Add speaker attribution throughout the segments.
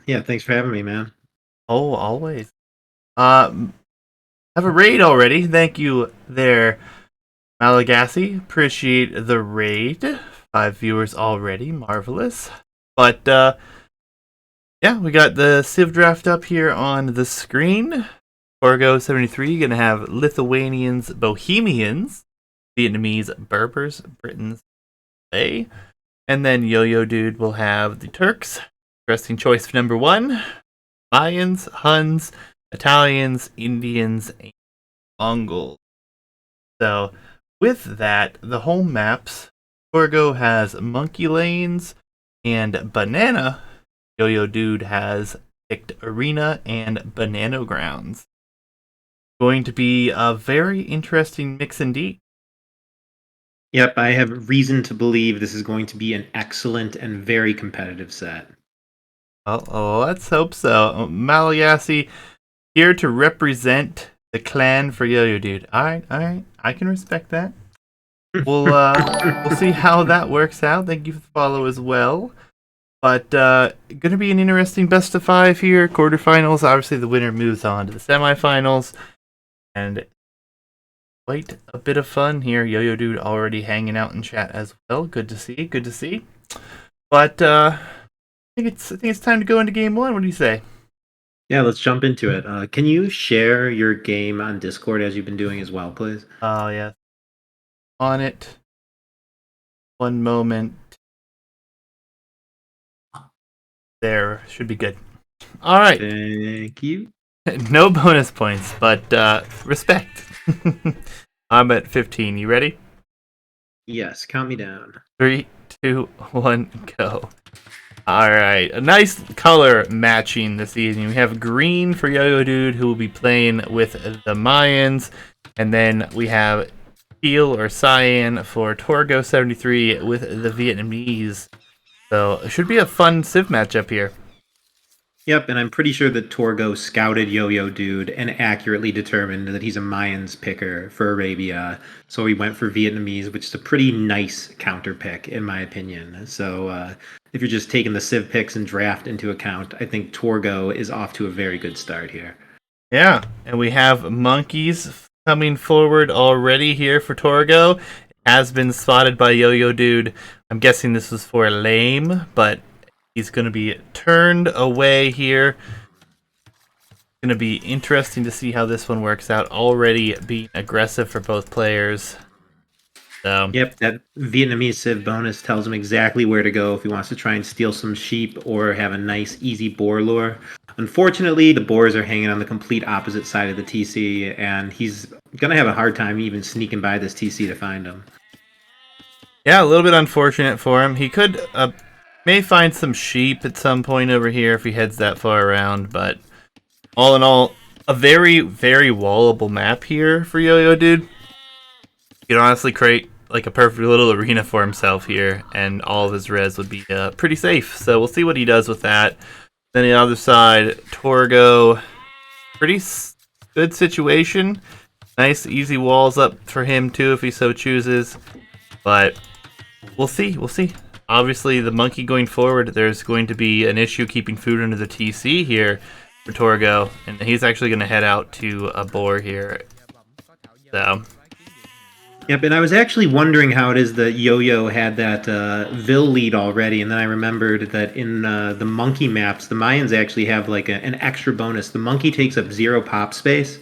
Speaker 1: Yeah, thanks for having me, man.
Speaker 2: Oh, always. Uh, have a raid already. Thank you there, Malagasy. Appreciate the raid. 5 viewers already. Marvelous. But, yeah, we got the Sieve Draft up here on the screen. Torgo73 gonna have Lithuanians, Bohemians, Vietnamese, Berbers, Britons, A. And then Yo-Yo Dude will have the Turks. Interesting choice for number one. Mayans, Huns, Italians, Indians, and Mongols. So, with that, the home maps, Torgo has Monkey Lanes and Banana. Yo-Yo Dude has picked Arena and Banano Grounds. Going to be a very interesting mix indeed.
Speaker 1: Yep, I have reason to believe this is going to be an excellent and very competitive set.
Speaker 2: Oh, let's hope so. Malagasy here to represent the clan for Yo-Yo Dude. All right, I can respect that. We'll see how that works out. Thank you for the follow as well. But gonna be an interesting best of 5 here. Quarterfinals. Obviously, the winner moves on to the semifinals, and quite a bit of fun here. Yo-Yo Dude already hanging out in chat as well. Good to see. Good to see. But I think it's time to go into game one. What do you say?
Speaker 1: Yeah, let's jump into it. Can you share your game on Discord as you've been doing as well, please?
Speaker 2: Oh yeah, on it. One moment. There should be good. All right.
Speaker 1: Thank you.
Speaker 2: No bonus points, but respect. I'm at 15. You ready?
Speaker 1: Yes, count me down.
Speaker 2: 3, 2, 1, go. All right, a nice color matching this evening. We have green for Yo-Yo Dude, who will be playing with the Mayans, and then we have teal or cyan for Torgo73 with the Vietnamese. So it should be a fun Civ matchup here.
Speaker 1: Yep, and I'm pretty sure that Torgo scouted Yo-Yo Dude and accurately determined that he's a Mayans picker for Arabia. So he went for Vietnamese, which is a pretty nice counter pick, in my opinion. So if you're just taking the Civ picks and draft into account, I think Torgo is off to a very good start here.
Speaker 2: Yeah, and we have monkeys coming forward already here for Torgo. It has been spotted by Yo-Yo Dude. I'm guessing this was for lame, but he's going to be turned away here. Going to be interesting to see how this one works out. Already being aggressive for both players. So,
Speaker 1: Yep, that Vietnamese Civ bonus tells him exactly where to go if he wants to try and steal some sheep or have a nice, easy boar lure. Unfortunately, the boars are hanging on the complete opposite side of the TC, and he's going to have a hard time even sneaking by this TC to find them.
Speaker 2: yeah, a little bit unfortunate for him. He could may find some sheep at some point over here if he heads that far around, but all in all, a very, very wallable map here for Yo-Yo Dude. He could honestly create like a perfect little arena for himself here, and all of his res would be pretty safe. So we'll see what he does with that. Then the other side, Torgo, pretty good situation. Nice, easy walls up for him too if he so chooses. But we'll see. We'll see. Obviously, the monkey going forward, there's going to be an issue keeping food under the TC here for Torgo, and he's actually going to head out to a boar here. So.
Speaker 1: Yep, and I was actually wondering how it is that Yo-Yo had that Vil lead already, and then I remembered that in the monkey maps, the Mayans actually have like an extra bonus. The monkey takes up 0 pop space,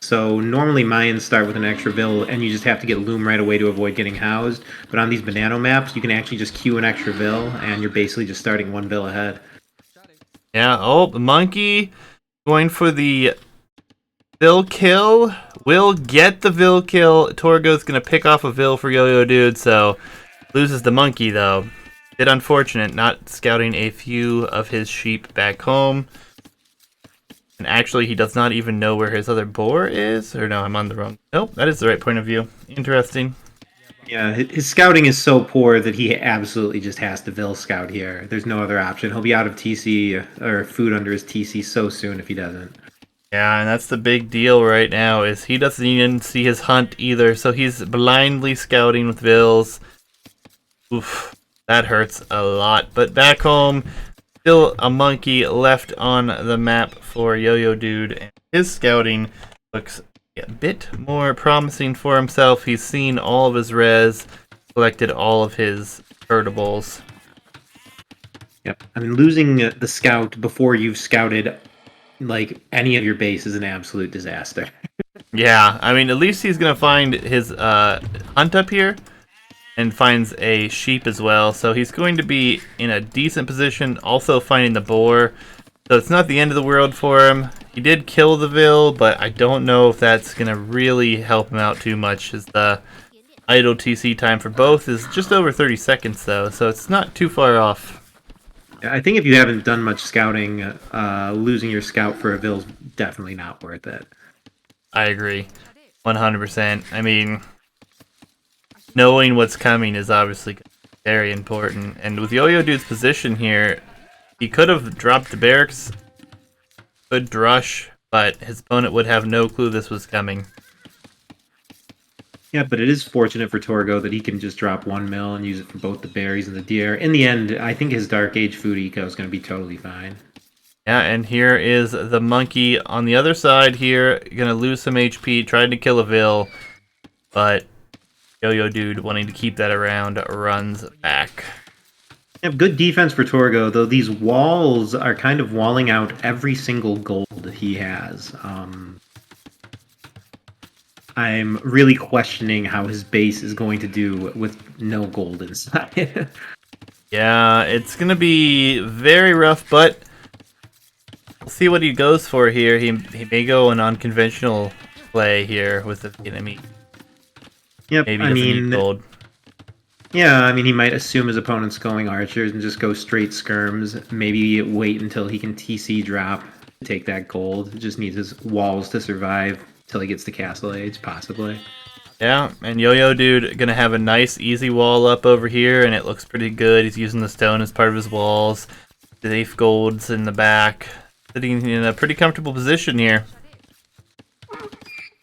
Speaker 1: so normally Mayans start with an extra Vil, and you just have to get Loom right away to avoid getting housed. But on these Banano maps, you can actually just queue an extra Vil, and you're basically just starting 1 Vil ahead.
Speaker 2: Yeah, oh, the monkey going for the Vil kill. Will get the Vil kill. Torgo's going to pick off a Vil for Yo-Yo Dude, so loses the monkey, though. Bit unfortunate, not scouting a few of his sheep back home. And actually, he does not even know where his other boar is. Or no, I'm on the wrong... Nope, that is the right point of view. Interesting.
Speaker 1: Yeah, his scouting is so poor that he absolutely just has to Vil scout here. There's no other option. He'll be out of TC or food under his TC so soon if he doesn't.
Speaker 2: Yeah, and that's the big deal right now, is he doesn't even see his hunt either, so he's blindly scouting with Vils. Oof, that hurts a lot. But back home, Still a monkey left on the map for Yo-Yo Dude, and his scouting looks a bit more promising for himself. He's seen all of his res, collected all of his convertibles.
Speaker 1: Yep. I mean, losing the scout before you've scouted like any of your base is an absolute disaster.
Speaker 2: Yeah, I mean, at least he's gonna find his hunt up here, and finds a sheep as well. So he's going to be in a decent position, also finding the boar. So it's not the end of the world for him. He did kill the Vil, but I don't know if that's gonna really help him out too much, as the idle TC time for both is just over 30 seconds though, so it's not too far off.
Speaker 1: I think if you haven't done much scouting, losing your scout for a Vil's definitely not worth it.
Speaker 2: I agree, 100%. I mean, knowing what's coming is obviously very important. And with Yo-Yo Dude's position here, he could have dropped the barracks, could drush, but his opponent would have no clue this was coming.
Speaker 1: Yeah, but it is fortunate for Torgo that he can just drop 1 mil and use it for both the berries and the deer. In the end, I think his Dark Age food eco is going to be totally fine.
Speaker 2: Yeah, and here is the monkey on the other side here, gonna lose some HP, trying to kill a Vil, but Yo-Yo Dude, wanting to keep that around, runs back.
Speaker 1: Yeah, good defense for Torgo, though these walls are kind of walling out every single gold he has. I'm really questioning how his base is going to do with no gold inside.
Speaker 2: Yeah, it's gonna be very rough, but we'll see what he goes for here. He may go an unconventional play here with the enemy.
Speaker 1: Yep,
Speaker 2: Maybe need gold.
Speaker 1: Yeah, I mean, he might assume his opponent's going archers and just go straight skirms. Maybe wait until he can TC drop to take that gold. Just needs his walls to survive till he gets to Castle Age, possibly.
Speaker 2: Yeah, and Yo-Yo Dude gonna have a nice, easy wall up over here, and it looks pretty good. He's using the stone as part of his walls. Safe golds in the back. Sitting in a pretty comfortable position here.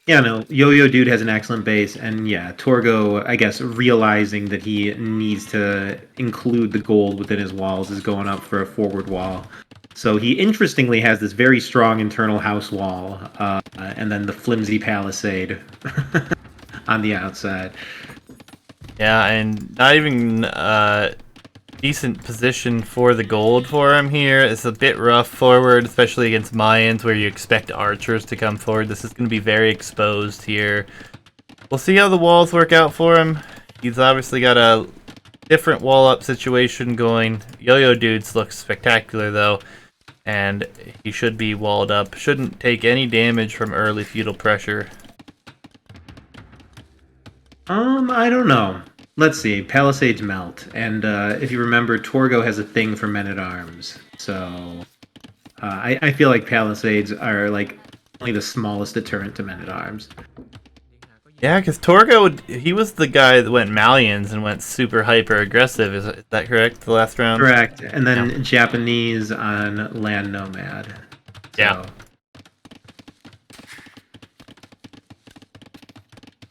Speaker 1: Yeah, no, Yo-Yo Dude has an excellent base, and yeah, Torgo, I guess, realizing that he needs to include the gold within his walls is going up for a forward wall. So he interestingly has this very strong internal house wall, and then the flimsy palisade on the outside.
Speaker 2: Yeah, and not even decent position for the gold for him here. It's a bit rough forward, especially against Mayans where you expect archers to come forward. This is going to be very exposed here. We'll see how the walls work out for him. He's obviously got a different wall up situation going. Yo-Yo Dudes looks spectacular though, and he should be walled up. Shouldn't take any damage from early feudal pressure.
Speaker 1: I don't know. Let's see. Palisades melt, and if you remember, Torgo has a thing for men-at-arms. So I feel like Palisades are like only the smallest deterrent to men-at-arms.
Speaker 2: Yeah, because Torgo, he was the guy that went Malians and went super hyper aggressive. Is that correct? The last round.
Speaker 1: Correct, and then Japanese on Land Nomad. So.
Speaker 2: Yeah.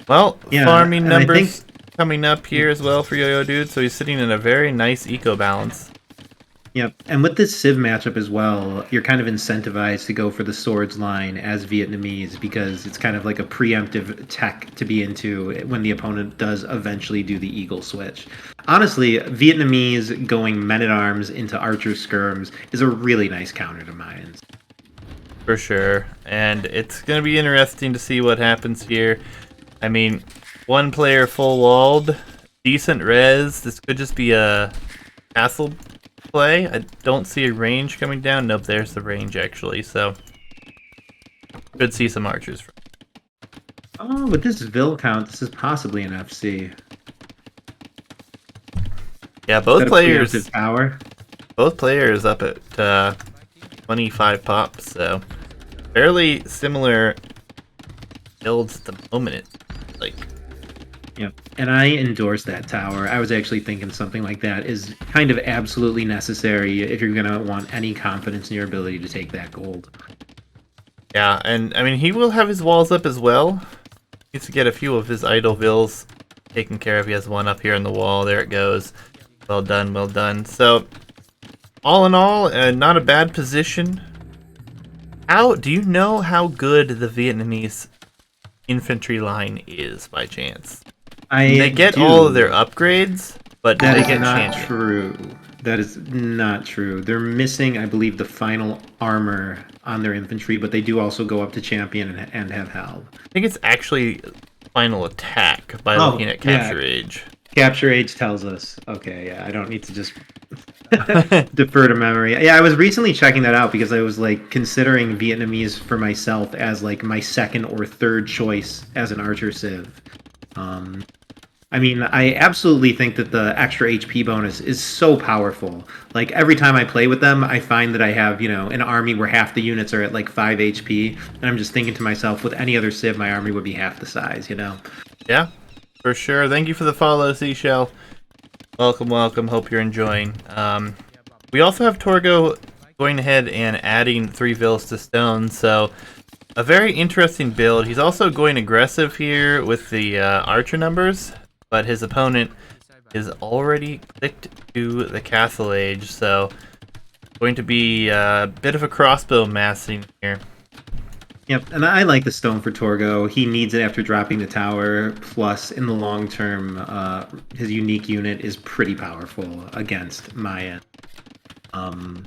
Speaker 2: Well, farming numbers coming up here as well for Yo-Yo Dude, so he's sitting in a very nice eco balance.
Speaker 1: Yep, and with this Civ matchup as well, you're kind of incentivized to go for the swords line as Vietnamese because it's kind of like a preemptive tech to be into when the opponent does eventually do the eagle switch. Honestly, Vietnamese going men-at-arms into archer skirms is a really nice counter to Mayans.
Speaker 2: For sure, and it's going to be interesting to see what happens here. I mean, one player full walled, decent res. This could just be a castle play. I don't see a range coming down. Nope, there's the range actually. So could see some archers.
Speaker 1: Oh, with this Vil count, this is possibly an FC.
Speaker 2: Yeah, both players.
Speaker 1: Power.
Speaker 2: Both players up at 25 pops. So fairly similar builds at the moment. Like.
Speaker 1: Yeah, and I endorse that tower. I was actually thinking something like that is kind of absolutely necessary if you're going to want any confidence in your ability to take that gold.
Speaker 2: Yeah, and I mean, he will have his walls up as well. He needs to get a few of his idle Vils taken care of. He has one up here on the wall. There it goes. Well done, well done. So, all in all, not a bad position. How do you know how good the Vietnamese infantry line is by chance? They
Speaker 1: I
Speaker 2: get all of their
Speaker 1: do.
Speaker 2: upgrades, but do
Speaker 1: That
Speaker 2: they
Speaker 1: is
Speaker 2: get
Speaker 1: not
Speaker 2: champion?
Speaker 1: true. That is not true. They're missing, I believe, the final armor on their infantry, but they do also go up to champion and have help.
Speaker 2: I think it's actually final attack by looking
Speaker 1: Oh,
Speaker 2: at
Speaker 1: yeah.
Speaker 2: capture age.
Speaker 1: Capture age tells us. Okay, yeah, I don't need to just defer to memory. Yeah, I was recently checking that out because I was like considering Vietnamese for myself as like my second or third choice as an archer civ. Um, I mean, I absolutely think that the extra HP bonus is so powerful. Like every time I play with them, I find that I have, an army where half the units are at like 5 HP, and I'm just thinking to myself, with any other civ, my army would be half the size.
Speaker 2: Yeah, for sure. Thank you for the follow, Seashell. Welcome, welcome. Hope you're enjoying. We also have Torgo going ahead and adding 3 vills to stone, so a very interesting build. He's also going aggressive here with the archer numbers, but his opponent is already clicked to the castle age, so going to be a bit of a crossbow massing here.
Speaker 1: Yep, and I like the stone for Torgo. He needs it after dropping the tower. Plus, in the long term, his unique unit is pretty powerful against Maya. Um,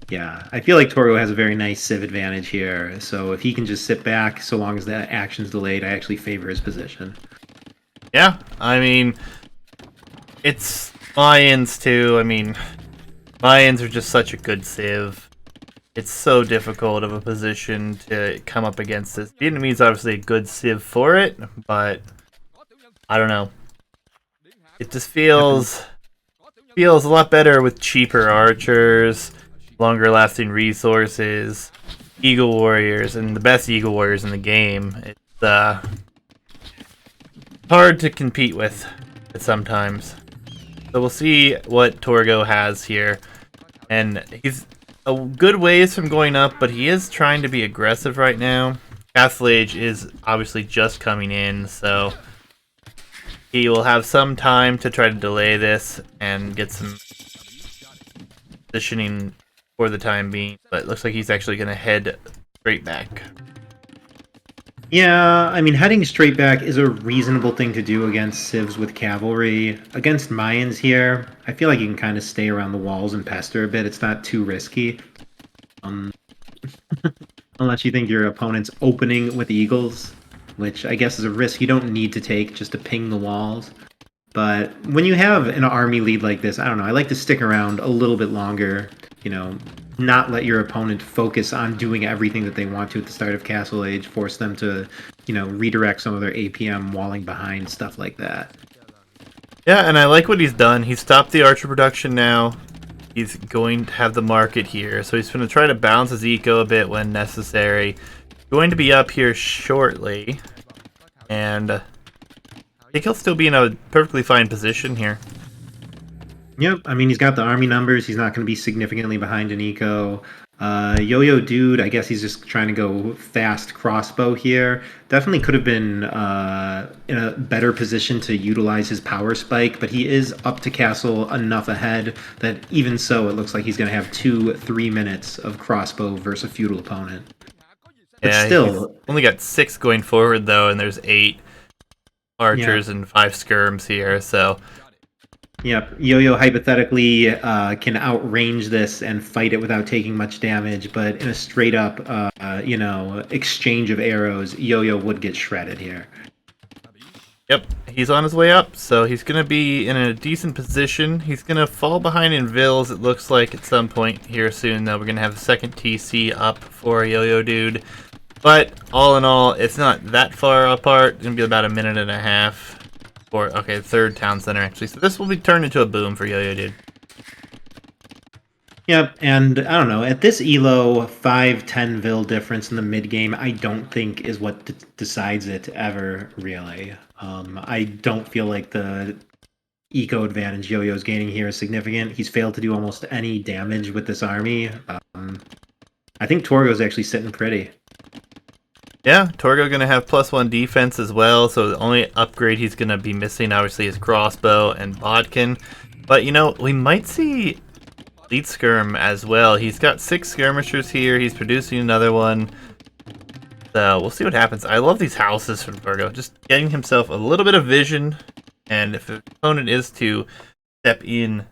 Speaker 1: yeah, I feel like Torgo has a very nice civ advantage here. So if he can just sit back, so long as that action's delayed, I actually favor his position.
Speaker 2: Yeah, I mean, it's Mayans too. I mean, Mayans are just such a good civ. It's so difficult of a position to come up against this. Vietnamese obviously a good civ for it, but I don't know. It just feels a lot better with cheaper archers, longer lasting resources, eagle warriors, and the best eagle warriors in the game. It's hard to compete with sometimes. So we'll see what Torgo has here. And he's a good ways from going up, but he is trying to be aggressive right now. Castle Age is obviously just coming in, so he will have some time to try to delay this and get some positioning for the time being. But it looks like he's actually going to head straight back.
Speaker 1: Yeah, I mean, heading straight back is a reasonable thing to do against civs with cavalry. Against Mayans here, I feel like you can kind of stay around the walls and pester a bit. It's not too risky. Um, unless you think your opponent's opening with eagles, which I guess is a risk you don't need to take just to ping the walls. But when you have an army lead like this, I don't know, I like to stick around a little bit longer, not let your opponent focus on doing everything that they want to at the start of Castle Age, force them to, redirect some of their APM walling behind, stuff like that.
Speaker 2: Yeah, and I like what he's done. He's stopped the archer production now. He's going to have the market here, so he's going to try to balance his eco a bit when necessary. Going to be up here shortly, and I think he'll still be in a perfectly fine position here.
Speaker 1: Yep, I mean, he's got the army numbers. He's not going to be significantly behind in eco. Yo-Yo Dude, I guess he's just trying to go fast crossbow here. Definitely could have been in a better position to utilize his power spike, but he is up to castle enough ahead that even so, it looks like he's going to have 2-3 minutes of crossbow versus a feudal opponent. But
Speaker 2: Yeah,
Speaker 1: still,
Speaker 2: he's only got 6 going forward though, and there's 8 archers and 5 skirms here, so
Speaker 1: yep, Yo-Yo hypothetically can outrange this and fight it without taking much damage, but in a straight up, exchange of arrows, Yo-Yo would get shredded here.
Speaker 2: yep, he's on his way up, so he's going to be in a decent position. He's going to fall behind in Vills, it looks like, at some point here soon, though. We're going to have a second TC up for Yo-Yo Dude. But, all in all, it's not that far apart. It's going to be about a minute and a half. Okay, third town center, actually. So this will be turned into a boom for Yo-Yo Dude.
Speaker 1: Yep, and I don't know, at this elo, 5-10 Vil difference in the mid game, I don't think is what decides it ever, really. I don't feel like the eco advantage Yo-Yo's gaining here is significant. He's failed to do almost any damage with this army. I think Torgo's actually sitting pretty.
Speaker 2: Yeah, Torgo going to have +1 defense as well, so the only upgrade he's going to be missing, obviously, is crossbow and bodkin. But, we might see Elite Skirm as well. He's got 6 skirmishers here. He's producing another one. So we'll see what happens. I love these houses from Torgo. Just getting himself a little bit of vision. And if an opponent is to step in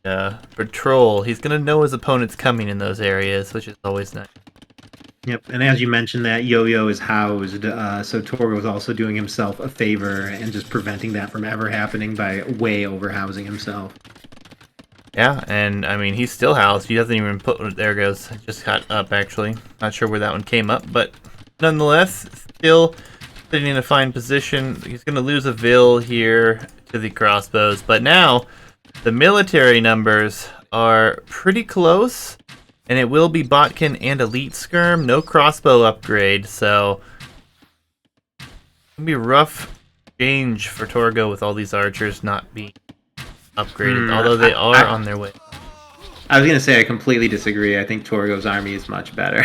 Speaker 2: patrol, he's going to know his opponent's coming in those areas, which is always nice.
Speaker 1: Yep, and as you mentioned, that Yo-Yo is housed, so Torgo is also doing himself a favor and just preventing that from ever happening by way overhousing himself.
Speaker 2: Yeah, and I mean, he's still housed. He doesn't even put... There it goes. Just got up, actually. Not sure where that one came up, but nonetheless, still sitting in a fine position. He's going to lose a Vil here to the crossbows, but now the military numbers are pretty close, and it will be Botkin and Elite Skirm. No crossbow upgrade, so it's going to be a rough change for Torgo with all these archers not being upgraded, although they are on their way.
Speaker 1: I was going to say I completely disagree. I think Torgo's army is much better.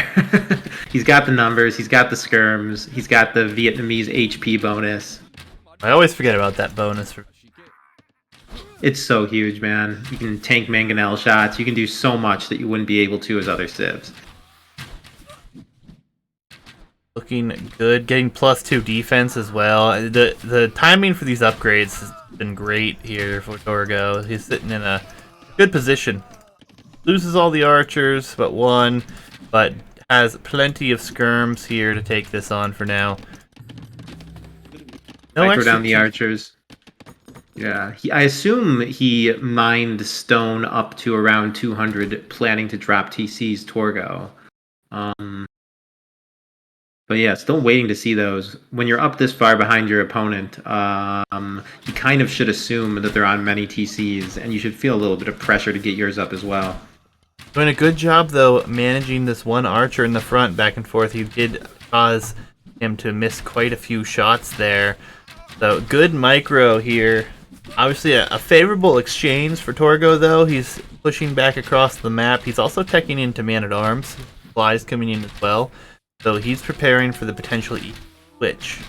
Speaker 1: He's got the numbers, he's got the skirms, he's got the Vietnamese HP bonus.
Speaker 2: I always forget about that bonus.
Speaker 1: It's so huge, man. You can tank mangonel shots, you can do so much that you wouldn't be able to as other civs.
Speaker 2: Looking good, getting +2 defense as well. The timing for these upgrades has been great here for Torgo. He's sitting in a good position. Loses all the archers but one, but has plenty of skirms here to take this on for now.
Speaker 1: No, throw down the archers. Yeah, I assume he mined stone up to around 200, planning to drop TC's Torgo. But yeah, still waiting to see those. When you're up this far behind your opponent, you kind of should assume that they're on many TCs, and you should feel a little bit of pressure to get yours up as well.
Speaker 2: Doing a good job, though, managing this one archer in the front back and forth. He did cause him to miss quite a few shots there. So good micro here. Obviously a favorable exchange for Torgo, though. He's pushing back across the map. He's also teching into Man-at-Arms. Flies coming in as well. So he's preparing for the potential switch.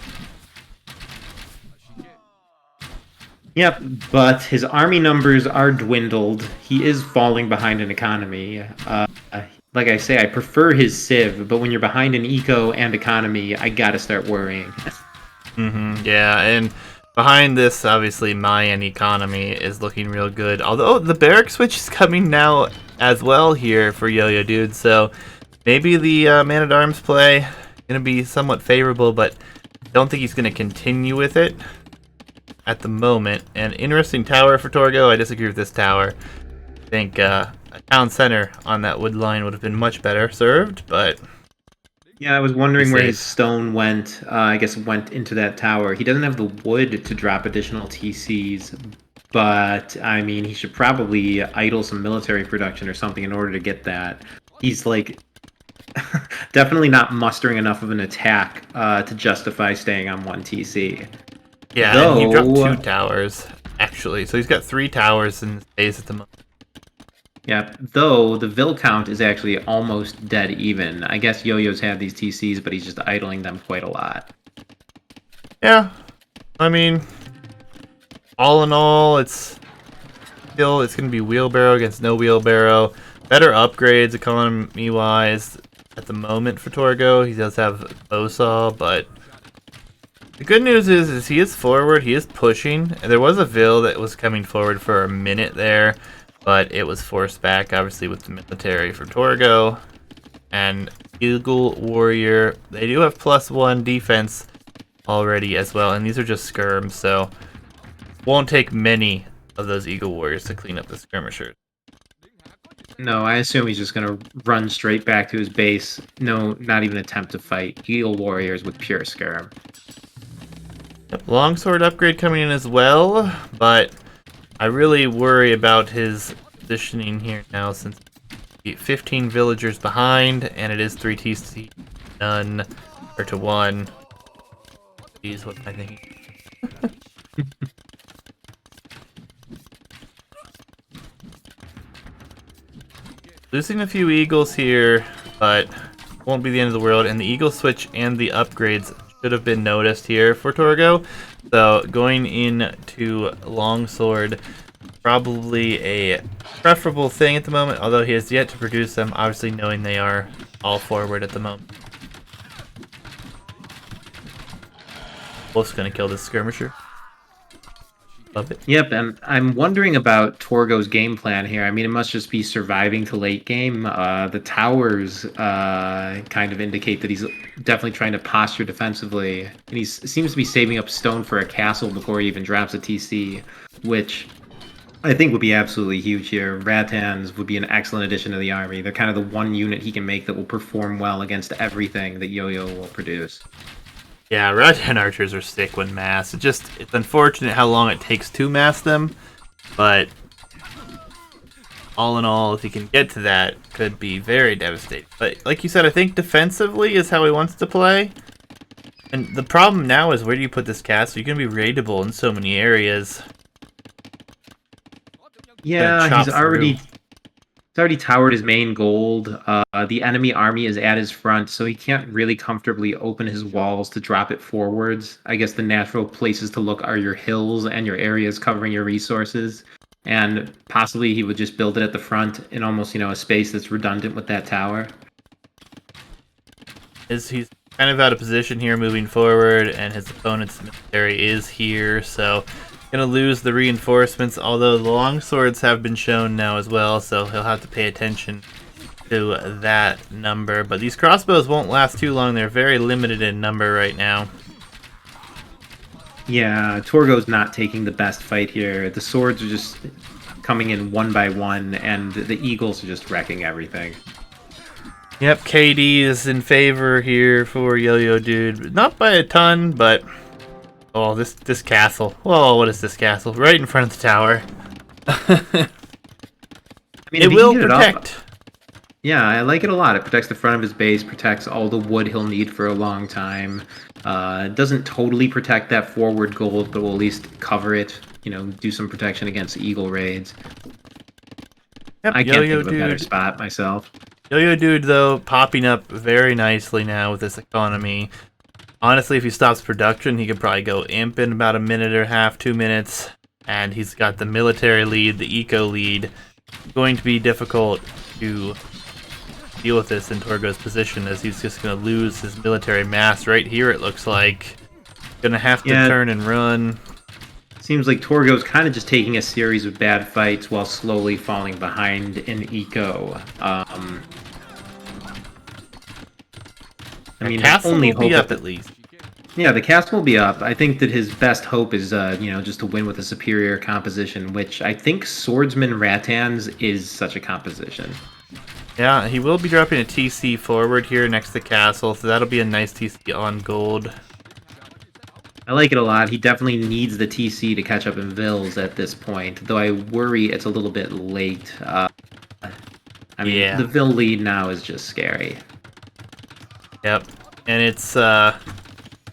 Speaker 1: Yep, but his army numbers are dwindled. He is falling behind in economy. Like I say, I prefer his Civ, but when you're behind in eco and economy, I gotta start worrying.
Speaker 2: Yeah, and behind this, obviously, Mayan economy is looking real good. Although the barrack switch is coming now as well here for Yo-Yo Dude, so maybe the Man-at-Arms play going to be somewhat favorable, but don't think he's going to continue with it at the moment. An interesting tower for Torgo. I disagree with this tower. I think a town center on that wood line would have been much better served, but...
Speaker 1: Yeah, I was wondering where his stone went. I guess it went into that tower. He doesn't have the wood to drop additional TCs, but, I mean, he should probably idle some military production or something in order to get that. He's, like, definitely not mustering enough of an attack to justify staying on 1 TC.
Speaker 2: Yeah,
Speaker 1: though,
Speaker 2: and he dropped 2 towers, actually. So he's got 3 towers in space at the moment.
Speaker 1: Yeah, though the Vil count is actually almost dead even. I guess Yo-Yo's have these TCs, but he's just idling them quite a lot.
Speaker 2: Yeah, I mean, all in all, it's going to be wheelbarrow against no wheelbarrow. Better upgrades economy-wise at the moment for Torgo. He does have Bowsaw, but the good news is he is forward, he is pushing. There was a Vil that was coming forward for a minute there, but it was forced back, obviously, with the military for Torgo. And Eagle Warrior, they do have +1 defense already as well, and these are just skirms, so won't take many of those Eagle Warriors to clean up the skirmishers.
Speaker 1: No, I assume he's just going to run straight back to his base. No, not even attempt to fight. Eagle Warriors with pure skirm.
Speaker 2: Yep, longsword upgrade coming in as well, but I really worry about his positioning here now since 15 villagers behind, and it is 3 TC none or to 1. Jeez, what am I thinking? Losing a few eagles here, but won't be the end of the world. And the eagle switch and the upgrades should have been noticed here for Torgo. So going into longsword, probably a preferable thing at the moment, although he has yet to produce them, obviously knowing they are all forward at the moment. Wolf's gonna kill this skirmisher. Love it.
Speaker 1: Yep, and I'm wondering about Torgo's game plan here. I mean, it must just be surviving to late game. The towers kind of indicate that he's definitely trying to posture defensively, and he seems to be saving up stone for a castle before he even drops a TC, which I think would be absolutely huge here. Rattans would be an excellent addition to the army. They're kind of the one unit he can make that will perform well against everything that Yo-Yo will produce.
Speaker 2: Yeah, Rattan archers are sick when massed. It's unfortunate how long it takes to mass them, but all in all, if he can get to that, could be very devastating. But like you said, I think defensively is how he wants to play. And the problem now is, where do you put this castle? You're going to be raidable in so many areas.
Speaker 1: Yeah, he's already towered his main gold. The enemy army is at his front, so he can't really comfortably open his walls to drop it forwards. I guess the natural places to look are your hills and your areas covering your resources. And possibly he would just build it at the front in almost, a space that's redundant with that tower.
Speaker 2: He's kind of out of position here moving forward, and his opponent's military is here, so gonna lose the reinforcements, although the longswords have been shown now as well, so he'll have to pay attention to that number. But these crossbows won't last too long. They're very limited in number right now.
Speaker 1: Yeah, Torgo's not taking the best fight here. The swords are just coming in one by one, and the eagles are just wrecking everything.
Speaker 2: Yep, KD is in favor here for Yo-Yo Dude. Not by a ton, but oh, this castle. Whoa, what is this castle? Right in front of the tower.
Speaker 1: I mean,
Speaker 2: it will protect.
Speaker 1: Yeah, I like it a lot. It protects the front of his base, protects all the wood he'll need for a long time. It doesn't totally protect that forward gold, but will at least cover it. Do some protection against eagle raids.
Speaker 2: Yep,
Speaker 1: I can't think of a better spot myself.
Speaker 2: Yo-Yo Dude, though, popping up very nicely now with this economy. Honestly, if he stops production, he could probably go imp in about a minute or a half, 2 minutes. And he's got the military lead, the eco lead. Going to be difficult to deal with this in Torgo's position, as he's just going to lose his military mass right here, it looks like. Going to have to turn and run.
Speaker 1: Seems like Torgo's kind of just taking a series of bad fights while slowly falling behind in eco. I mean,
Speaker 2: castle
Speaker 1: only
Speaker 2: will be
Speaker 1: hope
Speaker 2: up at least.
Speaker 1: Yeah, the castle will be up. I think that his best hope is, just to win with a superior composition, which I think Swordsman Rattans is such a composition.
Speaker 2: Yeah, he will be dropping a TC forward here next to castle, so that'll be a nice TC on gold.
Speaker 1: I like it a lot. He definitely needs the TC to catch up in Vils at this point, though I worry it's a little bit late. The Vil lead now is just scary.
Speaker 2: Yep, and it's not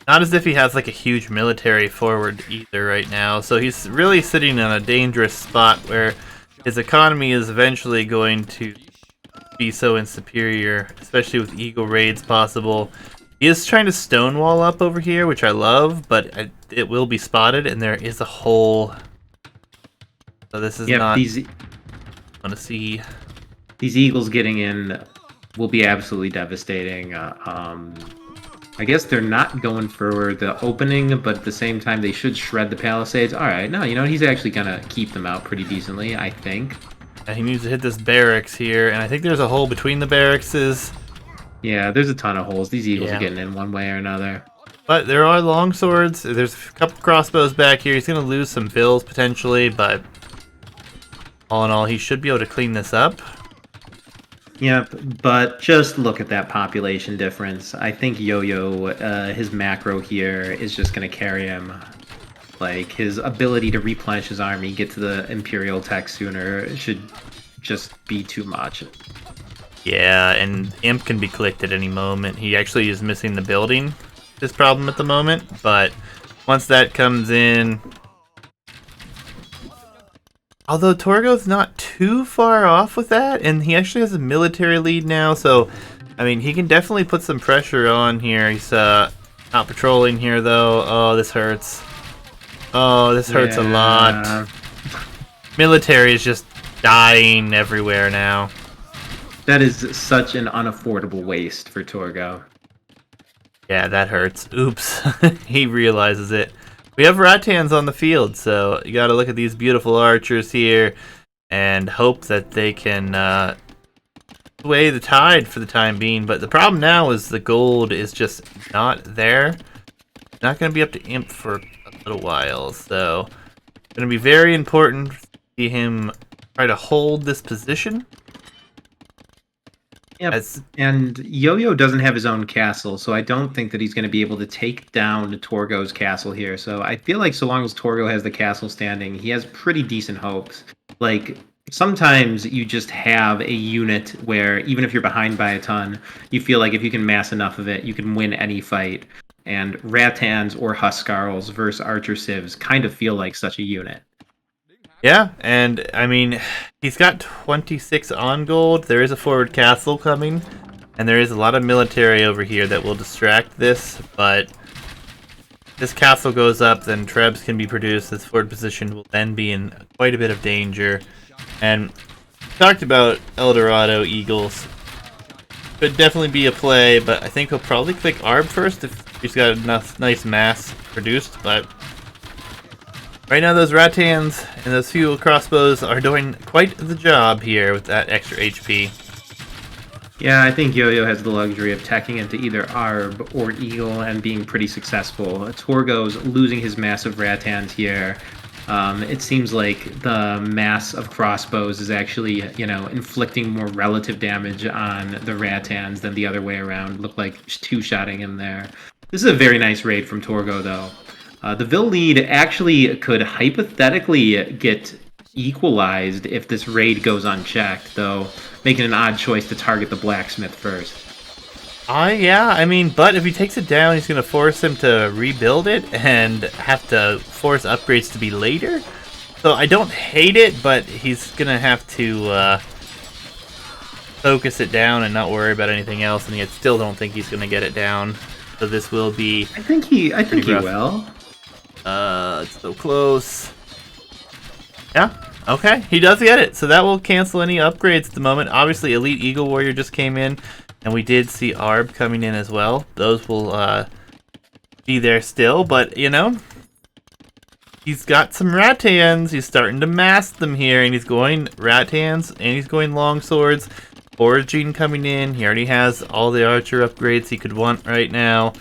Speaker 2: as if he has like a huge military forward either right now, so he's really sitting in a dangerous spot where his economy is eventually going to be so insuperior, especially with eagle raids possible. He is trying to stonewall up over here, which I love, but it will be spotted, and there is a hole. So this is not want to see.
Speaker 1: These eagles getting in will be absolutely devastating. I guess they're not going for the opening, but at the same time, they should shred the palisades. All right, no, he's actually going to keep them out pretty decently, I think.
Speaker 2: And he needs to hit this barracks here, and I think there's a hole between the barrackses.
Speaker 1: Yeah, there's a ton of holes. These eagles are getting in one way or another.
Speaker 2: But there are longswords. There's a couple crossbows back here. He's going to lose some Vils potentially, but all in all, he should be able to clean this up.
Speaker 1: Yep, but just look at that population difference. I think Yo-Yo, his macro here is just going to carry him. Like, his ability to replenish his army, get to the Imperial tech sooner, should just be too much.
Speaker 2: Yeah, and Imp can be clicked at any moment. He actually is missing the building, this problem at the moment, but once that comes in... Although Torgo's not too far off with that, and he actually has a military lead now, so, I mean, he can definitely put some pressure on here. He's not patrolling here, though. Oh, this hurts. Oh, this hurts a lot. military is just dying everywhere now.
Speaker 1: That is such an unaffordable waste for Torgo.
Speaker 2: Yeah, that hurts. Oops. He realizes it. We have Rattans on the field, so you gotta look at these beautiful archers here and hope that they can sway the tide for the time being. But the problem now is the gold is just not there. Not gonna be up to Imp for a little while, so it's gonna be very important to see him try to hold this position.
Speaker 1: Yep.
Speaker 2: As
Speaker 1: And Yo-Yo doesn't have his own castle, so I don't think that he's going to be able to take down Torgo's castle here. So I feel like so long as Torgo has the castle standing, he has pretty decent hopes. Like, sometimes you just have a unit where, even if you're behind by a ton, you feel like if you can mass enough of it, you can win any fight. And Rattans or Huskarls versus Archer Civs kind of feel like such a unit.
Speaker 2: Yeah, and I mean, he's got 26 on gold. There is a forward castle coming, and there is a lot of military over here that will distract this, but this castle goes up, then Trebs can be produced. This forward position will then be in quite a bit of danger. And talked about Eldorado Eagles. Could definitely be a play, but I think he'll probably click Arb first if he's got enough nice mass produced, but right now, those Rattans and those few crossbows are doing quite the job here with that extra HP.
Speaker 1: Yeah, I think Yo-Yo has the luxury of teching into either Arb or Eagle and being pretty successful. Torgo's losing his massive Rattans here. It seems like the mass of crossbows is actually, inflicting more relative damage on the Rattans than the other way around. Look like two-shotting him there. This is a very nice raid from Torgo, though. The Vil lead actually could hypothetically get equalized if this raid goes unchecked, though making an odd choice to target the blacksmith first.
Speaker 2: Yeah, I mean, but if he takes it down, he's going to force him to rebuild it and have to force upgrades to be later. So I don't hate it, but he's going to have to focus it down and not worry about anything else, and I still don't think he's going to get it down. So this will be
Speaker 1: I think he will.
Speaker 2: It's so close. Yeah, okay, he does get it. So that will cancel any upgrades at the moment. Obviously, Elite Eagle Warrior just came in, and we did see Arb coming in as well. Those will be there still, but, he's got some Rattans. He's starting to mass them here, and he's going Rattans, and he's going Longswords. Origin coming in. He already has all the Archer upgrades he could want right now.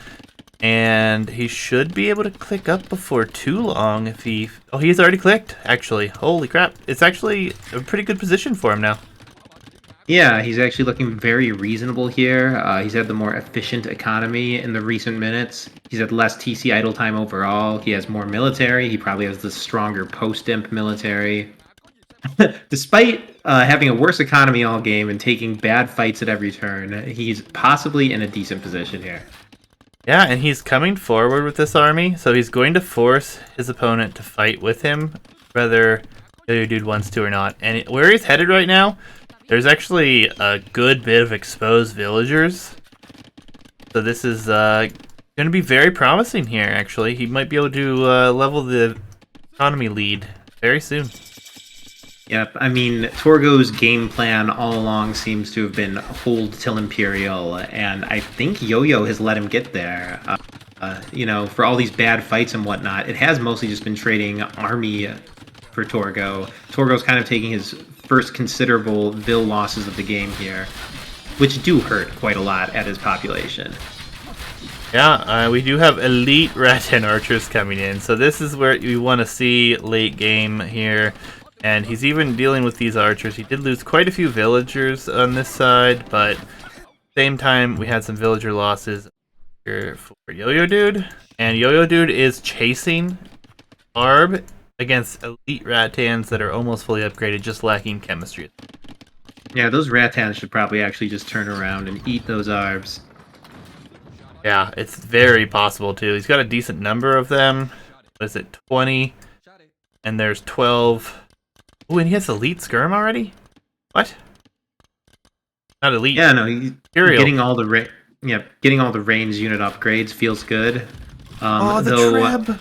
Speaker 2: And he should be able to click up before too long if he... Oh, he's already clicked, actually. Holy crap. It's actually a pretty good position for him now.
Speaker 1: Yeah, he's actually looking very reasonable here. He's had the more efficient economy in the recent minutes. He's had less TC idle time overall. He has more military. He probably has the stronger post-imp military. Despite having a worse economy all game and taking bad fights at every turn, he's possibly in a decent position here.
Speaker 2: Yeah, and he's coming forward with this army, so he's going to force his opponent to fight with him, whether the dude wants to or not. And where he's headed right now, there's actually a good bit of exposed villagers. So this is going to be very promising here, actually. He might be able to level the economy lead very soon.
Speaker 1: Yep, I mean, Torgo's game plan all along seems to have been hold till Imperial, and I think Yo-Yo has let him get there. For all these bad fights and whatnot, it has mostly just been trading army for Torgo. Torgo's kind of taking his first considerable Vil losses of the game here, which do hurt quite a lot at his population.
Speaker 2: Yeah, we do have elite Rattan archers coming in, so this is where you want to see late game here. And he's even dealing with these archers. He did lose quite a few villagers on this side, but same time we had some villager losses here for Yo-Yo Dude. And Yo-Yo Dude is chasing Arb against elite Rattans that are almost fully upgraded, just lacking chemistry.
Speaker 1: Yeah, those Rattans should probably actually just turn around and eat those Arbs.
Speaker 2: Yeah, it's very possible too. He's got a decent number of them. What is it, 20? And there's 12. Oh, and he has elite skirm already? What? Not elite.
Speaker 1: Yeah, no, he's
Speaker 2: Imperial.
Speaker 1: getting all the getting all the range unit upgrades feels good.
Speaker 2: The
Speaker 1: though,
Speaker 2: Treb.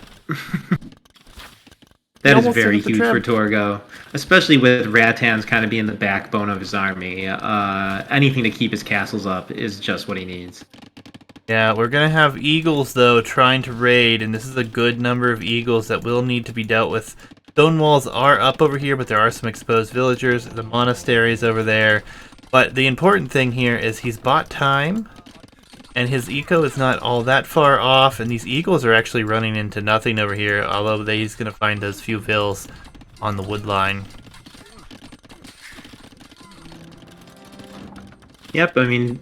Speaker 1: That is
Speaker 2: almost set
Speaker 1: very
Speaker 2: up the
Speaker 1: huge for
Speaker 2: trap.
Speaker 1: Torgo, especially with Rattans kind of being the backbone of his army. Anything to keep his castles up is just what he needs.
Speaker 2: Yeah, we're gonna have eagles though trying to raid, and this is a good number of eagles that will need to be dealt with. Stone walls are up over here, but there are some exposed villagers. The monastery is over there. But the important thing here is he's bought time, and his eco is not all that far off, and these eagles are actually running into nothing over here, although he's gonna find those few vills on the wood line.
Speaker 1: Yep, I mean,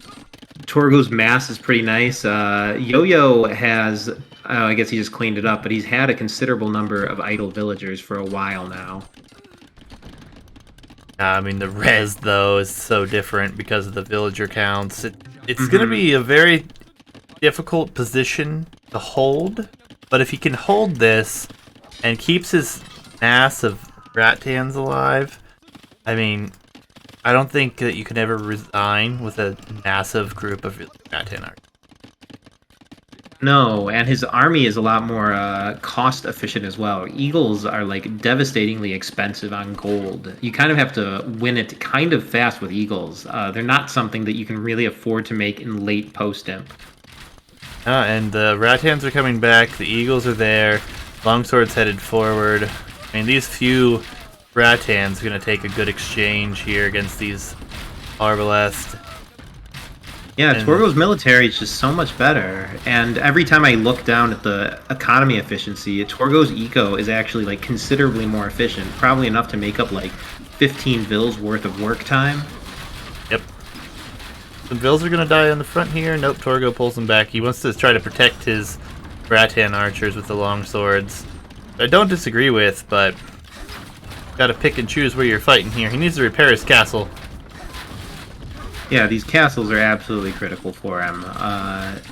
Speaker 1: Torgo's mass is pretty nice. Yo-Yo has, I guess he just cleaned it up, but he's had a considerable number of idle villagers for a while now.
Speaker 2: I mean, the res, though, is so different because of the villager counts. It's going to be a very difficult position to hold, but if he can hold this and keeps his mass of Rattans alive, I mean, I don't think that you can ever resign with a massive group of Rattan archers.
Speaker 1: No, and his army is a lot more cost efficient as well. Eagles are like devastatingly expensive on gold. You kind of have to win it kind of fast with eagles. They're not something that you can really afford to make in late post-imp.
Speaker 2: And the Rattans are coming back, the eagles are there, longsword's headed forward. I mean, these few Rattans are going to take a good exchange here against these Arbalest.
Speaker 1: Yeah, Torgo's military is just so much better, and every time I look down at the economy efficiency, Torgo's eco is actually like considerably more efficient, probably enough to make up like 15 vills worth of work time.
Speaker 2: Yep. Some vills are going to die on the front here. Nope, Torgo pulls them back. He wants to try to protect his Rattan archers with the long swords. I don't disagree with, but gotta pick and choose where you're fighting here. He needs to repair his castle.
Speaker 1: Yeah, these castles are absolutely critical for him.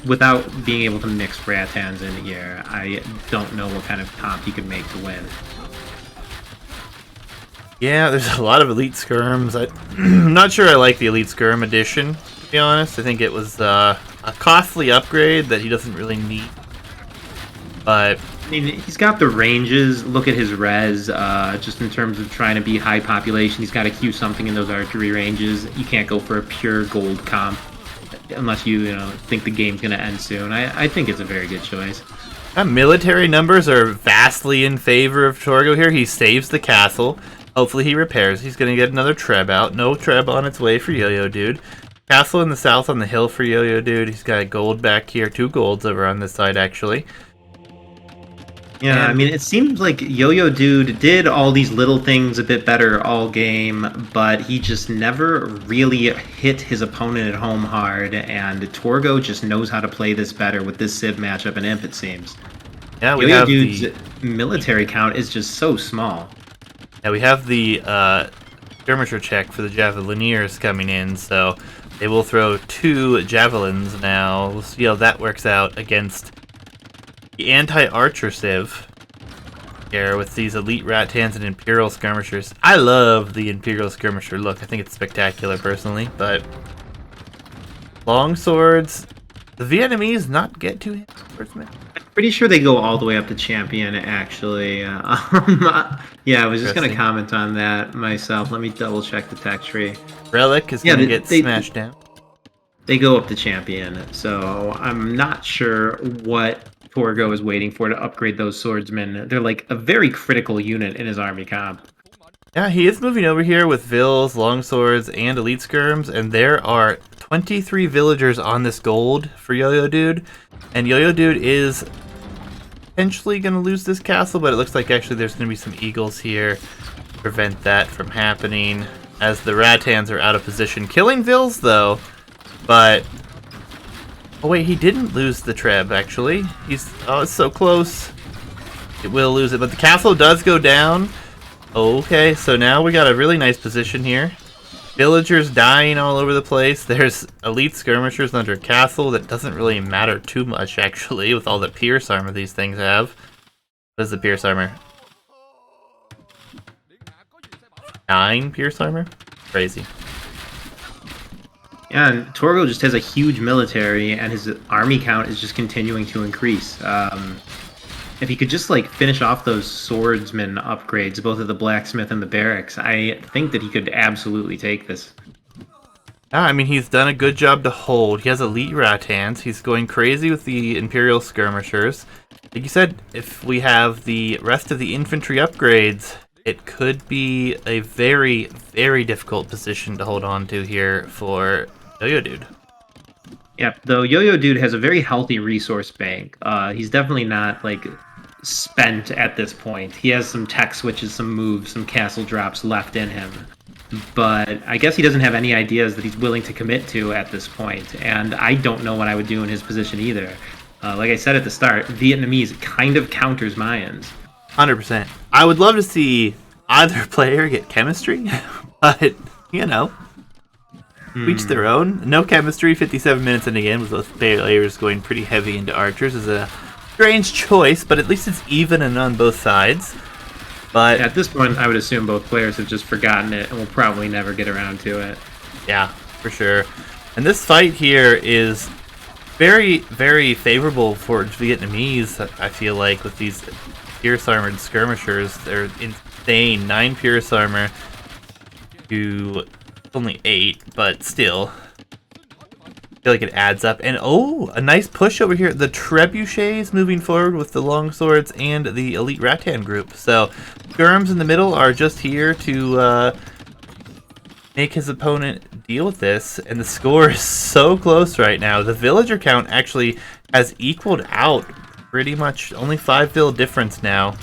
Speaker 1: Without being able to mix Rattans in here, I don't know what kind of comp he could make to win.
Speaker 2: Yeah, there's a lot of Elite Skirms. I'm not sure I like the Elite Skirm edition, to be honest. I think it was a costly upgrade that he doesn't really need. But
Speaker 1: I mean, he's got the ranges. Look at his res, just in terms of trying to be high population. He's got to queue something in those archery ranges. You can't go for a pure gold comp unless you think the game's going to end soon. I think it's a very good choice.
Speaker 2: Military numbers are vastly in favor of Torgo here. He saves the castle. Hopefully he repairs. He's going to get another Treb out. No Treb on its way for Yo-Yo Dude. Castle in the south on the hill for Yo-Yo Dude. He's got gold back here. 2 golds over on this side, actually.
Speaker 1: Yeah, I mean, it seems like Yo-Yo Dude did all these little things a bit better all game, but he just never really hit his opponent at home hard, and Torgo just knows how to play this better with this Civ matchup and Imp, it seems.
Speaker 2: Yeah, we
Speaker 1: Yo-Yo
Speaker 2: have
Speaker 1: Dude's military count is just so small.
Speaker 2: Yeah, we have the skirmisher check for the Javelineers coming in, so they will throw 2 javelins now. We'll see how that works out against the anti-archer Civ here with these elite Rattans and Imperial skirmishers. I love the Imperial skirmisher look. I think it's spectacular personally, but long swords. The Vietnamese not get 2 hit swordsmen.
Speaker 1: Pretty sure they go all the way up to champion, actually. Yeah, I was just going to comment on that myself. Let me double check the tech tree.
Speaker 2: Relic is going to get smashed down.
Speaker 1: They go up to champion, so I'm not sure what Torgo is waiting for to upgrade those swordsmen. They're like a very critical unit in his army comp.
Speaker 2: Yeah, he is moving over here with Vills, Longswords, and Elite Skirms, and there are 23 villagers on this gold for Yo-Yo Dude. And Yo-Yo Dude is potentially going to lose this castle, but it looks like actually there's going to be some eagles here to prevent that from happening, as the Rattans are out of position. Killing Vills, though, but... Oh wait, he didn't lose the Treb, actually. Oh, it's so close. It will lose it, but the castle does go down. Okay, so now we got a really nice position here. Villagers dying all over the place. There's elite skirmishers under a castle. That doesn't really matter too much, actually, with all the pierce armor these things have. What is the pierce armor? 9 pierce armor? Crazy.
Speaker 1: Yeah, and Torgo just has a huge military, and his army count is just continuing to increase. If he could just like finish off those swordsman upgrades, both of the blacksmith and the barracks, I think that he could absolutely take this.
Speaker 2: Yeah, I mean, he's done a good job to hold. He has elite rattans. He's going crazy with the Imperial skirmishers. Like you said, if we have the rest of the infantry upgrades, it could be a very, very difficult position to hold on to here for Yo-Yo Dude.
Speaker 1: Yep, though Yo-Yo Dude has a very healthy resource bank. He's definitely not like spent at this point. He has some tech switches, some moves, some castle drops left in him. But I guess he doesn't have any ideas that he's willing to commit to at this point, and I don't know what I would do in his position either. Like I said at the start, Vietnamese kind of counters Mayans.
Speaker 2: 100%. I would love to see either player get chemistry, but, you know, each their own. No chemistry, 57 minutes in again, with both players going pretty heavy into archers is a strange choice, but at least it's even and on both sides. But
Speaker 1: at this point, I would assume both players have just forgotten it and will probably never get around to it.
Speaker 2: Yeah, for sure. And this fight here is very, very favorable for Vietnamese, I feel like, with these Pierce Armored skirmishers. They're insane. 9 Pierce Armor to only 8, but still. I feel like it adds up. And oh, a nice push over here. The trebuchets moving forward with the longswords and the elite rattan group. So skirms in the middle are just here to make his opponent deal with this. And the score is so close right now. The villager count actually has equaled out pretty much. Only 5 vill difference now.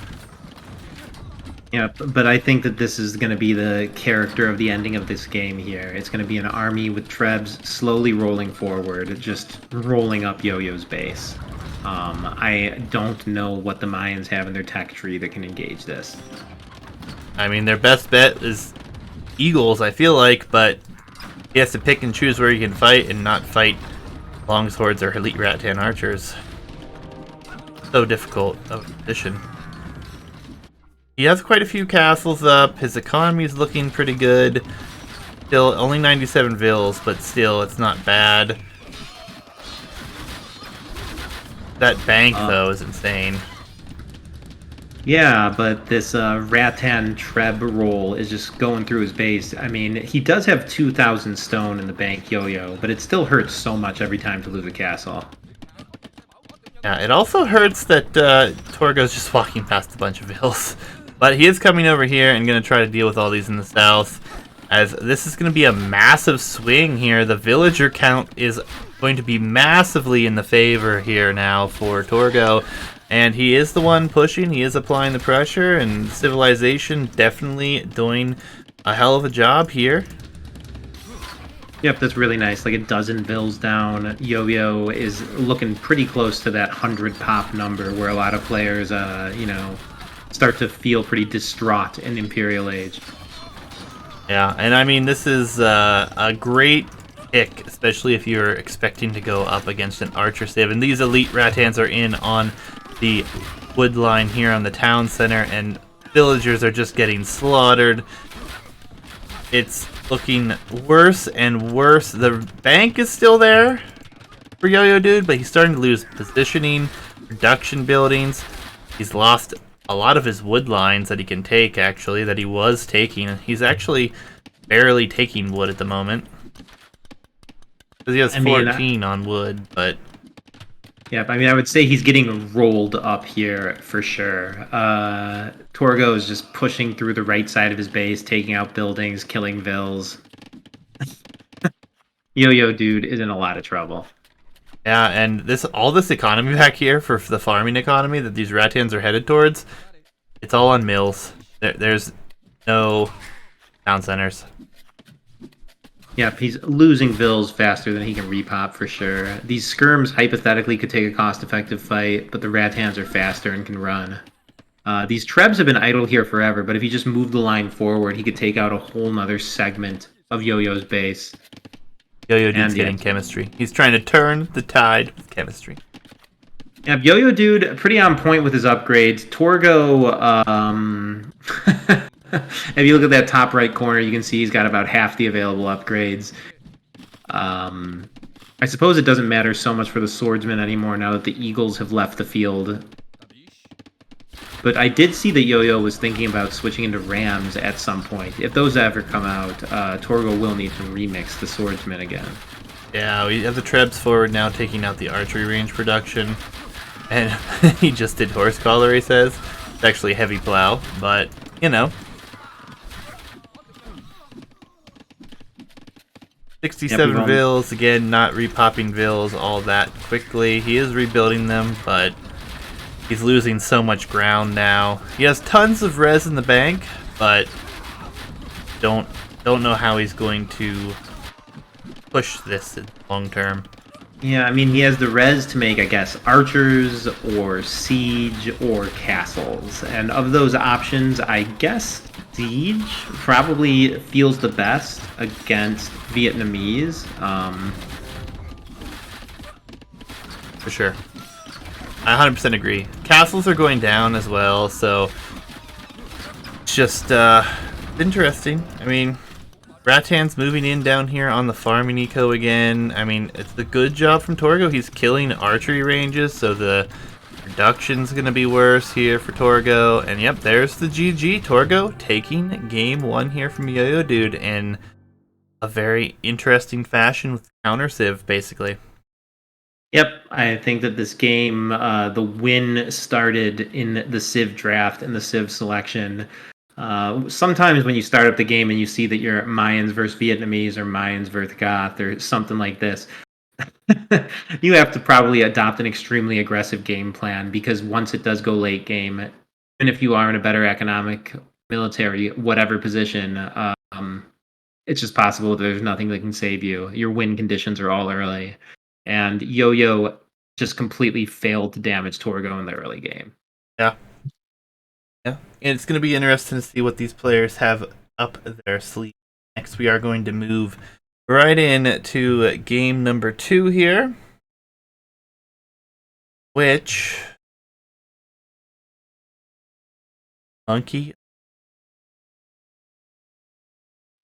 Speaker 1: Yeah, but I think that this is going to be the character of the ending of this game here. It's going to be an army with Trebs slowly rolling forward, just rolling up Yo-Yo's base. I don't know what the Mayans have in their tech tree that can engage this.
Speaker 2: I mean, their best bet is Eagles, I feel like, but he has to pick and choose where he can fight and not fight longswords or elite rattan archers. So difficult of a position. He has quite a few castles up. His economy is looking pretty good. Still, only 97 vills, but still, it's not bad. That bank, though, is insane.
Speaker 1: Yeah, but this Rattan Treb roll is just going through his base. I mean, he does have 2,000 stone in the bank, Yo-Yo, but it still hurts so much every time to lose a castle.
Speaker 2: Yeah, it also hurts that Torgo's just walking past a bunch of vills. But he is coming over here and going to try to deal with all these in the south, as this is going to be a massive swing here. The villager count is going to be massively in the favor here now for Torgo, and he is the one pushing. He is applying the pressure, and Civilization definitely doing a hell of a job here.
Speaker 1: Yep, that's really nice. Like a dozen vills down. Yo-Yo is looking pretty close to that 100 pop number, where a lot of players, start to feel pretty distraught in Imperial Age.
Speaker 2: Yeah, and I mean, this is a great pick, especially if you're expecting to go up against an archer civ. And these elite rattans are in on the wood line here on the town center, and villagers are just getting slaughtered. It's looking worse and worse. The bank is still there for Yo-Yo Dude, but he's starting to lose positioning, production buildings. He's lost a lot of his wood lines that he can take, actually, that he was taking. He's actually barely taking wood at the moment. Because he has 14 on wood, but...
Speaker 1: Yeah, I mean, I would say he's getting rolled up here for sure. Torgo is just pushing through the right side of his base, taking out buildings, killing vills. Yo-Yo Dude is in a lot of trouble.
Speaker 2: Yeah, and all this economy back here for the farming economy that these rattans are headed towards, it's all on mills. There's no town centers.
Speaker 1: Yep, he's losing vills faster than he can repop for sure. These skirms hypothetically could take a cost-effective fight, but the rattans are faster and can run. These trebs have been idle here forever, but if he just moved the line forward, he could take out a whole nother segment of Yo-Yo's base.
Speaker 2: Yo-Yo Dude's getting chemistry. He's trying to turn the tide with chemistry.
Speaker 1: Yeah, Yo-Yo Dude, pretty on point with his upgrades. Torgo, if you look at that top right corner, you can see he's got about half the available upgrades. I suppose it doesn't matter so much for the swordsman anymore now that the eagles have left the field. But I did see that Yo-Yo was thinking about switching into Rams at some point. If those ever come out, Torgo will need to remix the Swordsman again.
Speaker 2: Yeah, we have the Trebs forward now taking out the archery range production. And he just did Horse Collar, he says. It's actually Heavy Plow, but, you know. 67 vills, again, not repopping vills all that quickly. He is rebuilding them, but he's losing so much ground now. He has tons of res in the bank, but don't know how he's going to push this long term.
Speaker 1: Yeah, I mean, he has the res to make, I guess, archers or siege or castles. And of those options, I guess siege probably feels the best against Vietnamese.
Speaker 2: For sure. I 100% agree. Castles are going down as well, so it's just interesting. I mean, Rattan's moving in down here on the farming eco again. I mean, it's a good job from Torgo. He's killing archery ranges, so the production's going to be worse here for Torgo. And yep, there's the GG. Torgo taking game 1 here from Yo-Yo Dude in a very interesting fashion with counter Civ, basically.
Speaker 1: Yep, I think that this game, the win started in the Civ draft and the Civ selection. Sometimes when you start up the game and you see that you're Mayans versus Vietnamese or Mayans versus Goth or something like this, you have to probably adopt an extremely aggressive game plan, because once it does go late game, even if you are in a better economic, military, whatever position, it's just possible that there's nothing that can save you. Your win conditions are all early. And Yo-Yo just completely failed to damage Torgo in the early game.
Speaker 2: Yeah. Yeah. And it's going to be interesting to see what these players have up their sleeve. Next, we are going to move right in to game number 2 here, which Monkey.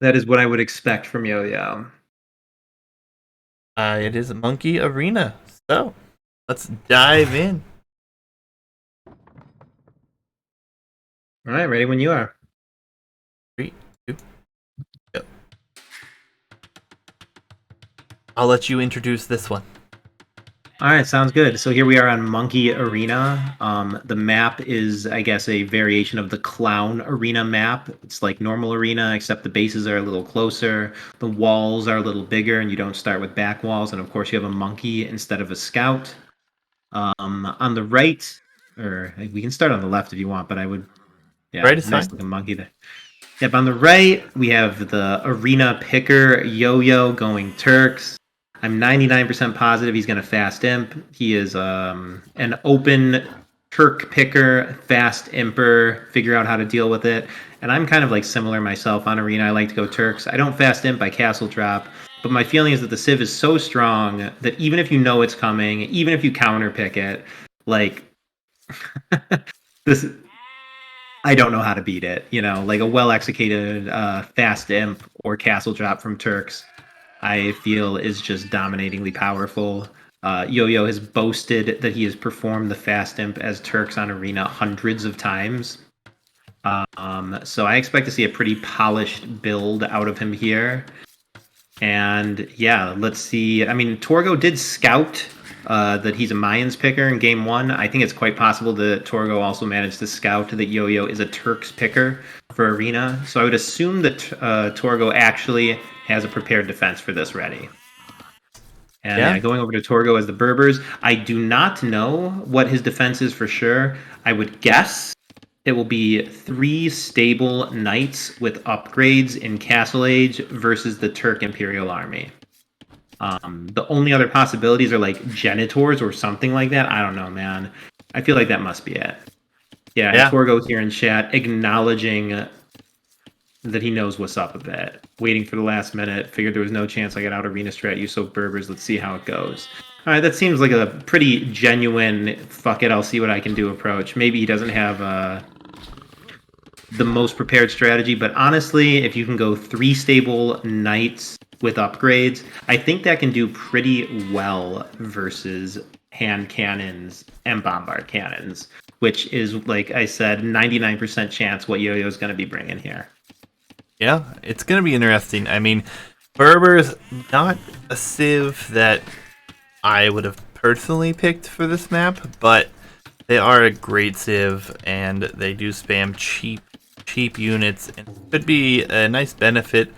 Speaker 1: That is what I would expect from Yo-Yo.
Speaker 2: It is Monkey Arena. So, let's dive in.
Speaker 1: All right, ready when you are.
Speaker 2: 3, 2, go. I'll let you introduce this one.
Speaker 1: All right, sounds good. So here we are on Monkey Arena. The map is, I guess, a variation of the Clown Arena map. It's like normal arena, except the bases are a little closer. The walls are a little bigger, and you don't start with back walls. And of course, you have a monkey instead of a scout. On the right, or we can start on the left if you want, but I would, yeah,
Speaker 2: Right is
Speaker 1: nice
Speaker 2: fine.
Speaker 1: looking monkey there. Yep, on the right, we have the arena picker, Yo-Yo, going Turks. I'm 99% positive he's going to fast imp. He is an open Turk picker, fast imper, figure out how to deal with it. And I'm kind of like similar myself on arena. I like to go Turks. I don't fast imp, I castle drop. But my feeling is that the Civ is so strong that even if you know it's coming, even if you counter pick it, like this, I don't know how to beat it. You know, like a well executed fast imp or castle drop from Turks, I feel is just dominatingly powerful. Yo-Yo has boasted that he has performed the fast imp as Turks on arena hundreds of times. So I expect to see a pretty polished build out of him here. And yeah, let's see. I mean, Torgo did scout that he's a Mayans picker in game 1. I think it's quite possible that Torgo also managed to scout that Yo-Yo is a Turks picker for arena. So I would assume that Torgo actually has a prepared defense for this ready. And yeah, going over to Torgo as the Berbers, I do not know what his defense is for sure. I would guess it will be 3 stable knights with upgrades in Castle Age versus the Turk Imperial Army. The only other possibilities are like Genitors or something like that. I don't know, man. I feel like that must be it. Yeah. Torgo's here in chat acknowledging that he knows what's up a bit. Waiting for the last minute. Figured there was no chance I got out arena strat. You so Berbers. Let's see how it goes. All right, that seems like a pretty genuine, fuck it, I'll see what I can do approach. Maybe he doesn't have the most prepared strategy, but honestly, if you can go 3 stable knights with upgrades, I think that can do pretty well versus hand cannons and bombard cannons, which is, like I said, 99% chance what Yo-Yo is going to be bringing here.
Speaker 2: Yeah, it's going to be interesting. I mean, Berber's not a Civ that I would have personally picked for this map, but they are a great Civ, and they do spam cheap units, and it could be a nice benefit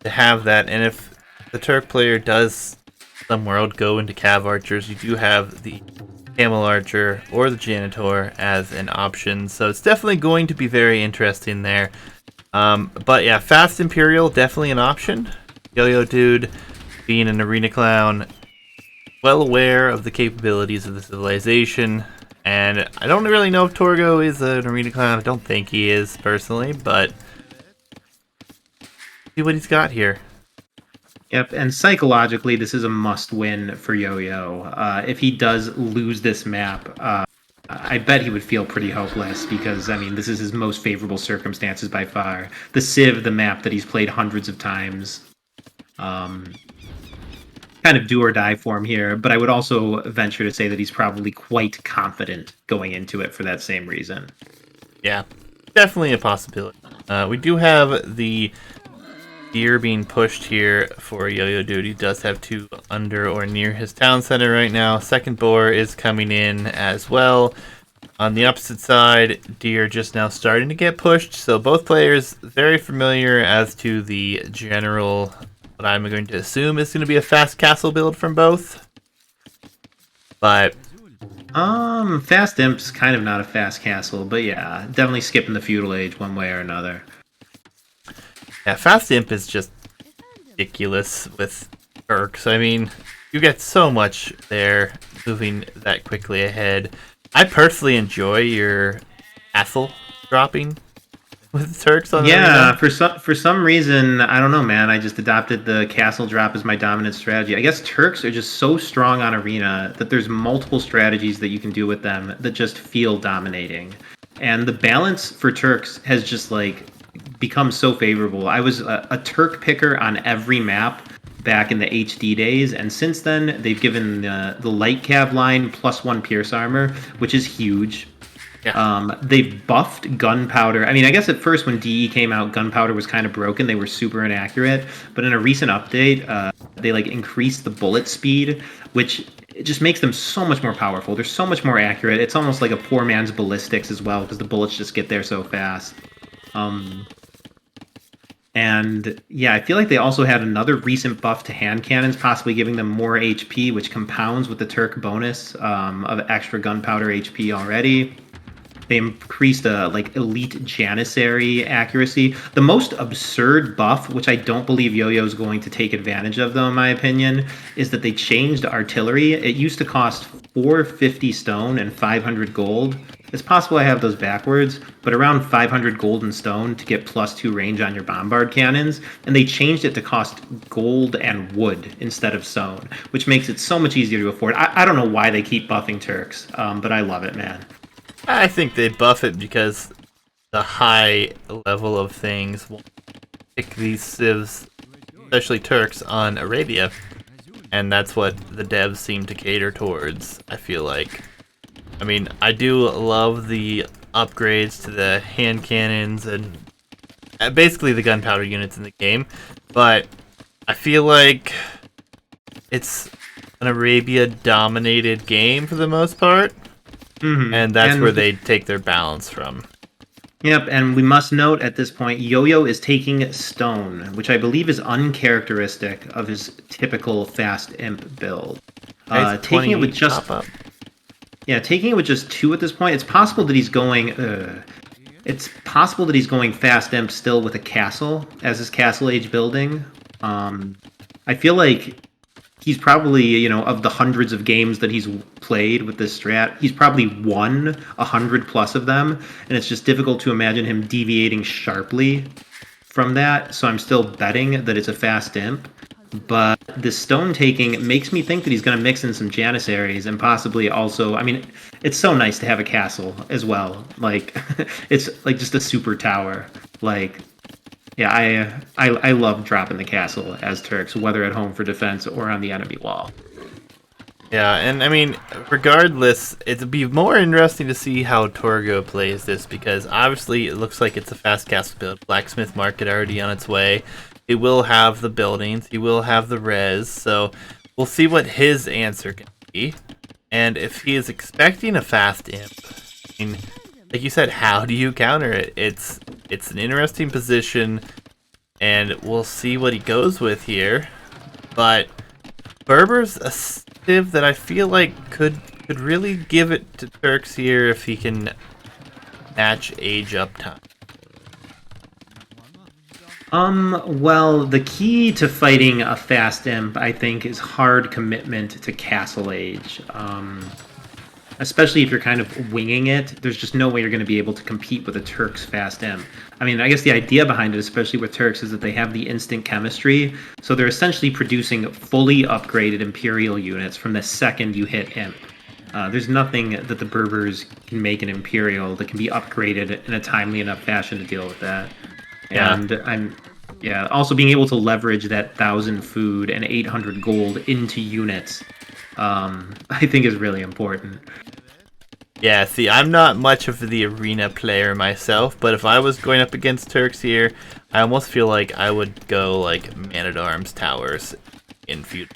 Speaker 2: to have that. And if the Turk player does some world go into Cav Archers, you do have the Camel Archer or the Janitor as an option, so it's definitely going to be very interesting there. But yeah, Fast Imperial, definitely an option. Yo-Yo Dude, being an arena clown, well aware of the capabilities of the civilization, and I don't really know if Torgo is an arena clown. I don't think he is, personally, but see what he's got here.
Speaker 1: Yep, and psychologically, this is a must-win for Yo-Yo. If he does lose this map, I bet he would feel pretty hopeless because, I mean, this is his most favorable circumstances by far. The Civ, the map that he's played hundreds of times. Kind of do or die for him here, but I would also venture to say that he's probably quite confident going into it for that same reason.
Speaker 2: Yeah, definitely a possibility. We do have the Deer being pushed here for Yo-Yo Dude. He does have 2 under or near his town center right now. Second Boar is coming in as well. On the opposite side, Deer just now starting to get pushed, so both players very familiar as to the general, what I'm going to assume is going to be a fast castle build from both. But
Speaker 1: Fast Imp's kind of not a fast castle, but yeah, definitely skipping the feudal age one way or another.
Speaker 2: yeah, Fast Imp is just ridiculous with Turks. I mean, you get so much there moving that quickly ahead. I personally enjoy your castle dropping with Turks on the
Speaker 1: Yeah,
Speaker 2: arena.
Speaker 1: for some reason, I don't know, man. I just adopted the castle drop as my dominant strategy. I guess Turks are just so strong on arena that there's multiple strategies that you can do with them that just feel dominating. And the balance for Turks has just like become so favorable. I was a Turk picker on every map back in the HD days, and since then they've given the light cav line +1 pierce armor, which is huge.
Speaker 2: Yeah.
Speaker 1: They've buffed gunpowder. I mean, I guess at first when DE came out, gunpowder was kind of broken. They were super inaccurate. But in a recent update, they like increased the bullet speed, which it just makes them so much more powerful. They're so much more accurate. It's almost like a poor man's ballistics as well, because the bullets just get there so fast. And yeah, I feel like they also had another recent buff to hand cannons, possibly giving them more HP, which compounds with the Turk bonus of extra gunpowder HP already. They increased like elite Janissary accuracy. The most absurd buff, which I don't believe Yo-Yo is going to take advantage of, though, in my opinion, is that they changed artillery. It used to cost 450 stone and 500 gold. It's possible I have those backwards, but around 500 gold and stone to get +2 range on your bombard cannons, and they changed it to cost gold and wood instead of stone, which makes it so much easier to afford. I don't know why they keep buffing Turks, but I love it, man.
Speaker 2: I think they buff it because the high level of things will pick these civs, especially Turks, on Arabia. And that's what the devs seem to cater towards, I feel like. I mean, I do love the upgrades to the hand cannons and basically the gunpowder units in the game, but I feel like it's an Arabia-dominated game for the most part.
Speaker 1: Mm-hmm.
Speaker 2: And that's where they take their balance from.
Speaker 1: Yep, and we must note at this point, Yo-Yo is taking stone, which I believe is uncharacteristic of his typical fast imp build. Taking it with just taking it with just 2 at this point, it's possible that he's going. It's possible that he's going fast imp still with a castle as his castle age building. I feel like he's probably, you know, of the hundreds of games that he's played with this strat, he's probably won 100+ of them, and it's just difficult to imagine him deviating sharply from that. So I'm still betting that it's a fast imp. But the stone taking makes me think that he's going to mix in some Janissaries and possibly also, I mean, it's so nice to have a castle as well. Like, it's like just a super tower. Like, Yeah, I love dropping the castle as Turks, whether at home for defense or on the enemy wall.
Speaker 2: Yeah, and I mean, regardless, it'd be more interesting to see how Torgo plays this because obviously it looks like it's a fast castle build. Blacksmith Market already on its way. It will have the buildings. He will have the res. So we'll see what his answer can be. And if he is expecting a fast imp, I mean, like you said, how do you counter it? It's an interesting position, and we'll see what he goes with here. But Berber's a civ that I feel like could really give it to Turks here if he can match age up time.
Speaker 1: Well, the key to fighting a fast imp, I think, is hard commitment to castle age. Especially if you're kind of winging it, there's just no way you're going to be able to compete with a Turk's fast imp. I mean, I guess the idea behind it, especially with Turks, is that they have the instant chemistry, so they're essentially producing fully upgraded Imperial units from the second you hit imp. There's nothing that the Berbers can make an Imperial that can be upgraded in a timely enough fashion to deal with that.
Speaker 2: Yeah.
Speaker 1: And yeah, also being able to leverage that 1,000 food and 800 gold into units, I think is really important.
Speaker 2: Yeah, see, I'm not much of the arena player myself, but if I was going up against Turks here, I almost feel like I would go like Man-at-Arms towers in feud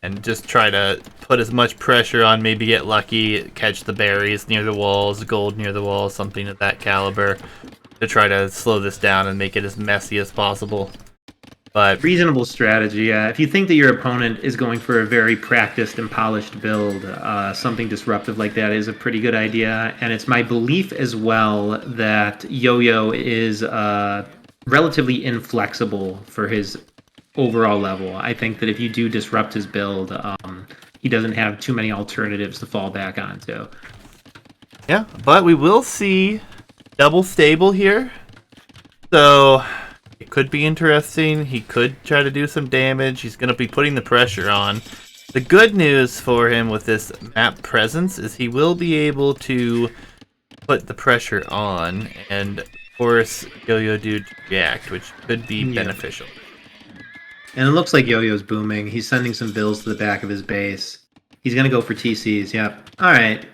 Speaker 2: and just try to put as much pressure on, maybe get lucky, catch the berries near the walls, gold near the walls, something of that caliber, to try to slow this down and make it as messy as possible. But
Speaker 1: Reasonable strategy. If you think that your opponent is going for a very practiced and polished build, something disruptive like that is a pretty good idea. And it's my belief as well that Yo-Yo is relatively inflexible for his overall level. I think that if you do disrupt his build, he doesn't have too many alternatives to fall back onto.
Speaker 2: yeah, but we will see double stable here. So it could be interesting. He could try to do some damage. He's going to be putting the pressure on. The good news for him with this map presence is he will be able to put the pressure on and force Yo-Yo Dude to react, which could be beneficial.
Speaker 1: And it looks like Yo-Yo's booming. He's sending some bills to the back of his base. He's going to go for TCs. Yep. All right.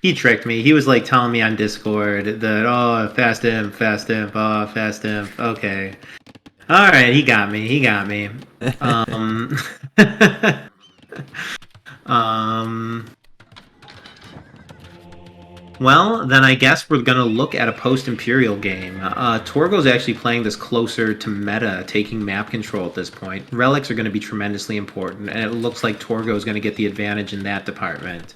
Speaker 1: He tricked me. He was like telling me on Discord that, oh, fast imp, oh, fast imp. Okay. All right, he got me. He got me. Um, um, well, then I guess we're going to look at a post-Imperial game. Torgo's actually playing this closer to meta, taking map control at this point. Relics are going to be tremendously important, and it looks like Torgo's going to get the advantage in that department.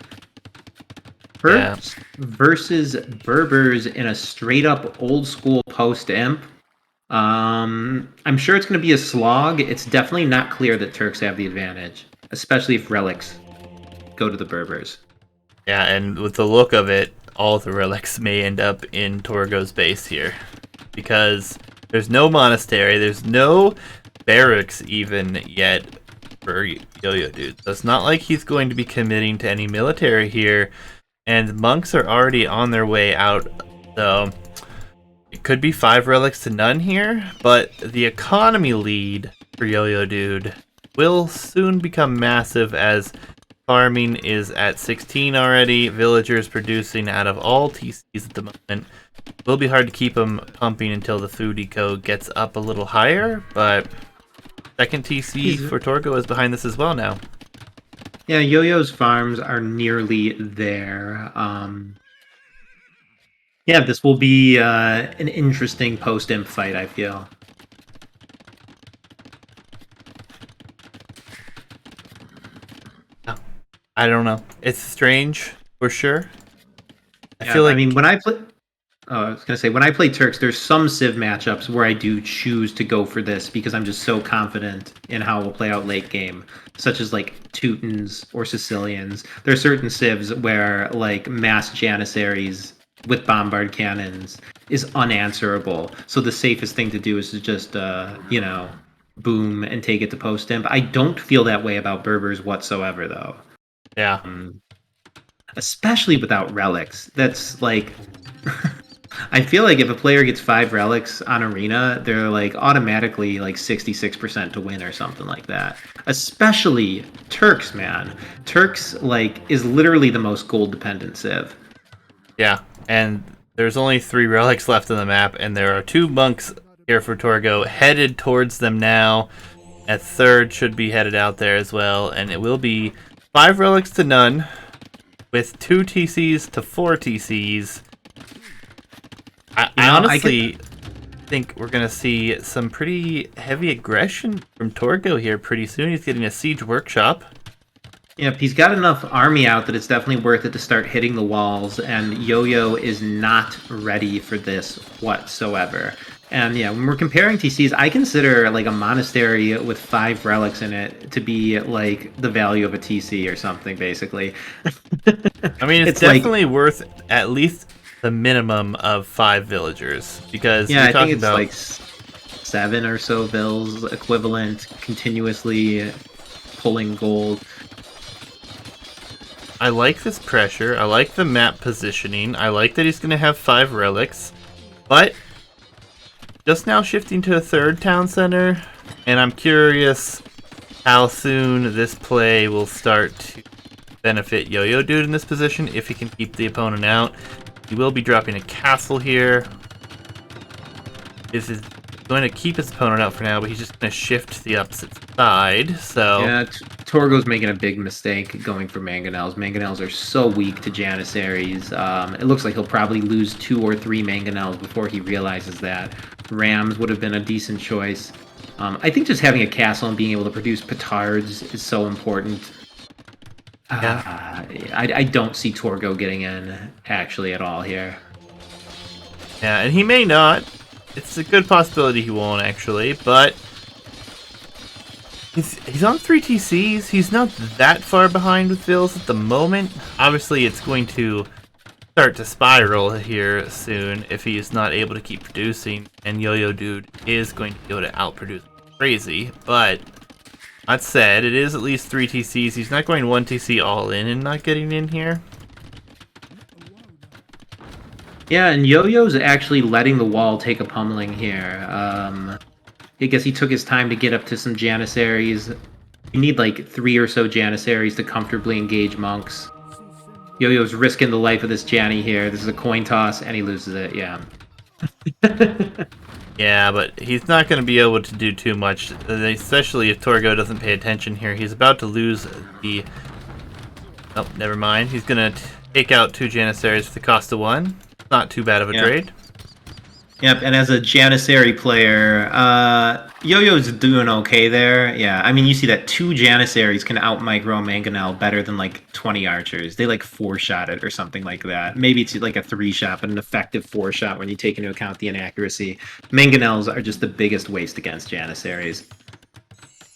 Speaker 1: Perps versus Berbers in a straight-up old-school post-imp. I'm sure it's going to be a slog. It's definitely not clear that Turks have the advantage, especially if relics go to the Berbers.
Speaker 2: Yeah, and with the look of it, all the relics may end up in Torgo's base here. Because there's no monastery, there's no barracks even yet for Yo-Yo Dude. So it's not like he's going to be committing to any military here. And monks are already on their way out, so it could be 5 relics to none here, but the economy lead for Yo-Yo Dude will soon become massive as farming is at 16 already, villagers producing out of all TCs at the moment. It will be hard to keep them pumping until the food eco gets up a little higher, but second TC for Torgo is behind this as well now.
Speaker 1: Yeah, Yo-Yo's farms are nearly there. Yeah, this will be an interesting post-imp fight, I feel.
Speaker 2: I don't know. It's strange, for sure.
Speaker 1: I feel like... I mean, when I play... Oh, I was going to say, when I play Turks, there's some Civ matchups where I do choose to go for this because I'm just so confident in how it will play out late game, such as, like, Teutons or Sicilians. There are certain Civs where, like, mass Janissaries with bombard cannons is unanswerable. So the safest thing to do is to just, you know, boom and take it to post-imp. I don't feel that way about Berbers whatsoever, though.
Speaker 2: Yeah.
Speaker 1: Especially without relics. That's, like... I feel like if a player gets 5 relics on Arena, they're like automatically like 66% to win or something like that. Especially Turks, man. Turks like is literally the most gold dependent Civ.
Speaker 2: Yeah, and there's only 3 relics left on the map, and there are 2 monks here for Torgo headed towards them now. A third should be headed out there as well, and it will be 5 relics to none, with 2 TCs to 4 TCs. I honestly think we're going to see some pretty heavy aggression from Torgo here pretty soon. He's getting a siege workshop.
Speaker 1: Yep, he's got enough army out that it's definitely worth it to start hitting the walls, and Yo-Yo is not ready for this whatsoever. And yeah, when we're comparing TCs, I consider like a monastery with 5 relics in it to be like the value of a TC or something, basically.
Speaker 2: I mean, it's
Speaker 1: like,
Speaker 2: definitely worth at least the minimum of 5 villagers, because
Speaker 1: yeah,
Speaker 2: you're
Speaker 1: I
Speaker 2: talking
Speaker 1: think it's
Speaker 2: about
Speaker 1: like 7 or so vills equivalent, continuously pulling gold.
Speaker 2: I like this pressure. I like the map positioning. I like that he's going to have 5 relics. But just now shifting to a 3rd town center, and I'm curious how soon this play will start to benefit Yo-Yo Dude in this position if he can keep the opponent out. He will be dropping a castle here. This is going to keep his opponent out for now, but he's just going to shift to the opposite side. So
Speaker 1: yeah, Torgo's making a big mistake going for Mangonels. Mangonels are so weak to Janissaries. It looks like he'll probably lose 2 or 3 Mangonels before he realizes that. Rams would have been a decent choice. I think just having a castle and being able to produce petards is so important.
Speaker 2: yeah.
Speaker 1: I don't see Torgo getting in actually at all here.
Speaker 2: Yeah, and he may not. It's a good possibility he won't actually, but he's on 3 TCs. He's not that far behind with Vills at the moment. Obviously, it's going to start to spiral here soon if he is not able to keep producing, and Yo-Yo Dude is going to be able to outproduce crazy. But that said, it is at least 3 TCs. He's not going 1 TC all in and not getting in here.
Speaker 1: Yeah, and Yo-Yo's actually letting the wall take a pummeling here. I guess he took his time to get up to some Janissaries. You need like 3 or so Janissaries to comfortably engage monks. Yo-Yo's risking the life of this Janny here. This is a coin toss, and he loses it, yeah.
Speaker 2: Yeah, but he's not going to be able to do too much, especially if Torgo doesn't pay attention here. He's about to lose the... Oh, never mind. He's going to take out 2 Janissaries for the cost of 1. Not too bad of a trade.
Speaker 1: Yep, and as a Janissary player, Yo-Yo's doing okay there. Yeah, I mean, you see that 2 Janissaries can out-micro a Mangonel better than, like, 20 archers. They, like, 4-shot it or something like that. Maybe it's, like, a 3-shot, but an effective 4-shot when you take into account the inaccuracy. Mangonels are just the biggest waste against Janissaries.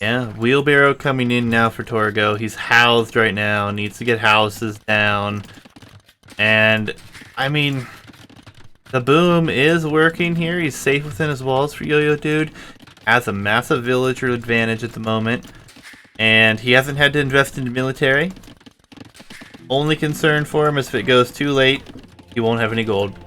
Speaker 2: Yeah, Wheelbarrow coming in now for Torgo. He's housed right now, needs to get houses down. And, I mean... the boom is working here. He's safe within his walls for Yo-Yo Dude. Has a massive villager advantage at the moment. And he hasn't had to invest into military. Only concern for him is if it goes too late, he won't have any gold.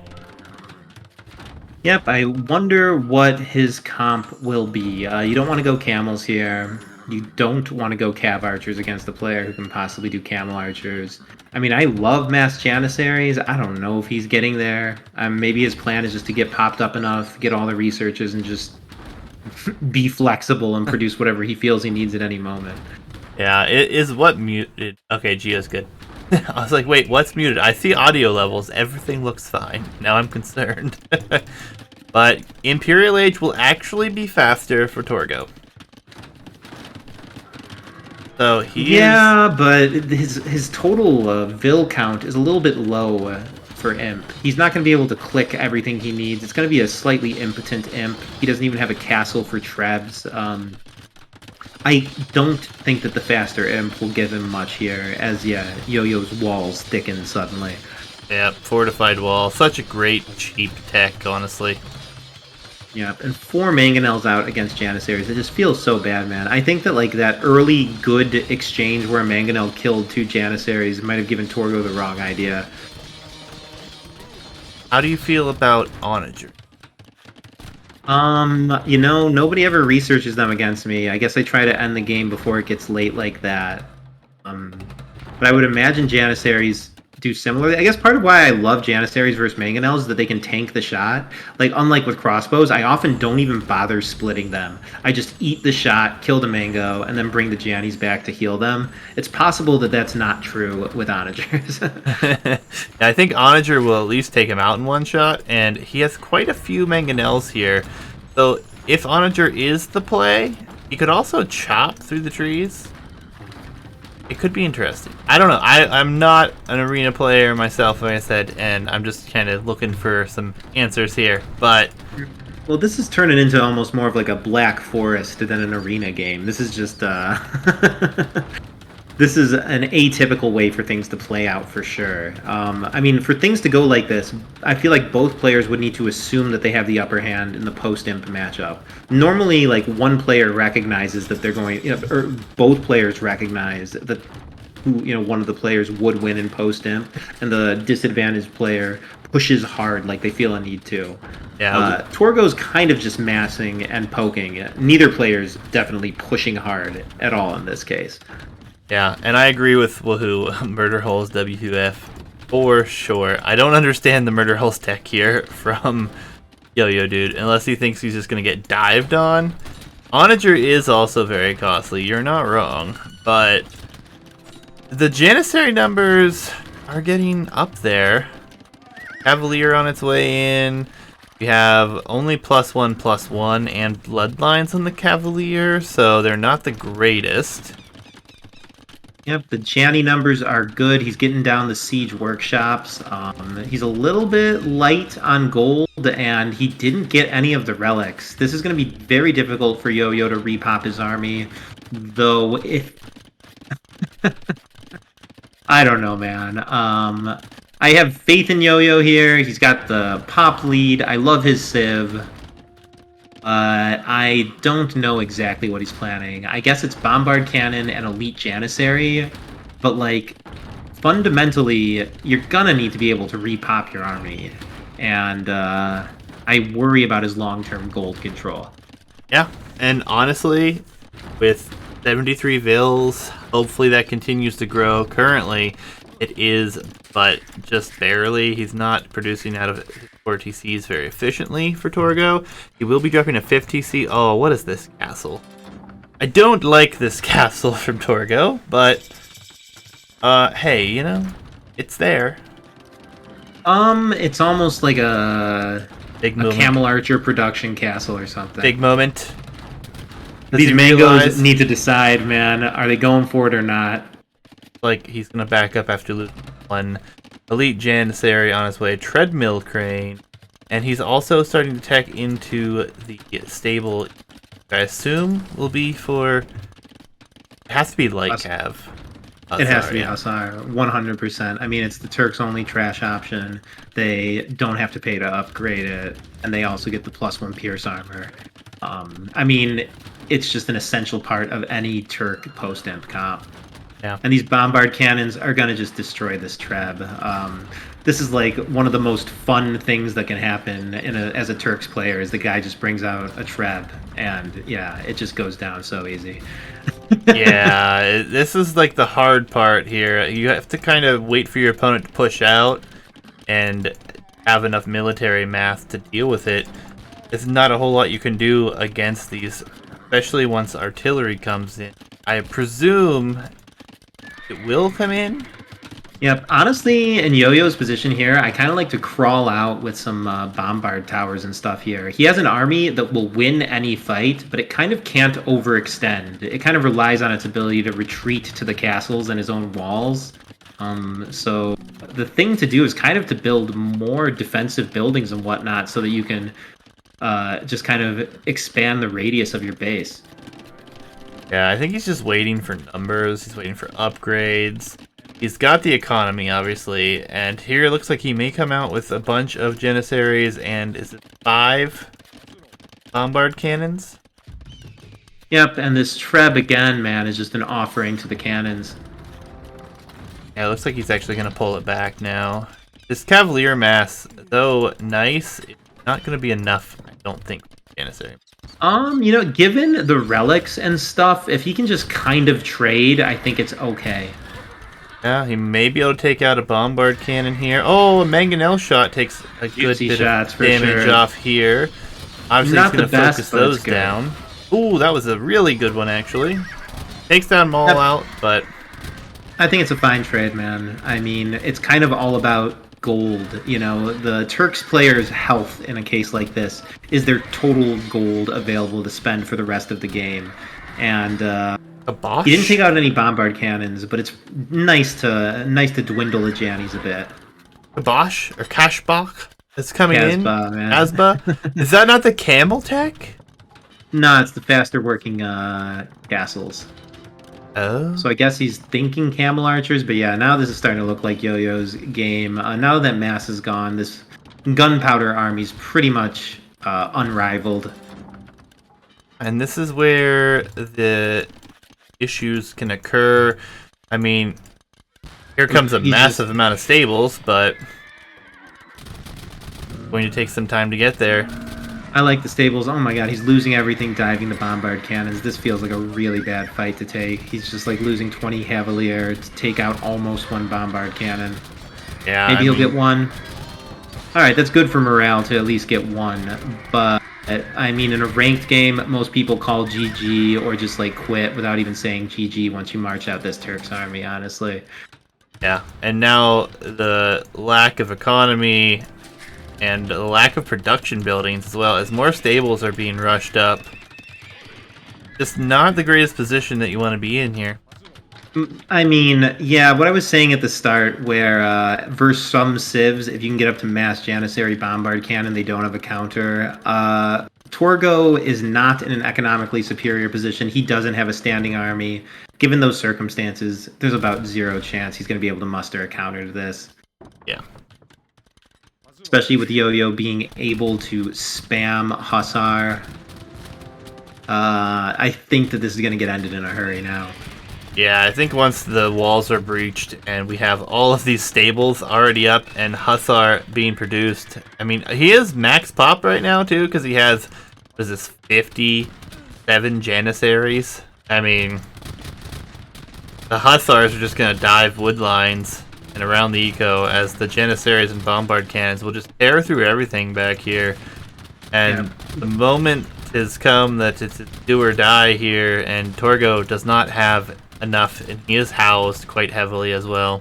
Speaker 1: Yep, I wonder what his comp will be. You don't want to go camels here. You don't want to go cav archers against the player who can possibly do camel archers. I mean, I love mass Janissaries. I don't know if he's getting there. Maybe his plan is just to get popped up enough, get all the researches, and just be flexible and produce whatever he feels he needs at any moment.
Speaker 2: Yeah, it is what muted. Okay, Geo's good. I was like, wait, what's muted? I see audio levels. Everything looks fine. Now I'm concerned. But Imperial Age will actually be faster for Torgo. So
Speaker 1: but his total Vil count is a little bit low for Imp. He's not going to be able to click everything he needs. It's going to be a slightly impotent Imp. He doesn't even have a castle for Trebs. I don't think that the faster Imp will give him much here, as Yo-Yo's walls thicken suddenly.
Speaker 2: Yeah, fortified wall. Such a great cheap tech, honestly.
Speaker 1: Yeah, and 4 Mangonels out against Janissaries. It just feels so bad, man. I think that like that early good exchange where Mangonel killed 2 Janissaries might have given Torgo the wrong idea.
Speaker 2: How do you feel about Onager?
Speaker 1: Nobody ever researches them against me. I guess I try to end the game before it gets late like that. But I would imagine Janissaries do similarly. I guess part of why I love Janissaries versus Mangonels is that they can tank the shot. Like, unlike with crossbows, I often don't even bother splitting them. I just eat the shot, kill the mango, and then bring the Jannies back to heal them. It's possible that that's not true with Onagers.
Speaker 2: I think Onager will at least take him out in one shot, and he has quite a few Mangonels here. So if Onager is the play, he could also chop through the trees. It could be interesting. I don't know. I'm not an arena player myself, like I said, and I'm just kind of looking for some answers here. But
Speaker 1: Well, this is turning into almost more of like a Black Forest than an arena game. This is just this is an atypical way for things to play out for sure. I mean, for things to go like this, I feel like both players would need to assume that they have the upper hand in the post-imp matchup. Normally, like one player recognizes that they're going, or both players recognize that one of the players would win in post-imp, and the disadvantaged player pushes hard like they feel a need to.
Speaker 2: yeah,
Speaker 1: Torgo's kind of just massing and poking. Neither player's definitely pushing hard at all in this case.
Speaker 2: yeah, and I agree with Woohoo. Murder Holes W2F for sure. I don't understand the Murder Holes tech here from Yo-Yo Dude, unless he thinks he's just gonna get dived on. Onager is also very costly. You're not wrong, but the Janissary numbers are getting up there. Cavalier on its way in. We have only +1/+1 and Bloodlines on the Cavalier, so they're not the greatest.
Speaker 1: Yep, the Janny numbers are good. He's getting down the siege workshops. He's a little bit light on gold, and he didn't get any of the relics. This is going to be very difficult for Yo-Yo to repop his army, though if... I don't know, man. I have faith in Yo-Yo here. He's got the pop lead. I love his Civ. I don't know exactly what he's planning. I guess it's Bombard Cannon and Elite Janissary, but like fundamentally, you're gonna need to be able to repop your army, and I worry about his long-term gold control.
Speaker 2: Yeah, and honestly, with 73 Vils, hopefully that continues to grow. Currently, it is, but just barely. He's not producing out of 4 TCs very efficiently for Torgo. He will be dropping a 5th TC. Oh, what is this castle? I don't like this castle from Torgo, but hey, it's there.
Speaker 1: It's almost like a
Speaker 2: Big moment.
Speaker 1: Camel Archer production castle or something.
Speaker 2: Big moment.
Speaker 1: These mangoes need to decide, man. Are they going for it or not?
Speaker 2: Like he's gonna back up after losing one Elite Janissary on his way, Treadmill Crane, and he's also starting to tech into the stable. I assume will be for. It has to be light cav.
Speaker 1: It has to be Hussar, 100%. I mean, it's the Turks' only trash option. They don't have to pay to upgrade it, and they also get the +1 Pierce armor. I mean, it's just an essential part of any Turk post-imp comp.
Speaker 2: Yeah.
Speaker 1: And these bombard cannons are going to just destroy this Treb. This is like one of the most fun things that can happen as a Turks player is the guy just brings out a Treb, and yeah, it just goes down so easy.
Speaker 2: Yeah, this is like the hard part here. You have to kind of wait for your opponent to push out and have enough military math to deal with it. There's not a whole lot you can do against these, especially once artillery comes in. I presume it will come in.
Speaker 1: Yep, honestly, in Yo-Yo's position here, I kind of like to crawl out with some bombard towers and stuff here. He has an army that will win any fight, but it kind of can't overextend. It kind of relies on its ability to retreat to the castles and his own walls. So the thing to do is kind of to build more defensive buildings and whatnot so that you can just kind of expand the radius of your base.
Speaker 2: Yeah, I think he's just waiting for numbers. He's waiting for upgrades. He's got the economy, obviously, and here it looks like he may come out with a bunch of Janissaries and is it 5 bombard cannons?
Speaker 1: Yep, and this Treb again, man, is just an offering to the cannons.
Speaker 2: Yeah, it looks like he's actually going to pull it back now. This Cavalier mass, though nice, it's not going to be enough, I don't think, Janissary.
Speaker 1: Given the relics and stuff, if he can just kind of trade, I think it's okay.
Speaker 2: Yeah, he may be able to take out a bombard cannon here. Oh, a mangonel shot takes a good bit of damage off here. Obviously, he's going to focus those down. Ooh, that was a really good one, actually. Takes down Maul out, but...
Speaker 1: I think it's a fine trade, man. I mean, it's kind of all about gold. The Turks player's health in a case like this is their total gold available to spend for the rest of the game. And
Speaker 2: a Bosch?
Speaker 1: He didn't take out any bombard cannons, but it's nice to dwindle the Jannies a bit.
Speaker 2: A Bosch or Kashbach is coming in.
Speaker 1: Man.
Speaker 2: Asba? Is that not the camel tech?
Speaker 1: No, it's the faster working castles.
Speaker 2: Oh.
Speaker 1: So I guess he's thinking camel archers, but yeah, now this is starting to look like Yo-Yo's game. Now that mass is gone, this gunpowder army's pretty much unrivaled.
Speaker 2: And this is where the issues can occur. I mean, here comes a massive amount of stables, but going to take some time to get there.
Speaker 1: I like the stables. Oh my god, he's losing everything diving the bombard cannons. This feels like a really bad fight to take. He's just like losing 20 Cavalier to take out almost one bombard cannon.
Speaker 2: Yeah,
Speaker 1: Maybe he'll get one. Alright, that's good for morale to at least get one. But, I mean, in a ranked game, most people call GG or just like quit without even saying GG once you march out this Turks army, honestly.
Speaker 2: Yeah, and now the lack of economy and the lack of production buildings as well, as more stables are being rushed up. Just not the greatest position that you want to be in here.
Speaker 1: I mean, yeah, what I was saying at the start, where versus some civs, if you can get up to mass Janissary bombard cannon, they don't have a counter. Torgo is not in an economically superior position. He doesn't have a standing army. Given those circumstances, there's about zero chance he's going to be able to muster a counter to this.
Speaker 2: Yeah.
Speaker 1: Especially with Yo-Yo being able to spam Hussar. I think that this is going to get ended in a hurry now.
Speaker 2: Yeah, I think once the walls are breached and we have all of these stables already up and Hussar being produced. I mean, he is max pop right now, too, because he has, what is this, 57 Janissaries? I mean, the Hussars are just going to dive wood lines and around the eco as the Janissaries and bombard cannons will just tear through everything back here. And the moment has come that it's a do or die here, and Torgo does not have enough, and he is housed quite heavily as well.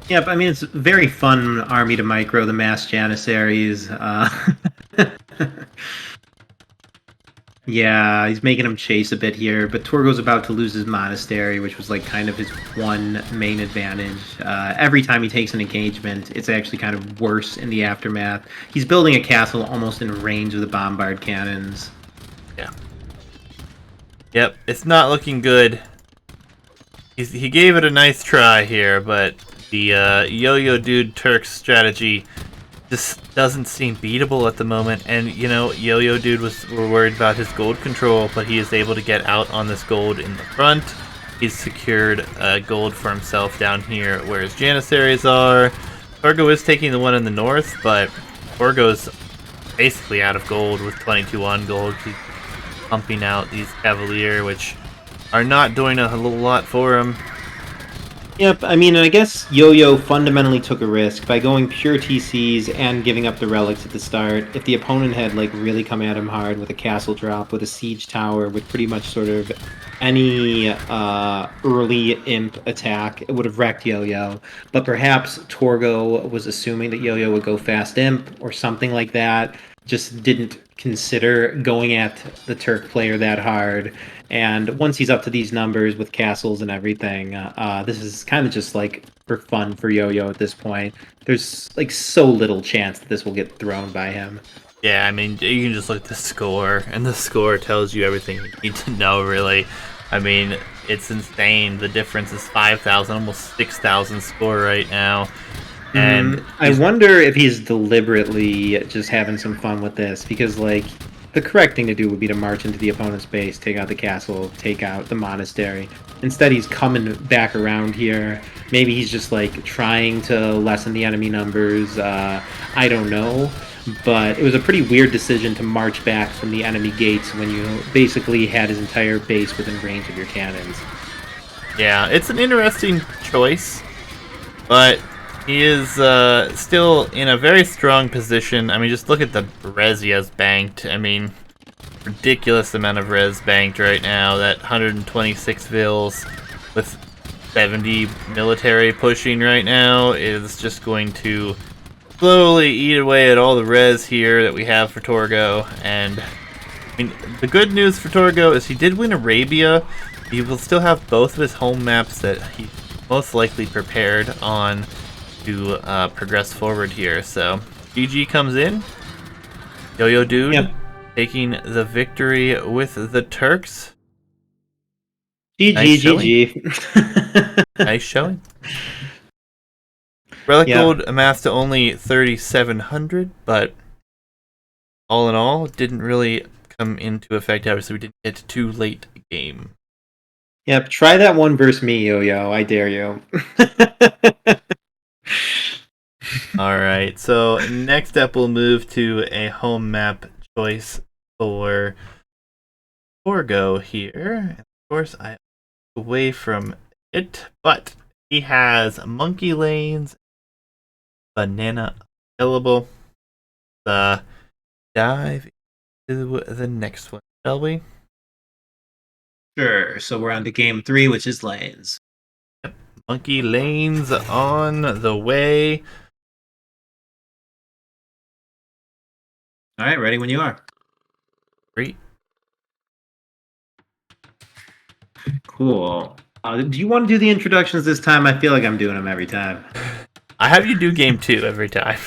Speaker 1: Yep, I mean, it's a very fun army to micro, the mass Janissaries. Yeah, he's making him chase a bit here, but Torgo's about to lose his monastery, which was like kind of his one main advantage. Every time he takes an engagement, it's actually kind of worse in the aftermath. He's building a castle almost in range of the bombard cannons.
Speaker 2: Yeah. Yep, it's not looking good. He gave it a nice try here, but the Yo-Yo Dude Turks strategy just doesn't seem beatable at the moment. And, you know, Yo-Yo Dude were worried about his gold control, but he is able to get out on this gold in the front. He's secured gold for himself down here where his Janissaries are. Torgo is taking the one in the north, but Torgo's basically out of gold with 22 on gold. He's pumping out these Cavalier, which are not doing a little lot for him.
Speaker 1: Yep, I mean, I guess Yo-Yo fundamentally took a risk by going pure TCs and giving up the relics at the start. If the opponent had, like, really come at him hard with a castle drop, with a siege tower, with pretty much sort of any early imp attack, it would have wrecked Yo-Yo. But perhaps Torgo was assuming that Yo-Yo would go fast imp or something like that, just didn't consider going at the Turk player that hard. And once he's up to these numbers with castles and everything, this is kind of just like for fun for Yo-Yo at this point. There's like so little chance that this will get thrown by him.
Speaker 2: Yeah, I mean, you can just look at the score, and the score tells you everything you need to know, really. I mean, it's insane. The difference is 5,000, almost 6,000 score right now. And
Speaker 1: I wonder if he's deliberately just having some fun with this, because, like, the correct thing to do would be to march into the opponent's base, take out the castle, take out the monastery. Instead, he's coming back around here. Maybe he's just like trying to lessen the enemy numbers. I don't know. But it was a pretty weird decision to march back from the enemy gates when you basically had his entire base within range of your cannons.
Speaker 2: Yeah, it's an interesting choice, but he is still in a very strong position. I mean, just look at the res he has banked. I mean, ridiculous amount of res banked right now. That 126 vills with 70 military pushing right now is just going to slowly eat away at all the res here that we have for Torgo. And I mean, the good news for Torgo is he did win Arabia. He will still have both of his home maps that he most likely prepared on to progress forward here. So GG comes in. Yo-Yo Dude,
Speaker 1: Yep.
Speaker 2: taking the victory with the Turks.
Speaker 1: GG,
Speaker 2: Nice showing.
Speaker 1: GG.
Speaker 2: Nice showing. Relic
Speaker 1: Yeah.
Speaker 2: gold amassed to only 3,700, but all in all, didn't really come into effect. Obviously, we didn't get too late game.
Speaker 1: Yep, try that one versus me, Yo-Yo. I dare you.
Speaker 2: All right, so next up, we'll move to a home map choice for Torgo here. And of course, I away from it, but he has Monkey Lanes, Banana available. Dive into the next one, shall we?
Speaker 1: Sure. So we're on to game 3, which is lanes.
Speaker 2: Monkey Lanes on the way.
Speaker 1: All right, ready when you are.
Speaker 2: Great.
Speaker 1: Cool. Do you want to do the introductions this time? I feel like I'm doing them every time.
Speaker 2: I have you do game 2 every time.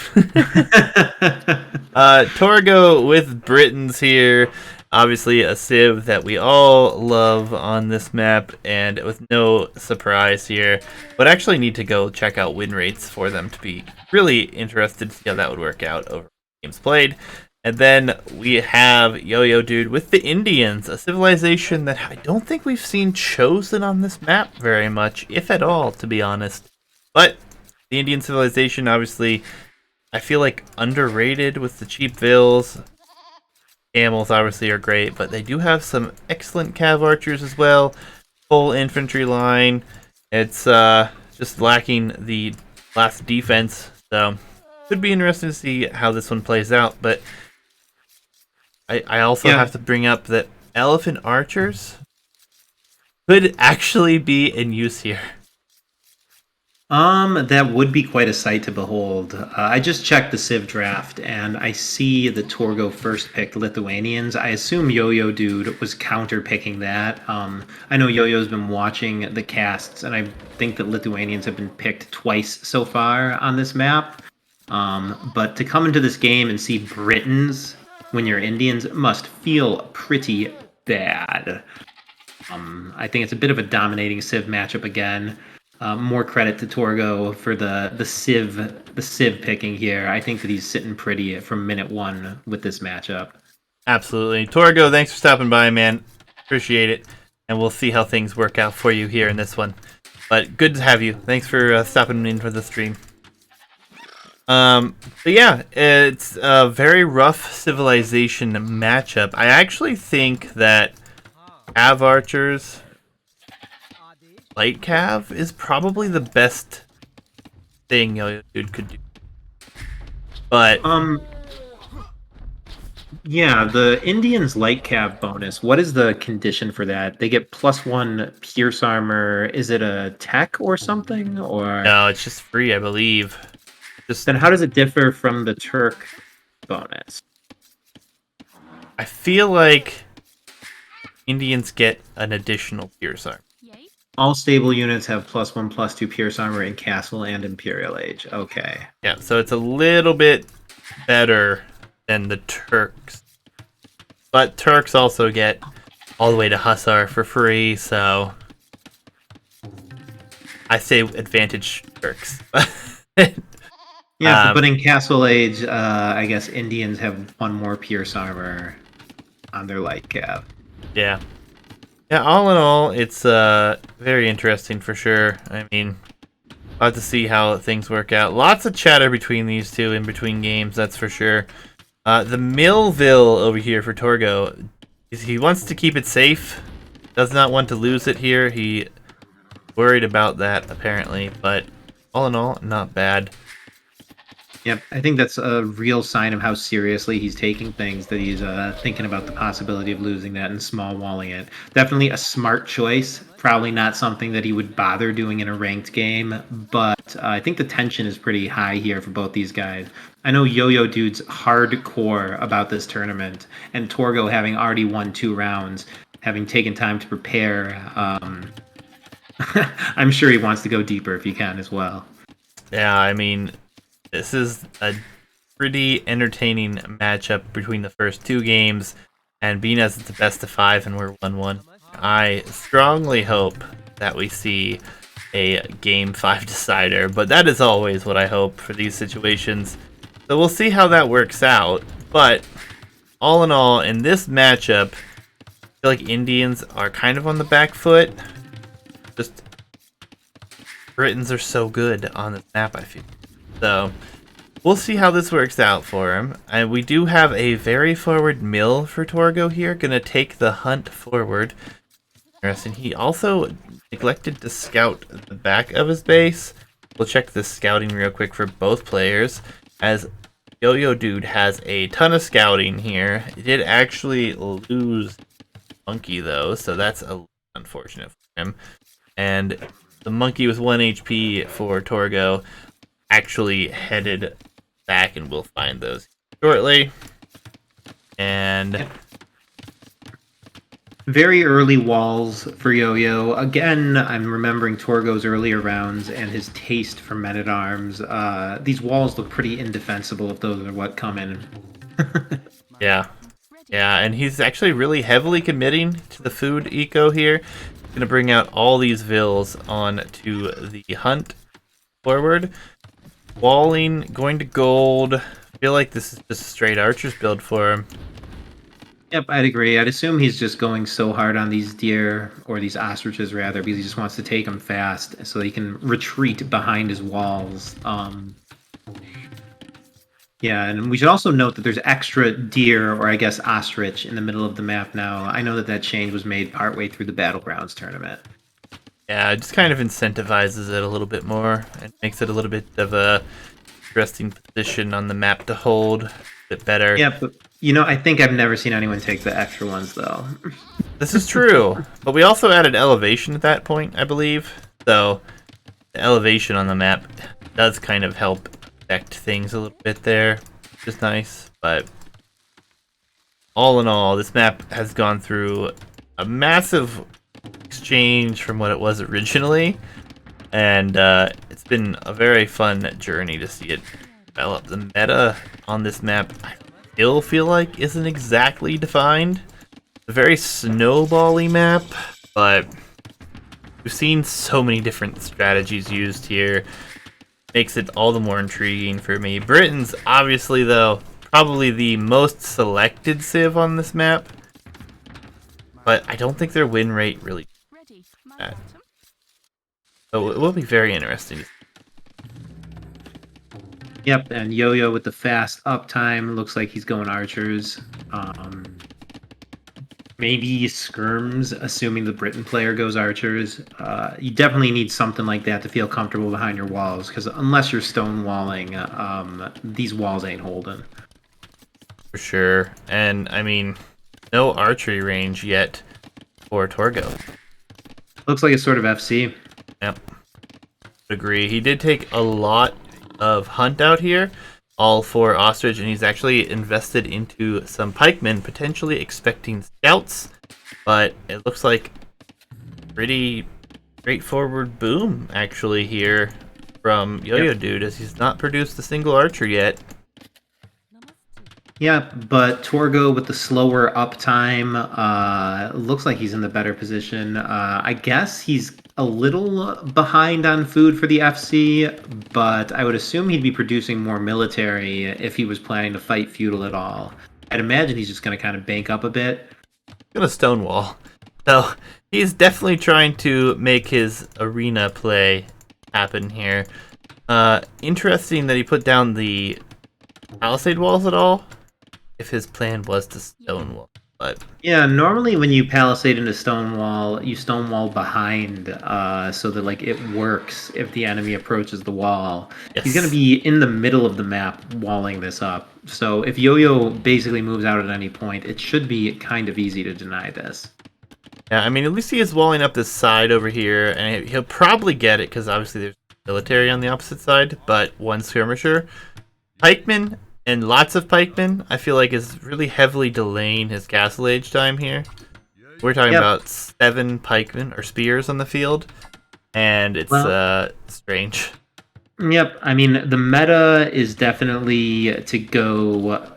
Speaker 2: Torgo with Britons here. Obviously a Civ that we all love on this map, and with no surprise here. But actually need to go check out win rates for them to be really interested to see how that would work out over games played. And then we have Yo-Yo Dude with the Indians, a civilization that I don't think we've seen chosen on this map very much, if at all, to be honest. But the Indian civilization, obviously, I feel like underrated with the cheap vills. Camels obviously are great, but they do have some excellent cav archers as well. Full infantry line. It's just lacking the last defense, so could be interesting to see how this one plays out. But I also have to bring up that elephant archers could actually be in use here.
Speaker 1: That would be quite a sight to behold. I just checked the Sieve Draft, and I see the Torgo first picked Lithuanians. I assume Yo-Yo Dude was counter-picking that. I know Yo-Yo's been watching the casts, and I think that Lithuanians have been picked twice so far on this map. But to come into this game and see Britons when you're Indians must feel pretty bad. I think it's a bit of a dominating Civ matchup again. More credit to Torgo for the Civ picking here. I think that he's sitting pretty from minute 1 with this matchup.
Speaker 2: Absolutely. Torgo, thanks for stopping by, man. Appreciate it. And we'll see how things work out for you here in this one. But good to have you. Thanks for stopping in for the stream. But yeah, it's a very rough civilization matchup. I actually think that Cav Archers, Light Cav, is probably the best thing Yo-Yo Dude could do. But
Speaker 1: yeah, the Indians light cav bonus. What is the condition for that? They get +1 pierce armor. Is it a tech or something? Or
Speaker 2: no, it's just free, I believe.
Speaker 1: then how does it differ from the Turk bonus?
Speaker 2: I feel like Indians get an additional pierce armor.
Speaker 1: All stable units have +1/+2 pierce armor in Castle and Imperial Age. Okay.
Speaker 2: Yeah, so it's a little bit better than the Turks. But Turks also get all the way to Hussar for free, so I say advantage Turks.
Speaker 1: Yeah, but in Castle Age, I guess Indians have 1 more pierce armor. on their light cap.
Speaker 2: Yeah. Yeah, all in all, it's very interesting for sure. I mean, I'll have to see how things work out. Lots of chatter between these two in between games, that's for sure. The Millville over here for Torgo, he wants to keep it safe. Does not want to lose it here. He worried about that apparently, but all in all, not bad.
Speaker 1: Yep, I think that's a real sign of how seriously he's taking things, that he's thinking about the possibility of losing that and small walling it. Definitely a smart choice. Probably not something that he would bother doing in a ranked game, but I think the tension is pretty high here for both these guys. I know Yo-Yo Dude's hardcore about this tournament, and Torgo, having already won 2 rounds, having taken time to prepare, I'm sure he wants to go deeper if he can as well.
Speaker 2: Yeah, I mean, this is a pretty entertaining matchup between the first 2 games, and being as it's a best of 5 and we're 1-1, I strongly hope that we see a Game 5 decider, but that is always what I hope for these situations. So we'll see how that works out, but all in all, in this matchup, I feel like Indians are kind of on the back foot. Just Britons are so good on this map, I feel. So we'll see how this works out for him. And we do have a very forward mill for Torgo here. Gonna take the hunt forward. Interesting. He also neglected to scout the back of his base. We'll check the scouting real quick for both players, as Yo-Yo Dude has a ton of scouting here. He did actually lose Monkey though, so that's a little unfortunate for him. And the Monkey with 1 HP for Torgo actually headed back, and we'll find those shortly. And
Speaker 1: very early walls for Yo-Yo. Again, I'm remembering Torgo's earlier rounds and his taste for men-at-arms. These walls look pretty indefensible if those are what come in.
Speaker 2: yeah, and he's actually really heavily committing to the food eco here. He's gonna bring out all these vills onto the hunt forward. Walling, going to gold. I feel like this is just a straight archers build for him.
Speaker 1: Yep, I'd agree. I'd assume he's just going so hard on these deer, or these ostriches rather, because he just wants to take them fast so he can retreat behind his walls. Yeah, and we should also note that there's extra deer, or I guess ostrich, in the middle of the map now. I know that change was made partway through the Battlegrounds tournament.
Speaker 2: Yeah, it just kind of incentivizes it a little bit more and makes it a little bit of a interesting position on the map to hold a bit better.
Speaker 1: Yeah, but I think I've never seen anyone take the extra ones though.
Speaker 2: This is true, but we also added elevation at that point, I believe. So the elevation on the map does kind of help affect things a little bit there, which is nice. But all in all, this map has gone through a massive exchange from what it was originally, and it's been a very fun journey to see it develop. The meta on this map, I still feel like, isn't exactly defined. It's a very snowbally map, but we've seen so many different strategies used here. Makes it all the more intriguing for me. Britain's obviously, though, probably the most selected Civ on this map, but I don't think their win rate really that. So it will be very interesting.
Speaker 1: Yep, and Yo-Yo with the fast uptime. Looks like he's going archers. Maybe skirms, assuming the Britain player goes archers. You definitely need something like that to feel comfortable behind your walls, because unless you're stonewalling, these walls ain't holding.
Speaker 2: For sure. And, I mean, no archery range yet for Torgo.
Speaker 1: Looks like a sort of FC.
Speaker 2: Yep. Agree. He did take a lot of hunt out here, all for ostrich, and he's actually invested into some pikemen, potentially expecting scouts, but it looks like pretty straightforward boom actually here from Yo-Yo Dude, as he's not produced a single archer yet.
Speaker 1: Yeah, but Torgo with the slower uptime looks like he's in the better position. I guess he's a little behind on food for the FC, but I would assume he'd be producing more military if he was planning to fight feudal at all. I'd imagine he's just going to kind of bank up a bit.
Speaker 2: Gonna stonewall. So he's definitely trying to make his arena play happen here. Interesting that he put down the palisade walls at all. If his plan was to stonewall, but
Speaker 1: Yeah, normally when you palisade into Stonewall, you Stonewall behind, so that like it works if the enemy approaches the wall. He's gonna
Speaker 2: yes.
Speaker 1: be in the middle of the map walling this up. So if Yo-Yo basically moves out at any point, it should be kind of easy to deny this.
Speaker 2: Yeah, I mean, at least he is walling up this side over here, and he'll probably get it because obviously there's military on the opposite side, but one skirmisher. Pikeman and lots of pikemen, I feel like, is really heavily delaying his castle age time here. We're talking
Speaker 1: Yep.
Speaker 2: about 7 pikemen or spears on the field, and it's strange.
Speaker 1: Yep, I mean the meta is definitely to go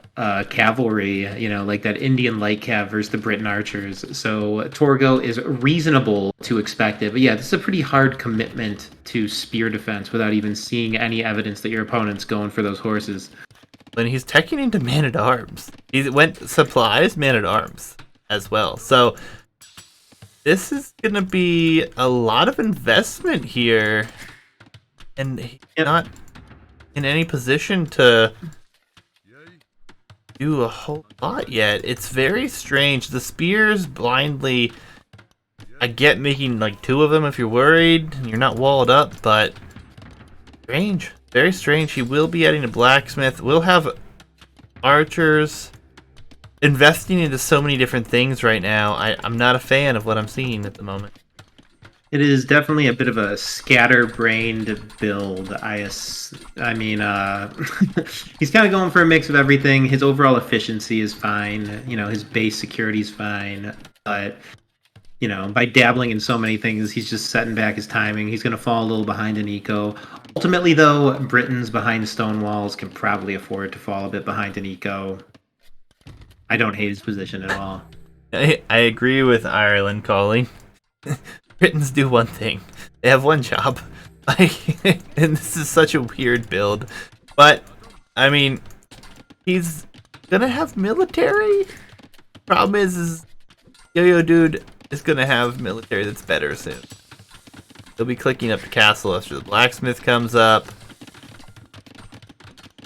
Speaker 1: cavalry, like that Indian light cav versus the Briton archers. So Torgo is reasonable to expect it, but yeah, this is a pretty hard commitment to spear defense without even seeing any evidence that your opponent's going for those horses.
Speaker 2: When he's teching into man at arms, he went supplies man at arms as well. So this is gonna be a lot of investment here, and he's not in any position to do a whole lot yet. It's very strange. The spears blindly, I get making like 2 of them if you're worried and you're not walled up, but strange. Very strange. He will be adding a blacksmith. We'll have archers investing into so many different things right now. I'm not a fan of what I'm seeing at the moment.
Speaker 1: It is definitely a bit of a scatterbrained build. I mean, he's kind of going for a mix of everything. His overall efficiency is fine. His base security is fine. But, by dabbling in so many things, he's just setting back his timing. He's going to fall a little behind in eco. Ultimately, though, Britons behind stone walls can probably afford to fall a bit behind in eco. I don't hate his position at all.
Speaker 2: I agree with Ireland calling. Britons do one thing. They have one job. And this is such a weird build. But, I mean, he's gonna have military? Problem is Yo-Yo Dude is gonna have military that's better soon. He'll be clicking up the castle after the blacksmith comes up.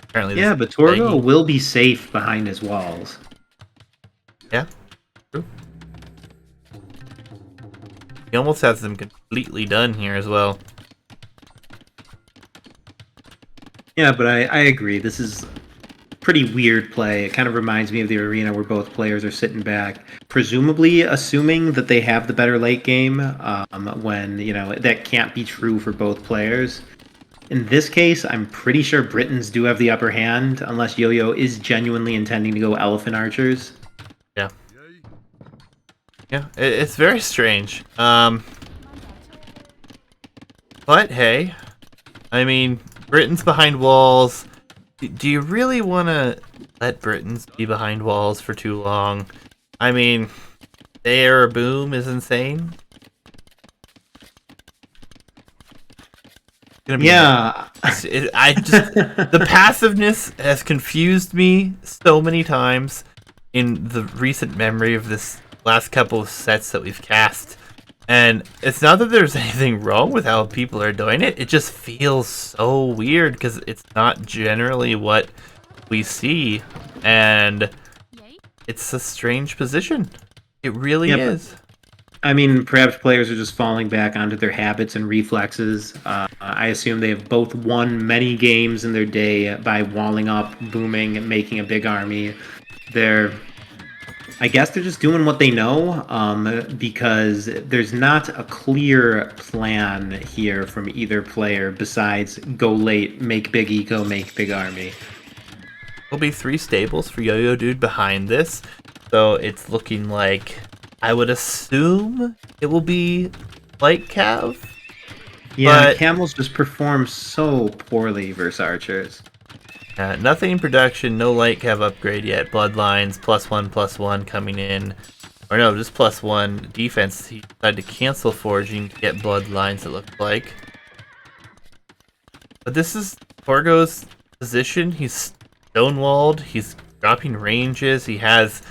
Speaker 2: Apparently,
Speaker 1: Yeah, but Torgo will be safe behind his walls.
Speaker 2: Yeah, true. He almost has them completely done here as well.
Speaker 1: Yeah, but I agree. This is pretty weird play. It kind of reminds me of the arena where both players are sitting back, presumably assuming that they have the better late game, when, that can't be true for both players. In this case, I'm pretty sure Britons do have the upper hand, unless Yo-Yo is genuinely intending to go elephant archers.
Speaker 2: Yeah. Yeah, it's very strange. But hey, I mean, Britons behind walls. Do you really want to let Britons be behind walls for too long? I mean, their boom is insane.
Speaker 1: Yeah.
Speaker 2: The passiveness has confused me so many times in the recent memory of this last couple of sets that we've cast. And it's not that there's anything wrong with how people are doing it. It just feels so weird because it's not generally what we see. And it's a strange position. It really is.
Speaker 1: I mean, perhaps players are just falling back onto their habits and reflexes. I assume they have both won many games in their day by walling up, booming, and making a big army. I guess they're just doing what they know, because there's not a clear plan here from either player besides go late, make big eco, make big army.
Speaker 2: There'll be 3 stables for Yo-Yo Dude behind this, so it's looking like, I would assume it will be light cav.
Speaker 1: Yeah,
Speaker 2: but
Speaker 1: camels just perform so poorly versus archers.
Speaker 2: Nothing in production, no light cav upgrade yet. Bloodlines, +1/+1 coming in. Or no, just +1 defense. He decided to cancel forging to get bloodlines, it looked like. But this is Torgo's position. He's stonewalled. He's dropping ranges. He has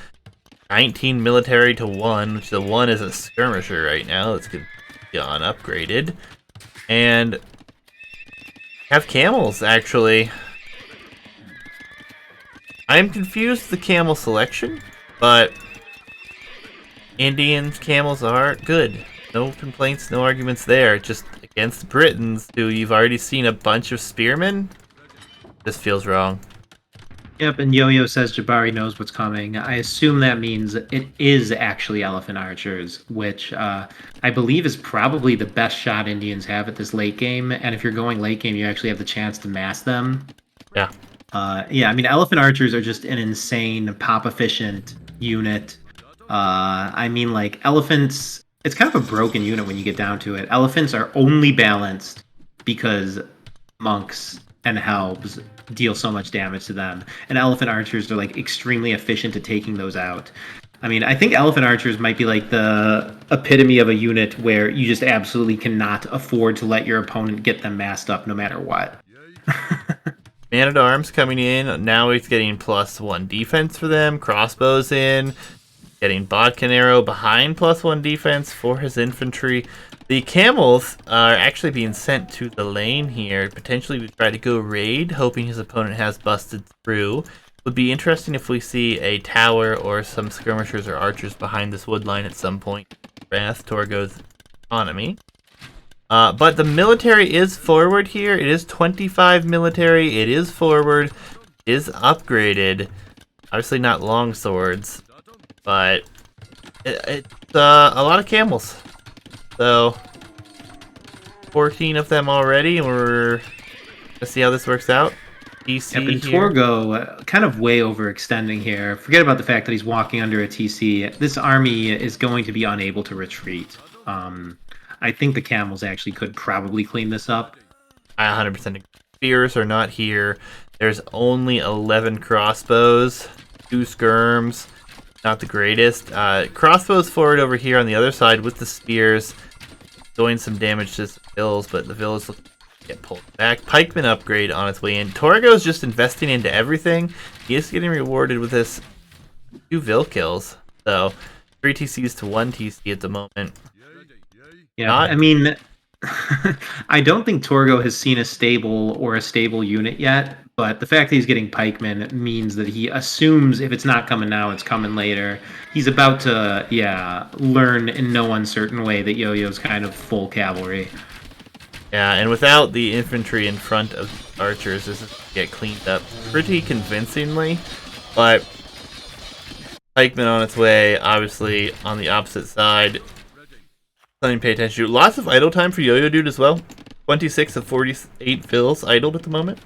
Speaker 2: 19 military to 1, which the 1 is a skirmisher right now. It's good on upgraded. And have camels, actually. I'm confused with the camel selection, but Indian camels are good. No complaints, no arguments there. Just against the Britons, who you've already seen a bunch of spearmen, this feels wrong.
Speaker 1: Yep, and Yo-Yo says Jabari knows what's coming. I assume that means it is actually elephant archers, which I believe is probably the best shot Indians have at this late game. And if you're going late game, you actually have the chance to mass them.
Speaker 2: Yeah.
Speaker 1: Yeah, I mean, elephant archers are just an insane pop-efficient unit. I mean, like, elephants, it's kind of a broken unit when you get down to it. Elephants are only balanced because monks and helbs deal so much damage to them. And elephant archers are, like, extremely efficient at taking those out. I mean, I think elephant archers might be, like, the epitome of a unit where you just absolutely cannot afford to let your opponent get them masked up no matter what.
Speaker 2: Man-at-Arms coming in. Now he's getting +1 defense for them. Crossbows in. Getting Bodkin Arrow behind +1 defense for his infantry. The camels are actually being sent to the lane here. Potentially to try to go raid, hoping his opponent has busted through. Would be interesting if we see a tower or some skirmishers or archers behind this wood line at some point. Wrath Torgo's economy. But the military is forward here. It is 25 military. It is forward. It is upgraded. Obviously not long swords, but it's a lot of camels. So 14 of them already. We're gonna see how this works out. TC
Speaker 1: Yep, and
Speaker 2: here.
Speaker 1: Torgo kind of way overextending here. Forget about the fact that he's walking under a TC. This army is going to be unable to retreat. I think the camels actually could probably clean this up.
Speaker 2: I 100% agree. Spears are not here. There's only 11 crossbows, 2 skirms. Not the greatest. Crossbows forward over here on the other side with the spears, doing some damage to some vills, but the vills look to get pulled back. Pikeman upgrade on its way in. Torgo's just investing into everything. He is getting rewarded with this 2 vill kills. So 3 TCs to 1 TC at the moment.
Speaker 1: Yeah, I mean, I don't think Torgo has seen a stable unit yet, but the fact that he's getting pikemen means that he assumes if it's not coming now, it's coming later. He's about to, learn in no uncertain way that Yo-Yo's kind of full cavalry.
Speaker 2: Yeah, and without the infantry in front of the archers, this is going to get cleaned up pretty convincingly. But pikemen on its way, obviously on the opposite side. Something to pay attention to. Lots of idle time for Yo-Yo Dude as well. 26 of 48 fills idled at the moment.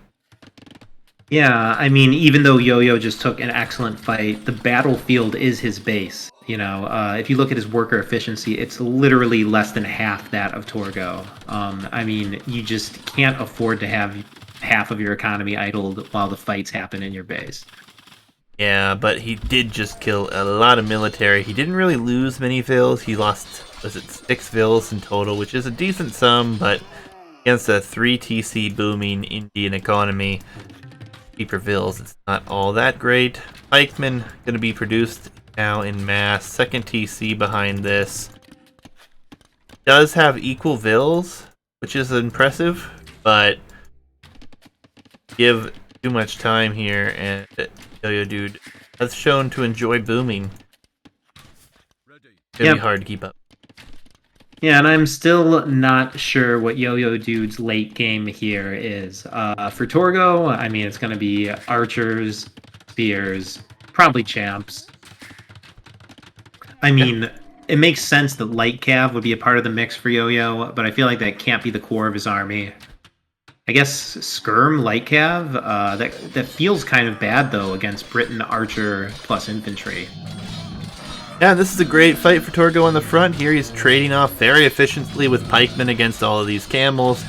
Speaker 1: Yeah, I mean, even though Yo-Yo just took an excellent fight, the battlefield is his base. You know, if you look at his worker efficiency, it's literally less than half that of Torgo. I mean, you just can't afford to have half of your economy idled while the fights happen in your base.
Speaker 2: Yeah, but he did just kill a lot of military. He didn't really lose many vills. He lost, was it 6 vills in total, which is a decent sum, but against a 3 TC booming Indian economy, cheaper vills, it's not all that great. Pikemen going to be produced now in mass. Second TC behind this. Does have equal vills, which is impressive, but give too much time here, and Yo-Yo Dude has shown to enjoy booming. It's gonna be hard to keep up.
Speaker 1: Yeah, and I'm still not sure what Yo-Yo Dude's late game here is. For Torgo, I mean, it's going to be archers, spears, probably champs. I mean, it makes sense that light cav would be a part of the mix for Yo-Yo, but I feel like that can't be the core of his army. I guess Skirm, light cav, that feels kind of bad, though, against Britain archer plus infantry.
Speaker 2: Yeah, this is a great fight for Torgo on the front here. He's trading off very efficiently with pikemen against all of these camels.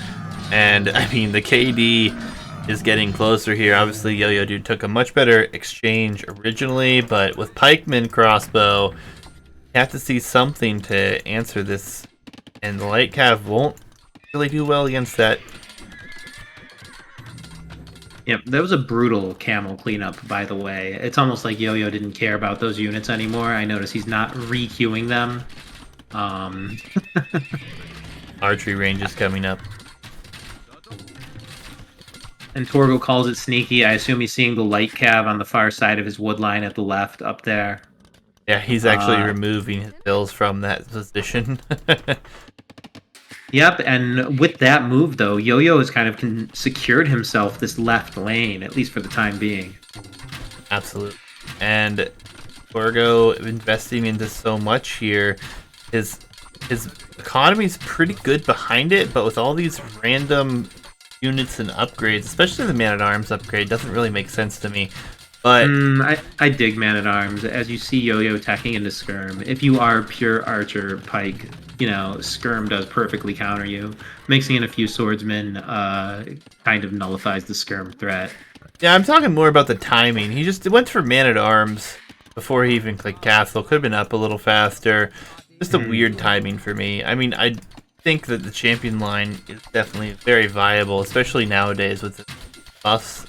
Speaker 2: And, I mean, the KD is getting closer here. Obviously, Yo-Yo Dude took a much better exchange originally, but with pikemen crossbow, you have to see something to answer this. And the light cav won't really do well against that.
Speaker 1: Yep, that was a brutal camel cleanup, by the way. It's almost like Yo-Yo didn't care about those units anymore. I notice he's not re-queuing them. Um,
Speaker 2: Archery range is coming up.
Speaker 1: and Torgo calls it sneaky. I assume he's seeing the light cav on the far side of his wood line at the left up there.
Speaker 2: Yeah, he's actually removing his bills from that position.
Speaker 1: Yep, and with that move, though, Yo-Yo has kind of secured himself this left lane, at least for the time being.
Speaker 2: Absolutely. And Torgo investing into so much here. His economy's pretty good behind it, but with all these random units and upgrades, especially the Man-at-Arms upgrade, doesn't really make sense to me. But
Speaker 1: I dig Man-at-Arms. As you see Yo-Yo attacking into Skirm, if you are pure Archer Pike, Skirm does perfectly counter you. Mixing in a few swordsmen kind of nullifies the Skirm threat.
Speaker 2: Yeah, I'm talking more about the timing. He just went for Man-at-Arms before he even clicked Castle. Could have been up a little faster. Just a weird timing for me. I mean, I think that the champion line is definitely very viable, especially nowadays with the buffs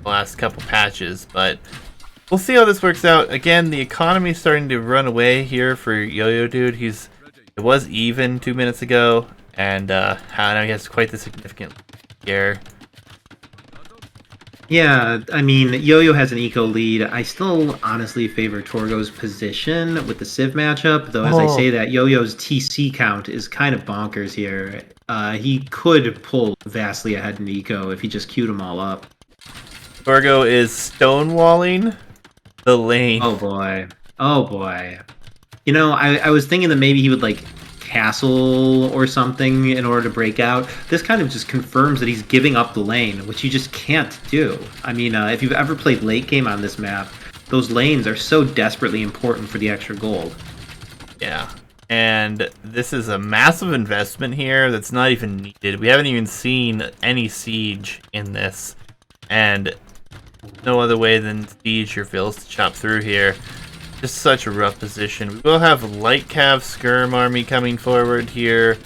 Speaker 2: the last couple patches, but we'll see how this works out. Again, the economy is starting to run away here for Yo-Yo Dude. It was even 2 minutes ago, and now he has quite the significant scare.
Speaker 1: Yeah, I mean, Yo-Yo has an eco lead. I still honestly favor Torgo's position with the Civ matchup, though as I say that, Yo-Yo's TC count is kind of bonkers here. He could pull vastly ahead in eco if he just queued them all up.
Speaker 2: Torgo is stonewalling the lane.
Speaker 1: Oh boy. Oh boy. I was thinking that maybe he would like castle or something in order to break out. This kind of just confirms that he's giving up the lane, which you just can't do. I mean, if you've ever played late game on this map, those lanes are so desperately important for the extra gold.
Speaker 2: Yeah. And this is a massive investment here that's not even needed. We haven't even seen any siege in this. And no other way than siege your fills to chop through here. Just such a rough position. We will have light cav skirm army coming forward here.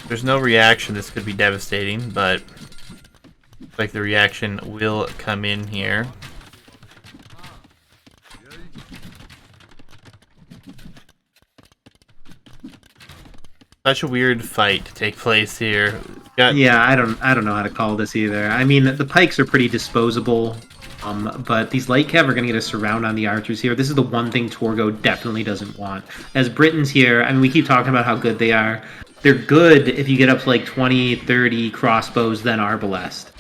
Speaker 2: There's no reaction. This could be devastating, but looks like the reaction will come in here. Such a weird fight to take place here.
Speaker 1: Yeah, I don't know how to call this either. I mean, the pikes are pretty disposable. But these light cav are going to get a surround on the archers here. This is the one thing Torgo definitely doesn't want. As Britons here, I mean, we keep talking about how good they are. They're good if you get up to like 20, 30 crossbows, then Arbalest.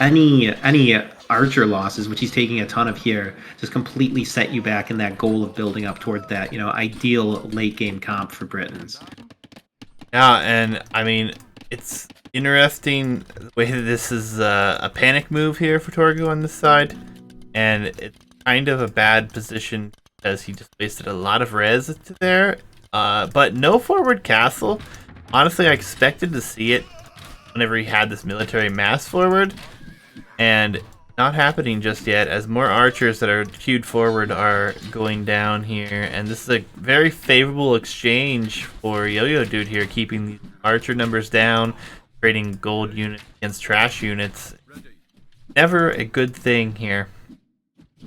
Speaker 1: Any archer losses, which he's taking a ton of here, just completely set you back in that goal of building up towards that, ideal late game comp for Britons.
Speaker 2: Yeah, and I mean, it's interesting the way that this is a panic move here for Torgo on this side, and it's kind of a bad position because he just wasted a lot of res there, but no forward castle. Honestly, I expected to see it whenever he had this military mass forward, and not happening just yet as more archers that are queued forward are going down here, and this is a very favorable exchange for Yo-Yo Dude here, keeping the archer numbers down, trading gold units against trash units. Never a good thing here.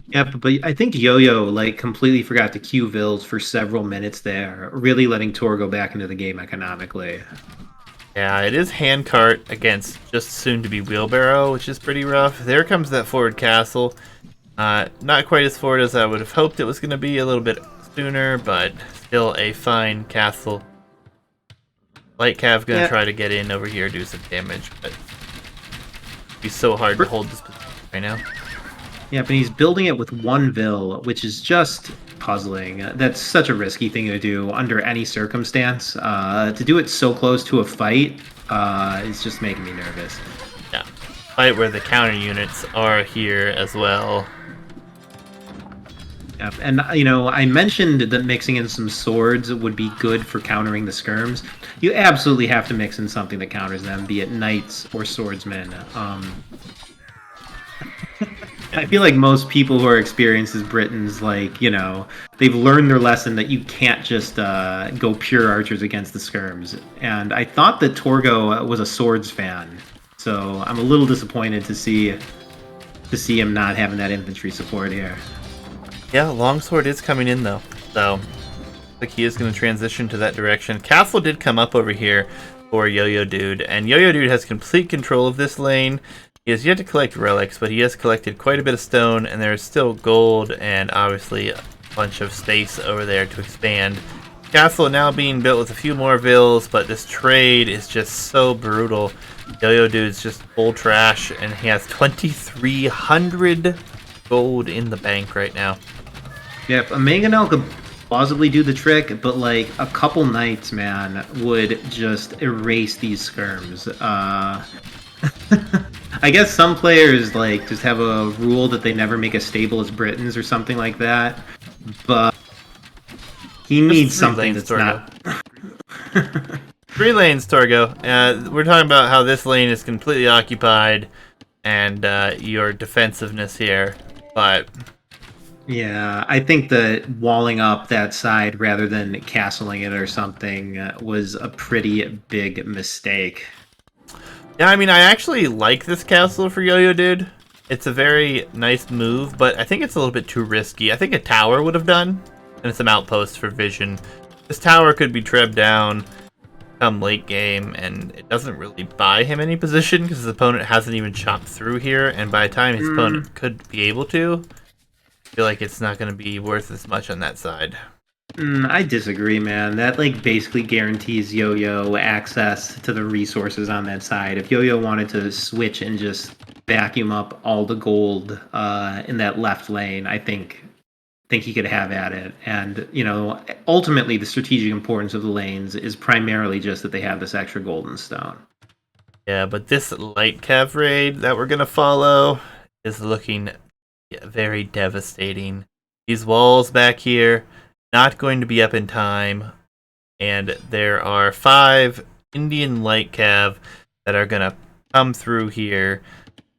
Speaker 1: Yep, but I think Yo-Yo completely forgot to queue Vils for several minutes there, really letting Torgo back into the game economically.
Speaker 2: Yeah, it is handcart against just soon to be wheelbarrow, which is pretty rough. There comes that forward castle. Not quite as forward as I would have hoped it was going to be, a little bit sooner, but still a fine castle. Light cav gonna try to get in over here, do some damage, but it'd be so hard to hold this position right now.
Speaker 1: Yeah, but he's building it with one Vil, which is just puzzling. That's such a risky thing to do under any circumstance. To do it so close to a fight is just making me nervous.
Speaker 2: Yeah, fight where the counter units are here as well.
Speaker 1: Yep. And, I mentioned that mixing in some swords would be good for countering the skirms. You absolutely have to mix in something that counters them, be it knights or swordsmen. I feel like most people who are experienced as Britons, they've learned their lesson that you can't just go pure archers against the skirms. And I thought that Torgo was a swords fan. So I'm a little disappointed to see him not having that infantry support here.
Speaker 2: Yeah, longsword is coming in though, so like he is going to transition to that direction. Castle did come up over here for Yo-Yo Dude, and Yo-Yo Dude has complete control of this lane. He has yet to collect relics, but he has collected quite a bit of stone, and there's still gold and obviously a bunch of space over there to expand. Castle now being built with a few more vills, but this trade is just so brutal. Yo-Yo Dude's just full trash, and he has 2,300 gold in the bank right now.
Speaker 1: Yeah, a mangonel could plausibly do the trick, but like a couple knights, man, would just erase these skirms. I guess some players like just have a rule that they never make as stable as Britons or something like that, but he needs something that's not.
Speaker 2: 3 lanes, Torgo. We're talking about how this lane is completely occupied and your defensiveness here, but
Speaker 1: Yeah, I think that walling up that side rather than castling it or something was a pretty big mistake.
Speaker 2: yeah, I mean, I actually like this castle for Yo-Yo Dude. It's a very nice move, but I think it's a little bit too risky. I think a tower would have done, and some outposts for vision. This tower could be trebbed down come late game, and it doesn't really buy him any position because his opponent hasn't even chopped through here, and by the time his opponent could be able to, I feel like it's not going to be worth as much on that side.
Speaker 1: I disagree, man. That like basically guarantees Yo-Yo access to the resources on that side. If Yo-Yo wanted to switch and just vacuum up all the gold in that left lane, I think he could have at it. And ultimately, the strategic importance of the lanes is primarily just that they have this extra golden stone.
Speaker 2: Yeah, but this light cav raid that we're going to follow is looking very devastating. These walls back here, not going to be up in time, and there are 5 Indian light cav that are going to come through here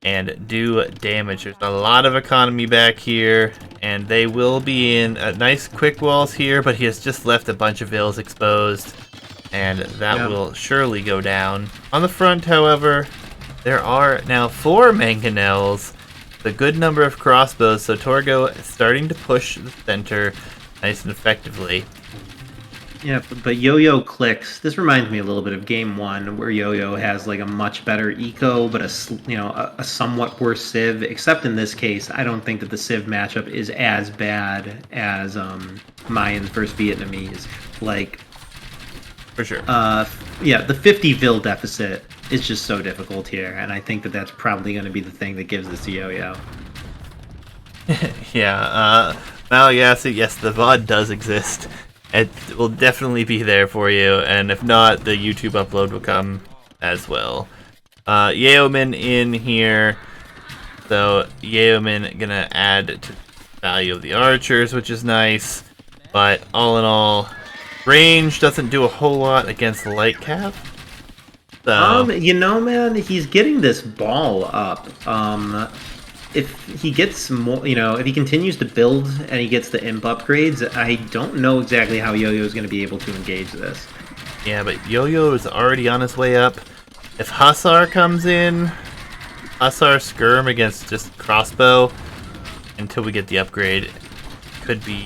Speaker 2: and do damage. There's a lot of economy back here, and they will be in nice quick walls here, but he has just left a bunch of vills exposed, and that will surely go down. On the front, however, there are now 4 mangonels, a good number of crossbows, so Torgo is starting to push the center nice and effectively.
Speaker 1: Yeah, but Yo-Yo clicks. This reminds me a little bit of Game 1, where Yo-Yo has like a much better eco, but a somewhat worse Civ. Except in this case, I don't think that the Civ matchup is as bad as Mayans versus Vietnamese. Like,
Speaker 2: for sure.
Speaker 1: Yeah, the 50 vil deficit is just so difficult here, and I think that that's probably going to be the thing that gives this to Yo-Yo.
Speaker 2: Yeah, Malagasy, yes, the VOD does exist. It will definitely be there for you, and if not, the YouTube upload will come as well. Yeoman in here, so Yeoman gonna add to the value of the archers, which is nice, but all in all, range doesn't do a whole lot against the light cav. So,
Speaker 1: man, he's getting this ball up. If he gets more, if he continues to build and he gets the imp upgrades, I don't know exactly how Yo-Yo is going to be able to engage this.
Speaker 2: Yeah, but Yo-Yo is already on his way up. If Hussar comes in, Hussar skirm against just crossbow until we get the upgrade could be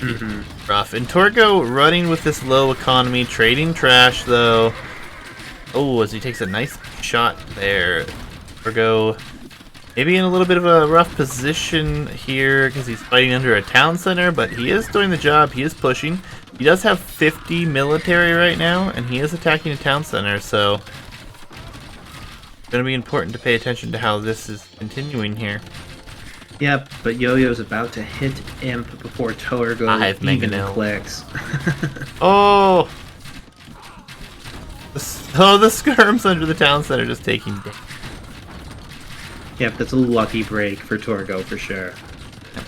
Speaker 2: rough. And Torgo running with this low economy, trading trash though. Oh, as he takes a nice shot there. Torgo maybe in a little bit of a rough position here because he's fighting under a town center, but he is doing the job. He is pushing. He does have 50 military right now, and he is attacking a town center, so it's going to be important to pay attention to how this is continuing here.
Speaker 1: Yep, but Yo-Yo's about to hit imp before Torgo even clicks.
Speaker 2: Oh! The skirms under the town center just taking damage.
Speaker 1: Yep, that's a lucky break for Torgo for sure.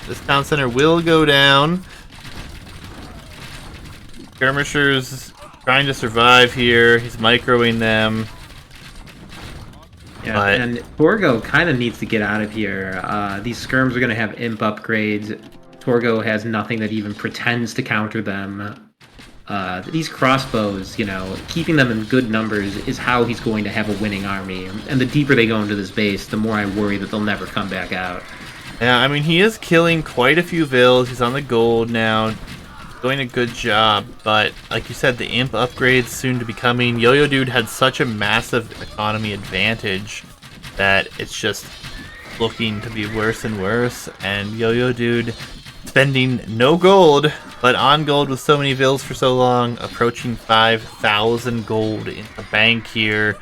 Speaker 2: This town center will go down. Skirmishers trying to survive here. He's microing them.
Speaker 1: Yeah, and Torgo kind of needs to get out of here. These skirms are going to have imp upgrades. Torgo has nothing that even pretends to counter them. these crossbows, keeping them in good numbers is how he's going to have a winning army. And the deeper they go into this base, the more I worry that they'll never come back out.
Speaker 2: Yeah, I mean, he is killing quite a few vills. He's on the gold now, doing a good job. But like you said, the imp upgrades soon to be coming. Yo-Yo Dude had such a massive economy advantage that it's just looking to be worse and worse. And Yo-Yo Dude spending no gold, but on gold with so many vills for so long, approaching 5,000 gold in the bank here.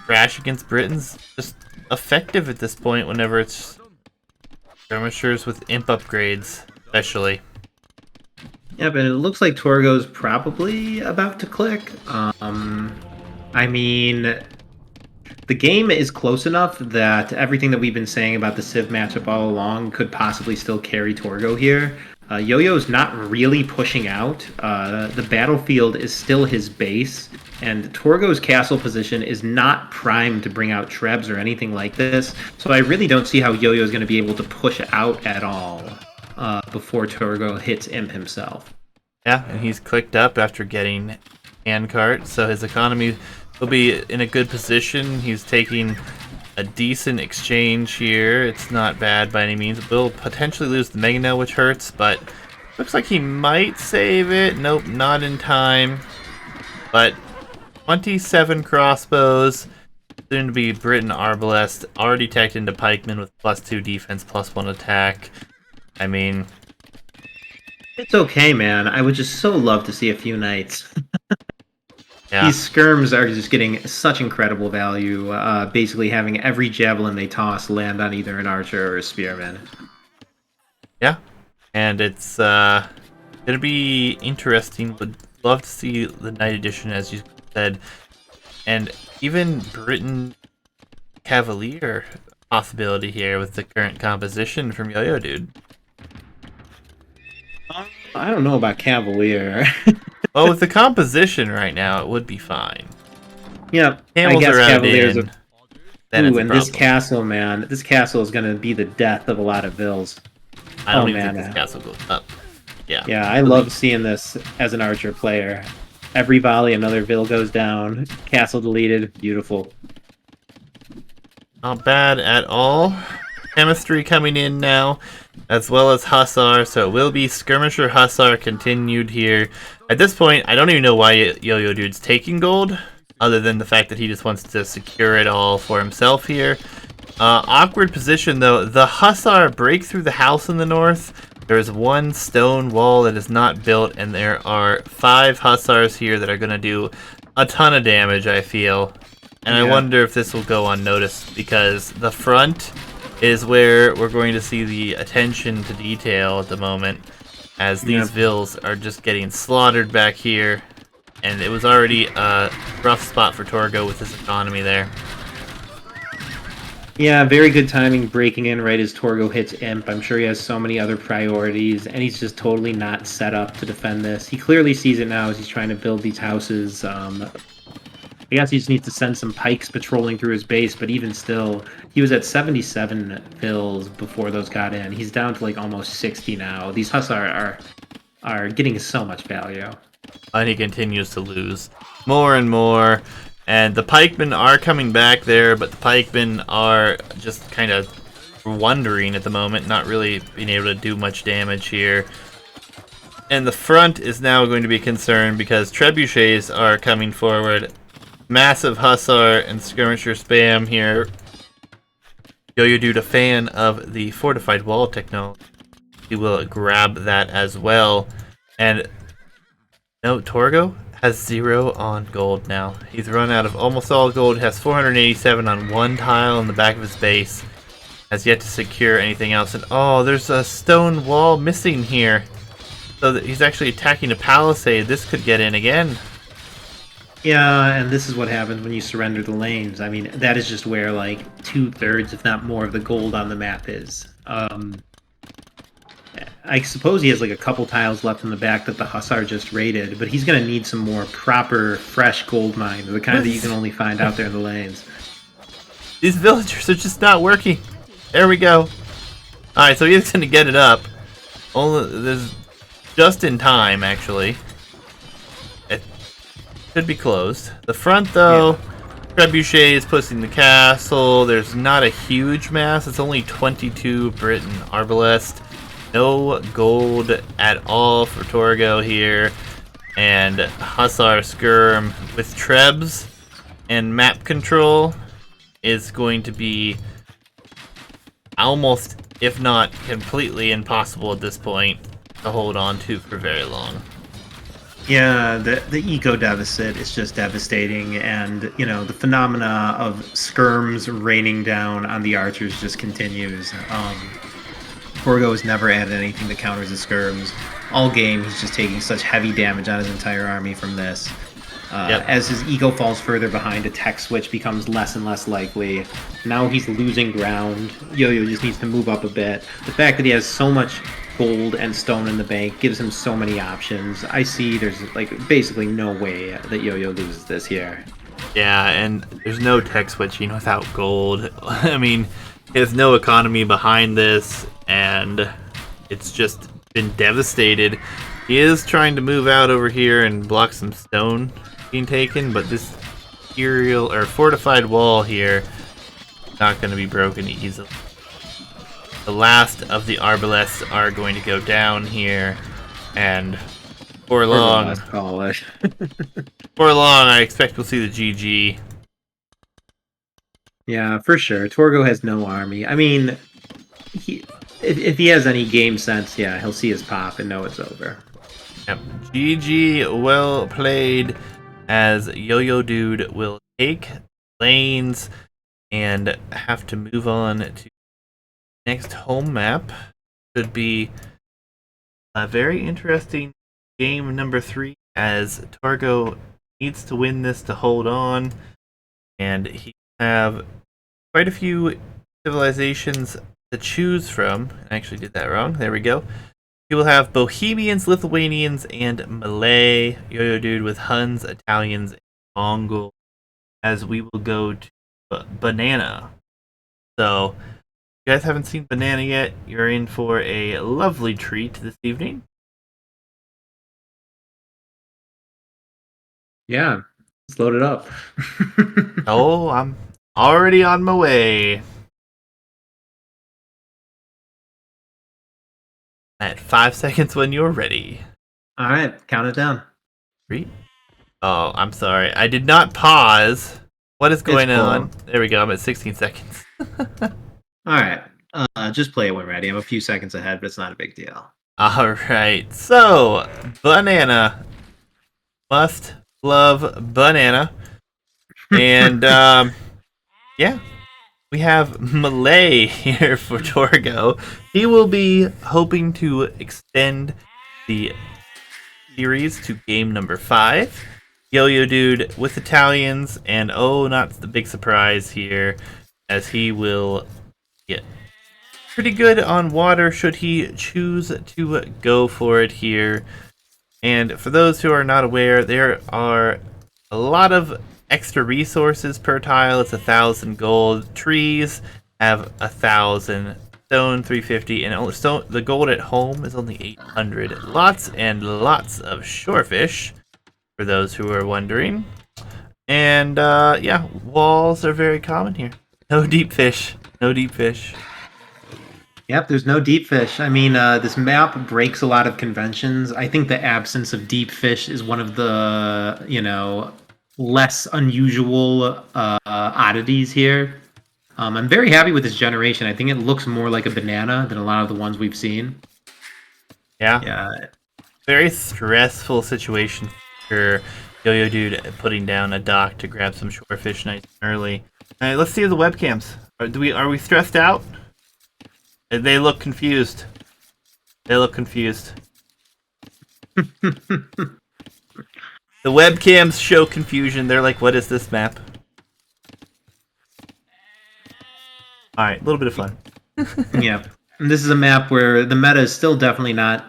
Speaker 2: Crash against Britain's just effective at this point whenever it's skirmishers with imp upgrades, especially.
Speaker 1: Yeah, but it looks like Torgo's probably about to click. I mean, the game is close enough that everything that we've been saying about the Civ matchup all along could possibly still carry Torgo here. Yo-Yo's not really pushing out. The battlefield is still his base, and Torgo's castle position is not primed to bring out Trebs or anything like this, so I really don't see how Yo-Yo is going to be able to push out at all before Torgo hits Imp himself.
Speaker 2: Yeah, and he's clicked up after getting handcart, so his economy will be in a good position. He's taking a decent exchange here. It's not bad by any means. Will potentially lose the Mega Nail, which hurts, but looks like he might save it. Nope, not in time. But 27 crossbows, soon to be Britain Arbalest, already teched into Pikemen with +2 defense, +1 attack. I mean,
Speaker 1: it's okay, man. I would just so love to see a few knights.
Speaker 2: yeah.
Speaker 1: These skirms are just getting such incredible value, basically having every javelin they toss land on either an archer or a spearman.
Speaker 2: Yeah, and it's going to be interesting. Would love to see the Knight Edition, as you said, and even Britain Cavalier possibility here with the current composition from Yo-Yo Dude.
Speaker 1: I don't know about Cavalier.
Speaker 2: Well, with the composition right now, it would be fine.
Speaker 1: Yeah,
Speaker 2: Camels
Speaker 1: I guess
Speaker 2: are
Speaker 1: Cavalier's
Speaker 2: in,
Speaker 1: Ooh, and this castle, man. This castle is going to be the death of a lot of vills.
Speaker 2: I don't even think this castle goes up. Yeah.
Speaker 1: Yeah, I love seeing this as an archer player. Every volley, another vill goes down. Castle deleted. Beautiful.
Speaker 2: Not bad at all. Chemistry coming in now, as well as Hussar, so it will be Skirmisher Hussar continued here. At this point, I don't even know why Yo-Yo Dude's taking gold, other than the fact that he just wants to secure it all for himself here. Awkward position, though. The Hussar break through the house in the north. There is one stone wall that is not built, and there are 5 Hussars here that are going to do a ton of damage, I feel. And I wonder if this will go unnoticed, because the front is where we're going to see the attention to detail at the moment, as these vills are just getting slaughtered back here, and it was already a rough spot for Torgo with his economy there.
Speaker 1: Yeah, very good timing breaking in right as Torgo hits Imp. I'm sure he has so many other priorities, and he's just totally not set up to defend this. He clearly sees it now as he's trying to build these houses. I guess he just needs to send some pikes patrolling through his base, but even still, he was at 77 vills before those got in. He's down to like almost 60 now. These Hussar are getting so much value.
Speaker 2: And he continues to lose more and more. And the pikemen are coming back there, but the pikemen are just kind of wondering at the moment, not really being able to do much damage here. And the front is now going to be concerned because trebuchets are coming forward. Massive Hussar and skirmisher spam here. Yo-Yo Dude, a fan of the fortified wall technology, he will grab that as well. And no, Torgo has 0 on gold now. He's run out of almost all gold, has 487 on one tile in the back of his base. Has yet to secure anything else. And oh, there's a stone wall missing here. So that he's actually attacking a palisade. This could get in again.
Speaker 1: Yeah, and this is what happens when you surrender the lanes. I mean, that is just where like 2/3, if not more, of the gold on the map is. I suppose he has like a couple tiles left in the back that the Hussar just raided, but he's going to need some more proper, fresh gold mines, the kind that you can only find out there in the lanes.
Speaker 2: These villagers are just not working. There we go. Alright, so he's going to get it up. Only there's just in time, actually. It should be closed. The front, though, Trebuchet is pushing the castle. There's not a huge mass. It's only 22 Britain Arbalest. No gold at all for Torgo here. And Hussar Skirm with Trebs and map control is going to be almost, if not completely impossible at this point to hold on to for very long.
Speaker 1: Yeah, the eco deficit is just devastating, and the phenomena of skirms raining down on the archers just continues. Torgo has never added anything that counters the skirms. All game, he's just taking such heavy damage on his entire army from this. As his ego falls further behind, a tech switch becomes less and less likely. Now he's losing ground. Yo-Yo just needs to move up a bit. The fact that he has so much gold and stone in the bank gives him so many options. I see there's basically no way that Yo-Yo loses this here.
Speaker 2: Yeah, and there's no tech switching without gold. I mean, there's no economy behind this, and it's just been devastated. He is trying to move out over here and block some stone being taken, but this imperial or fortified wall here not going to be broken easily. The last of the Arbalests are going to go down here, and for long, I expect we'll see the GG.
Speaker 1: Yeah, for sure. Torgo has no army. I mean, if he has any game sense, yeah, he'll see his pop and know it's over.
Speaker 2: Yep. GG, well played, as Yo-Yo Dude will take lanes and have to move on to next home map. Should be a very interesting game number 3, as Torgo needs to win this to hold on, and he have quite a few civilizations to choose from. I actually did that wrong. There we go. He will have Bohemians, Lithuanians, and Malay. Yo-Yo Dude with Huns, Italians, and Mongol, as we will go to Banana. So, if you guys haven't seen Banana yet, you're in for a lovely treat this evening.
Speaker 1: Yeah, let's load it up.
Speaker 2: Oh, I'm already on my way. At 5 seconds when you're ready.
Speaker 1: All right, count it down.
Speaker 2: 3. Oh, I'm sorry. I did not pause. What is going on? There we go. I'm at 16 seconds.
Speaker 1: All right. Just play it when ready. I'm a few seconds ahead, but it's not a big deal.
Speaker 2: All right. So, Banana. Must love Banana. And, yeah. We have Malay here for Torgo. He will be hoping to extend the series to game number 5. Yo-Yo Dude with Italians, and oh, not the big surprise here, as he will get pretty good on water should he choose to go for it here. And for those who are not aware, there are a lot of extra resources per tile. It's 1,000 gold. Trees have 1,000. Stone 350, and stone. The gold at home is only 800. Lots and lots of shorefish, for those who are wondering. And yeah, walls are very common here. No deep fish. No deep fish.
Speaker 1: Yep, there's no deep fish. I mean, this map breaks a lot of conventions. I think the absence of deep fish is one of the, less unusual oddities here. I'm very happy with this generation. I think it looks more like a banana than a lot of the ones we've seen.
Speaker 2: Yeah. Very stressful situation for Yo-Yo Dude putting down a dock to grab some shorefish nice and early. All right, let's see the webcams. Are we stressed out? They look confused. They look confused. The webcams show confusion. They're like, what is this map? Alright, a little bit of fun.
Speaker 1: Yeah. And this is a map where the meta is still definitely not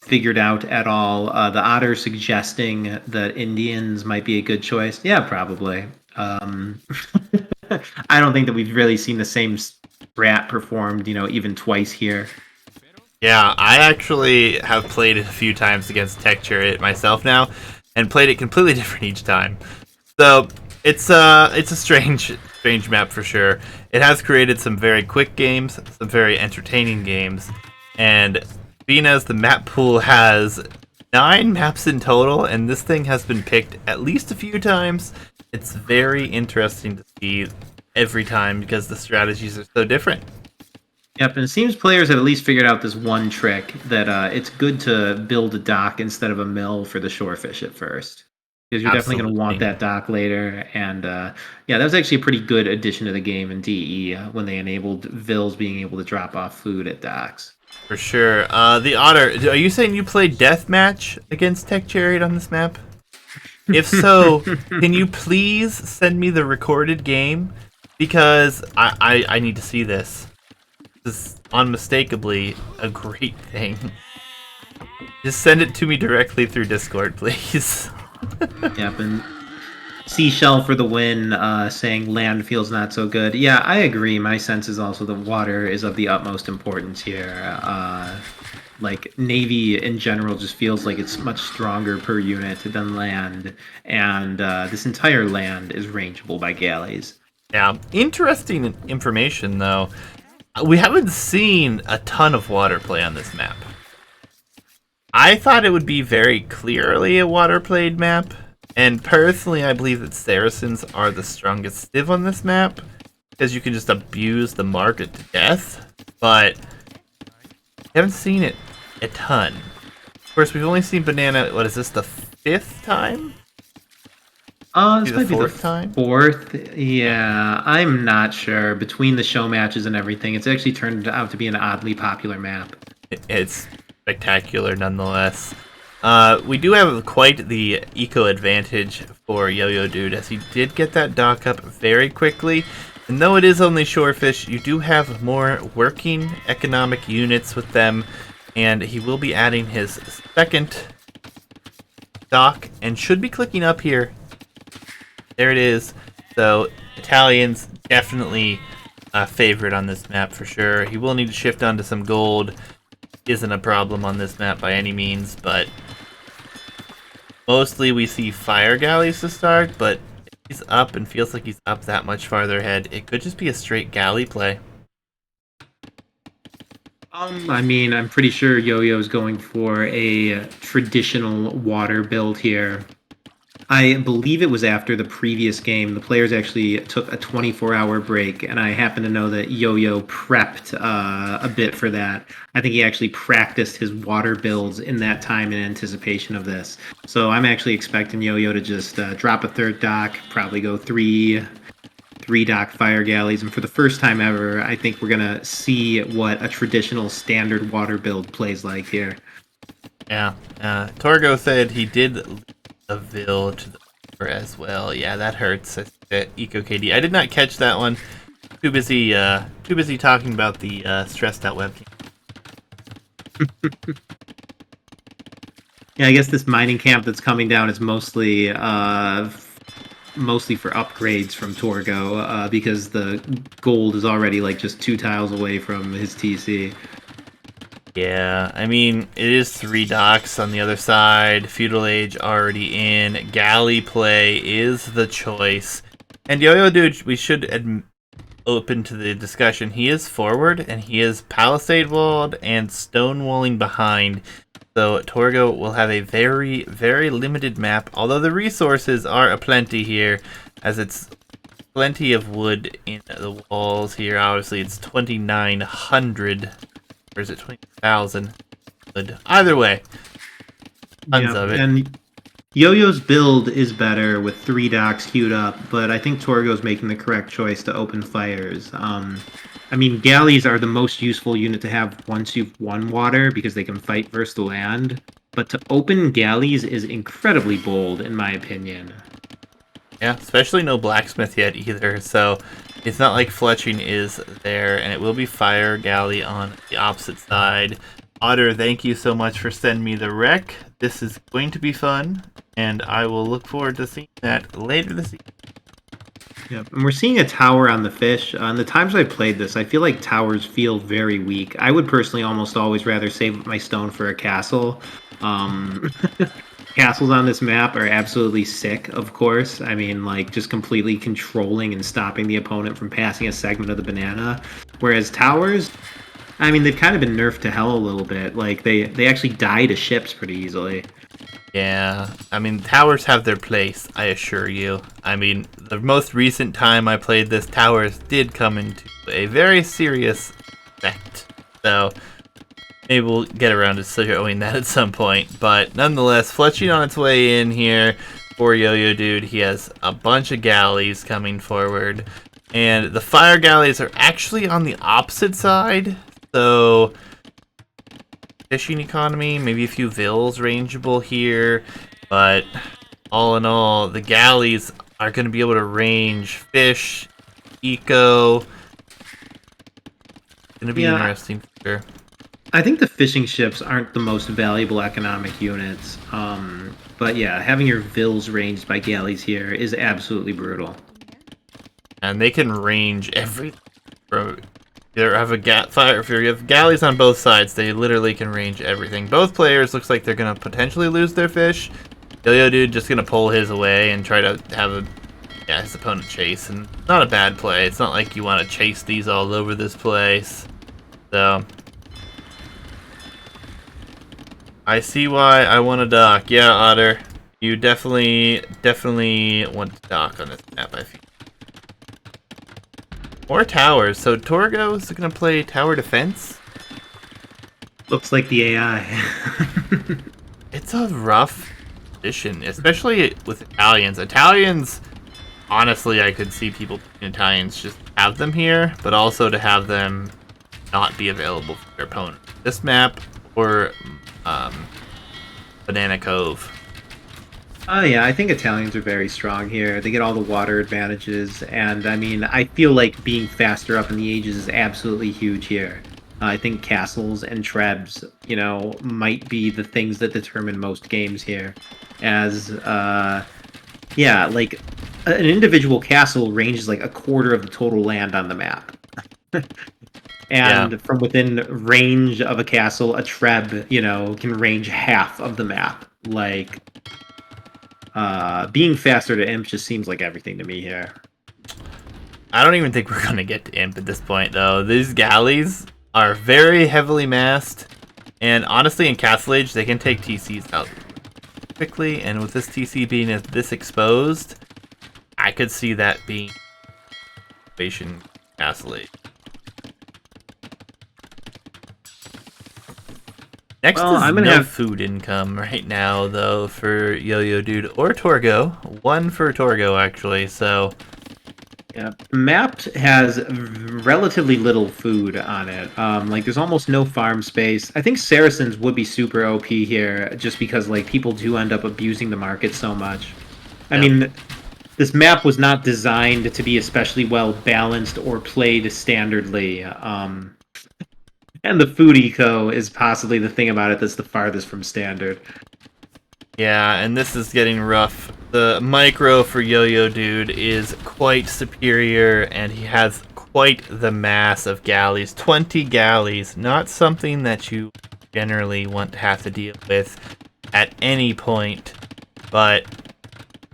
Speaker 1: figured out at all. The otter suggesting that Indians might be a good choice. Yeah, probably. I don't think that we've really seen the same strat performed, even twice here.
Speaker 2: Yeah, I actually have played it a few times against Tech Chariot myself now, and played it completely different each time. So it's a strange map for sure. It has created some very quick games, some very entertaining games, and being as the map pool has 9 maps in total, and this thing has been picked at least a few times, it's very interesting to see every time because the strategies are so different.
Speaker 1: Yep, and it seems players have at least figured out this one trick that it's good to build a dock instead of a mill for the shorefish at first. Because you're definitely going to want
Speaker 2: Absolutely.
Speaker 1: that dock later. And yeah, that was actually a pretty good addition to the game in DE when they enabled Vills being able to drop off food at docks.
Speaker 2: For sure. The Otter, are you saying you played Deathmatch against Tech Chariot on this map? If so, can you please send me the recorded game? Because I need to see this. This is unmistakably a great thing. Just send it to me directly through Discord, please.
Speaker 1: Yep, and Seashell for the win, saying land feels not so good. Yeah, I agree. My sense is also that water is of the utmost importance here. Like Navy in general just feels like it's much stronger per unit than land, and this entire land is rangeable by galleys.
Speaker 2: Yeah, interesting information though. We haven't seen a ton of water play on this map. I thought it would be very clearly a water played map, and personally, I believe that Saracens are the strongest civ on this map because you can just abuse the market to death. But I haven't seen it a ton. Of course, we've only seen Banana. What is this? The 5th time?
Speaker 1: This
Speaker 2: The
Speaker 1: might be the
Speaker 2: 4th time?
Speaker 1: fourth. Yeah, I'm not sure. Between the show matches and everything, it's actually turned out to be an oddly popular map.
Speaker 2: It's spectacular nonetheless. We do have quite the eco advantage for Yo-Yo Dude, as he did get that dock up very quickly. And though it is only shorefish, you do have more working economic units with them, and he will be adding his second dock, and should be clicking up here. There it is. So Italians definitely a favorite on this map for sure. He will need to shift onto some gold. Isn't a problem on this map by any means, but mostly we see fire galleys to start, but if he's up and feels like he's up that much farther ahead, it could just be a straight galley play.
Speaker 1: I mean, I'm pretty sure Yo-Yo's going for a traditional water build here. I believe it was after the previous game. The players actually took a 24-hour break, and I happen to know that Yo-Yo prepped a bit for that. I think he actually practiced his water builds in that time in anticipation of this. So I'm actually expecting Yo-Yo to just drop a third dock, probably go three dock fire galleys, and for the first time ever, I think we're gonna see what a traditional standard water build plays like here.
Speaker 2: Yeah. Torgo said he did leave a Vil to the river as well. Yeah, that hurts. Eco KD. I did not catch that one. Too busy talking about the stressed out webcam.
Speaker 1: Yeah, I guess this mining camp that's coming down is mostly mostly for upgrades from Torgo, because the gold is already like just 2 tiles away from his TC.
Speaker 2: Yeah, I mean, it is 3 docks on the other side. Feudal Age already in. Galley play is the choice. And Yo-Yo Dude, we should open to the discussion. He is forward, and he is palisade walled and stone walling behind. So Torgo will have a very, very limited map, although the resources are aplenty here, as it's plenty of wood in the walls here. Obviously, it's 2,900, or is it 20,000 wood? Either way, tons of it.
Speaker 1: And Yo-Yo's build is better with 3 docks queued up, but I think Torgo's making the correct choice to open fires. I mean, galleys are the most useful unit to have once you've won water because they can fight versus the land. But to open galleys is incredibly bold, in my opinion.
Speaker 2: Yeah, especially no blacksmith yet either, so it's not like fletching is there, and it will be fire galley on the opposite side. Otter, thank you so much for sending me the rec. This is going to be fun, and I will look forward to seeing that later this evening.
Speaker 1: Yep. And we're seeing a tower on the fish. On the times I've played this, I feel like towers feel very weak. I would personally almost always rather save my stone for a castle. Um, Castles on this map are absolutely sick, of course. I mean, like, just completely controlling and stopping the opponent from passing a segment of the banana. Whereas towers, I mean, they've kind of been nerfed to hell a little bit. Like, they actually die to ships pretty easily.
Speaker 2: Yeah, I mean, towers have their place, I assure you. I mean, the most recent time I played this, towers did come into a very serious effect. So, maybe we'll get around to showing that at some point. But nonetheless, Fletching on its way in here for Yo-Yo Dude. He has a bunch of galleys coming forward. And the fire galleys are actually on the opposite side. So, fishing economy, maybe a few vills rangeable here, but all in all, the galleys are going to be able to range fish, eco. Going to be
Speaker 1: Yeah,
Speaker 2: interesting for sure.
Speaker 1: I think the fishing ships aren't the most valuable economic units. But yeah, having your vills ranged by galleys here is absolutely brutal.
Speaker 2: And they can range every. Either have a fire. If you have galleys on both sides, they literally can range everything. Both players looks like they're gonna potentially lose their fish. Yo-Yo Dude just gonna pull his away and try to have his opponent chase, and not a bad play. It's not like you want to chase these all over this place. So I see why I want to dock. Yeah, Otter, you definitely want to dock on this map. I feel. Or towers. So Torgo is going to play tower defense.
Speaker 1: Looks like the AI.
Speaker 2: It's a rough position, especially with Italians. Italians, honestly, I could see people picking Italians just have them here, but also to have them not be available for their opponent. This map or Banana Cove.
Speaker 1: Oh yeah, I think Italians are very strong here. They get all the water advantages, and I mean, I feel like being faster up in the ages is absolutely huge here. I think castles and trebs, might be the things that determine most games here. As, yeah, like an individual castle ranges like a quarter of the total land on the map.
Speaker 2: Yeah.
Speaker 1: And from within range of a castle, a treb, can range half of the map. Like, being faster to imp just seems like everything to me here.
Speaker 2: I don't even think we're going to get to imp at this point, though. These galleys are very heavily massed, and honestly, in Castle Age, they can take TCs out quickly, and with this TC being this exposed, I could see that being situation Castle Age. Next
Speaker 1: Well,
Speaker 2: is
Speaker 1: I'm gonna
Speaker 2: no
Speaker 1: have
Speaker 2: food income right now, though, for Yo-Yo Dude or Torgo. One for Torgo, actually, so...
Speaker 1: Yeah, the map has relatively little food on it. Like, there's almost no farm space. I think Saracens would be super OP here, just because, like, people do end up abusing the market so much. I mean, this map was not designed to be especially well balanced or played standardly. And the food eco is possibly the thing about it that's the farthest from standard.
Speaker 2: Yeah, and this is getting rough. The micro for Yo-Yo Dude is quite superior, and he has quite the mass of galleys. 20 galleys, not something that you generally want to have to deal with at any point. But,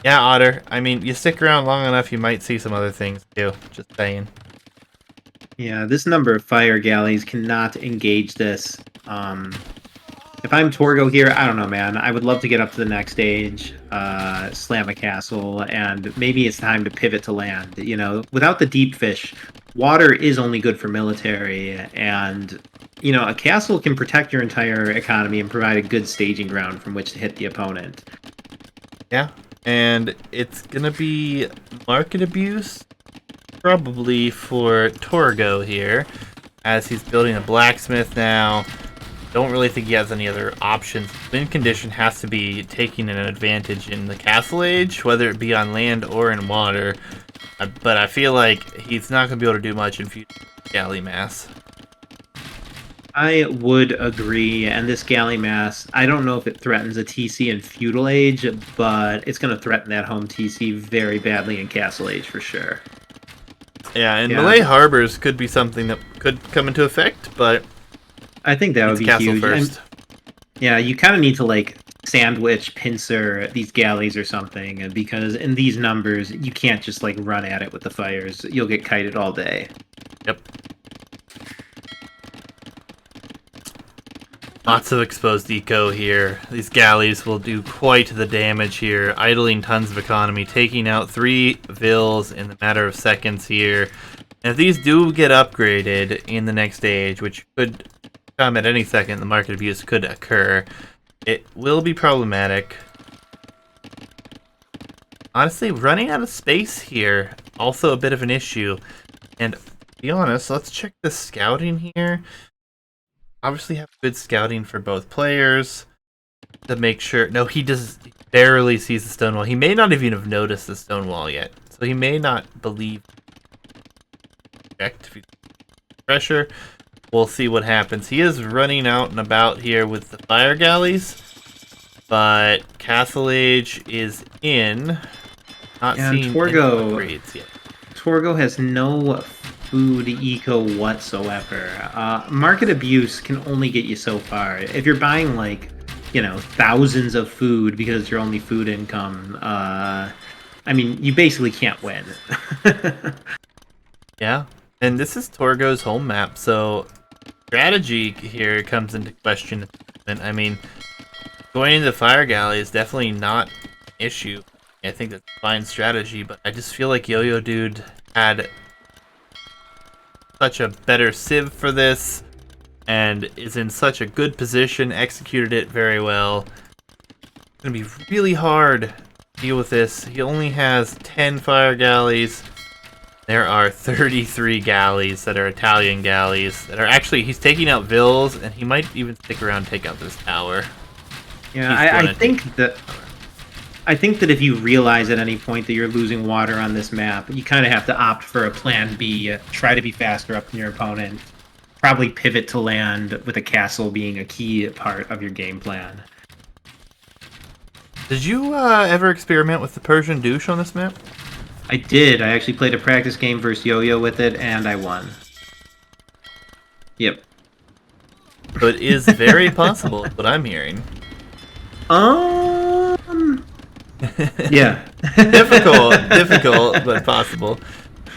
Speaker 2: yeah, Otter, I mean, you stick around long enough, you might see some other things, too. Just saying.
Speaker 1: Yeah, this number of fire galleys cannot engage this. If I'm Torgo here, I don't know, man. I would love to get up to the next stage, slam a castle, and maybe it's time to pivot to land. Without the deep fish, water is only good for military, and, a castle can protect your entire economy and provide a good staging ground from which to hit the opponent.
Speaker 2: Yeah, and it's gonna be market abuse, probably for Torgo here, as he's building a blacksmith now. Don't really think he has any other options. Win condition has to be taking an advantage in the Castle Age, whether it be on land or in water. But I feel like he's not going to be able to do much in future galley mass.
Speaker 1: I would agree, and this galley mass, I don't know if it threatens a TC in Feudal Age, but it's going to threaten that home TC very badly in Castle Age for sure.
Speaker 2: Yeah, and
Speaker 1: Yeah,
Speaker 2: Malay Harbors could be something that could come into effect, but
Speaker 1: I think that would
Speaker 2: it's
Speaker 1: be
Speaker 2: castle
Speaker 1: huge.
Speaker 2: first.
Speaker 1: Yeah, you kind of need to like sandwich, pincer these galleys or something, because in these numbers, you can't just like run at it with the fires. You'll get kited all day.
Speaker 2: Yep. Lots of exposed eco here. These galleys will do quite the damage here, idling tons of economy, taking out 3 vills in the matter of seconds here. And if these do get upgraded in the next stage, which could come at any second, the market abuse could occur, it will be problematic. Honestly, running out of space here, also a bit of an issue. And to be honest, let's check the scouting here. Obviously have good scouting for both players to make sure. No, he barely sees the stone wall. He may not even have noticed the stone wall yet, so he may not believe. Checked pressure. We'll see what happens. He is running out and about here with the fire galleys, but Castle Age is in. Not seeing any upgrades yet.
Speaker 1: Torgo has no food eco whatsoever. Market abuse can only get you so far. If you're buying like, thousands of food because it's your only food income, I mean, you basically can't win.
Speaker 2: Yeah, and this is Torgo's home map, so strategy here comes into question. And I mean, going into the fire galley is definitely not an issue. I think that's a fine strategy, but I just feel like Yo-Yo Dude had such a better sieve for this and is in such a good position, executed it very well. It's going to be really hard to deal with this. He only has 10 fire galleys. There are 33 galleys that are Italian galleys that are actually, he's taking out vills, and he might even stick around and take out this tower.
Speaker 1: Yeah, I think that if you realize at any point that you're losing water on this map, you kind of have to opt for a plan B, try to be faster up than your opponent, probably pivot to land with a castle being a key part of your game plan.
Speaker 2: Did you ever experiment with the Persian douche on this map?
Speaker 1: I did. I actually played a practice game versus Yo-Yo with it, and I won. Yep.
Speaker 2: So it is very possible, what I'm hearing.
Speaker 1: Yeah.
Speaker 2: difficult, but possible.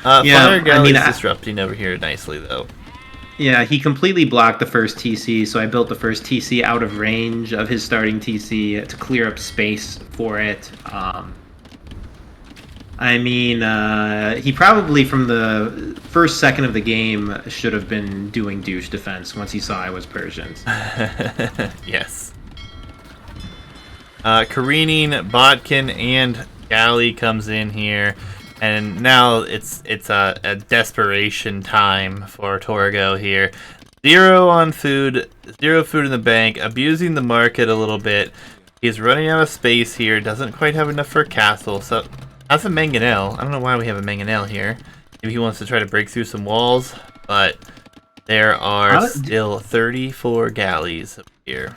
Speaker 1: Yeah,
Speaker 2: Fire Galley's disrupting over here nicely, though.
Speaker 1: Yeah, he completely blocked the first TC, so I built the first TC out of range of his starting TC to clear up space for it. I mean, he probably from the first second of the game should have been doing douche defense once he saw I was Persians.
Speaker 2: Yes. Careening, Botkin, and Galley comes in here, and now it's a desperation time for Torgo here. 0 on food, 0 food in the bank, abusing the market a little bit. He's running out of space here, doesn't quite have enough for a castle, so that's a mangonel. I don't know why we have a mangonel here. Maybe he wants to try to break through some walls, but there are still 34 galleys up here.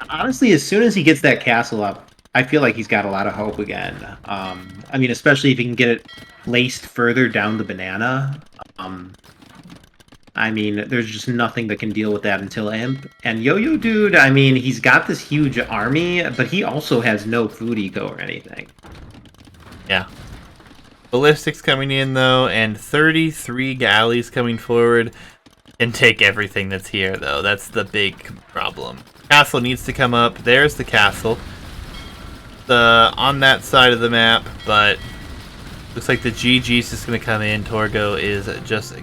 Speaker 1: Honestly, as soon as he gets that castle up, I feel like he's got a lot of hope again. I mean, especially if he can get it placed further down the banana. I mean, there's just nothing that can deal with that until Imp. And Yo-Yo Dude, I mean, he's got this huge army, but he also has no food eco or anything.
Speaker 2: Yeah. Ballistics coming in, though, and 33 galleys coming forward. And take everything that's here, though. That's the big problem. Castle needs to come up. There's the castle. On that side of the map, but looks like the GG's just going to come in. Torgo is just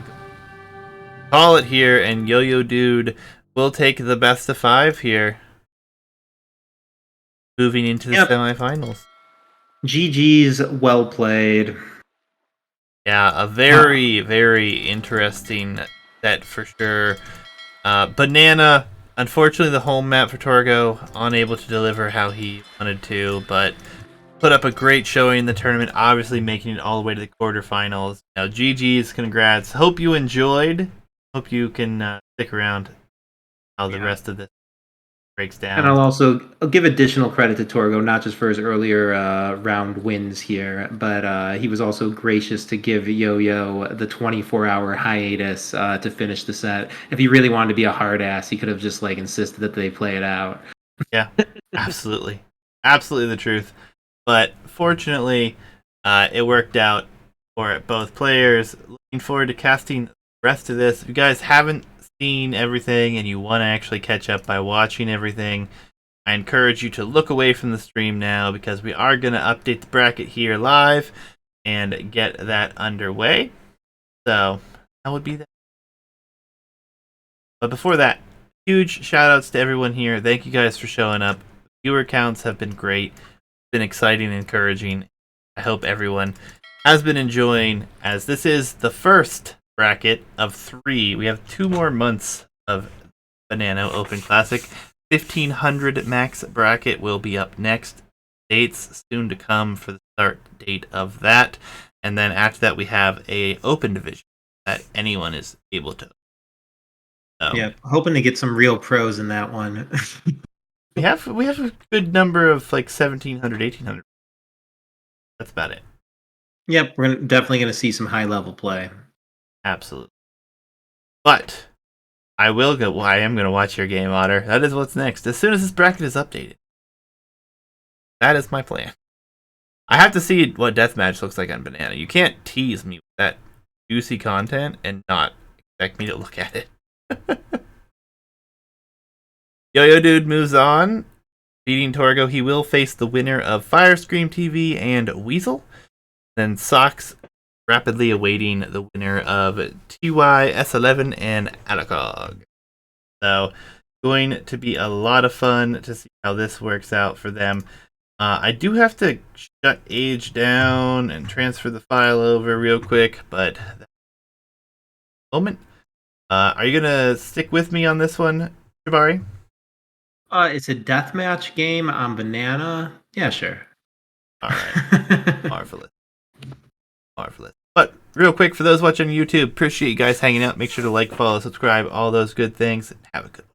Speaker 2: call it here, and Yo-Yo Dude will take the best of 5 here. Moving into the semifinals.
Speaker 1: GG's, well played.
Speaker 2: Yeah, a very, very interesting set for sure. Banana, unfortunately the home map for Torgo, unable to deliver how he wanted to, but put up a great showing in the tournament, obviously making it all the way to the quarterfinals. Now, GG's, congrats. Hope you enjoyed. Hope you can stick around how the
Speaker 1: Yeah.
Speaker 2: rest of this breaks
Speaker 1: And
Speaker 2: down.
Speaker 1: I'll give additional credit to Torgo, not just for his earlier round wins here, but he was also gracious to give Yo-Yo the 24-hour hiatus to finish the set. If he really wanted to be a hard ass, he could have just like insisted that they play it out.
Speaker 2: Yeah, absolutely. Absolutely the truth. But fortunately, it worked out for both players. Looking forward to casting the rest of this. If you guys haven't seen everything and you want to actually catch up by watching everything, I encourage you to look away from the stream now because we are going to update the bracket here live and get that underway. So that would be that. But before that, huge shout outs to everyone here. Thank you guys for showing up. Viewer counts have been great. It's been exciting and encouraging. I hope everyone has been enjoying, as this is the first bracket of 3. We have 2 more months of Banano Open Classic. 1500 max bracket will be up next. Dates soon to come for the start date of that. And then after that, we have a open division that anyone is able to. So
Speaker 1: Yeah, hoping to get some real pros in that one.
Speaker 2: we have a good number of like 1700, 1800. That's about it.
Speaker 1: Yep, we're definitely going to see some high level play.
Speaker 2: Absolutely. But I will go. Well, I am going to watch your game, Otter. That is what's next. As soon as this bracket is updated, that is my plan. I have to see what deathmatch looks like on Banana. You can't tease me with that juicy content and not expect me to look at it. Yo-Yo Dude moves on. Beating Torgo, he will face the winner of Firescream TV and Weasel. Then Sox rapidly awaiting the winner of TYS11 and Atacog. So, going to be a lot of fun to see how this works out for them. I do have to shut Age down and transfer the file over real quick, but moment. Are you gonna stick with me on this one, Jabari?
Speaker 1: It's a deathmatch game on Banana. Yeah, sure.
Speaker 2: All right, marvelous, marvelous. But real quick, for those watching YouTube, appreciate you guys hanging out. Make sure to like, follow, subscribe, all those good things. Have a good one.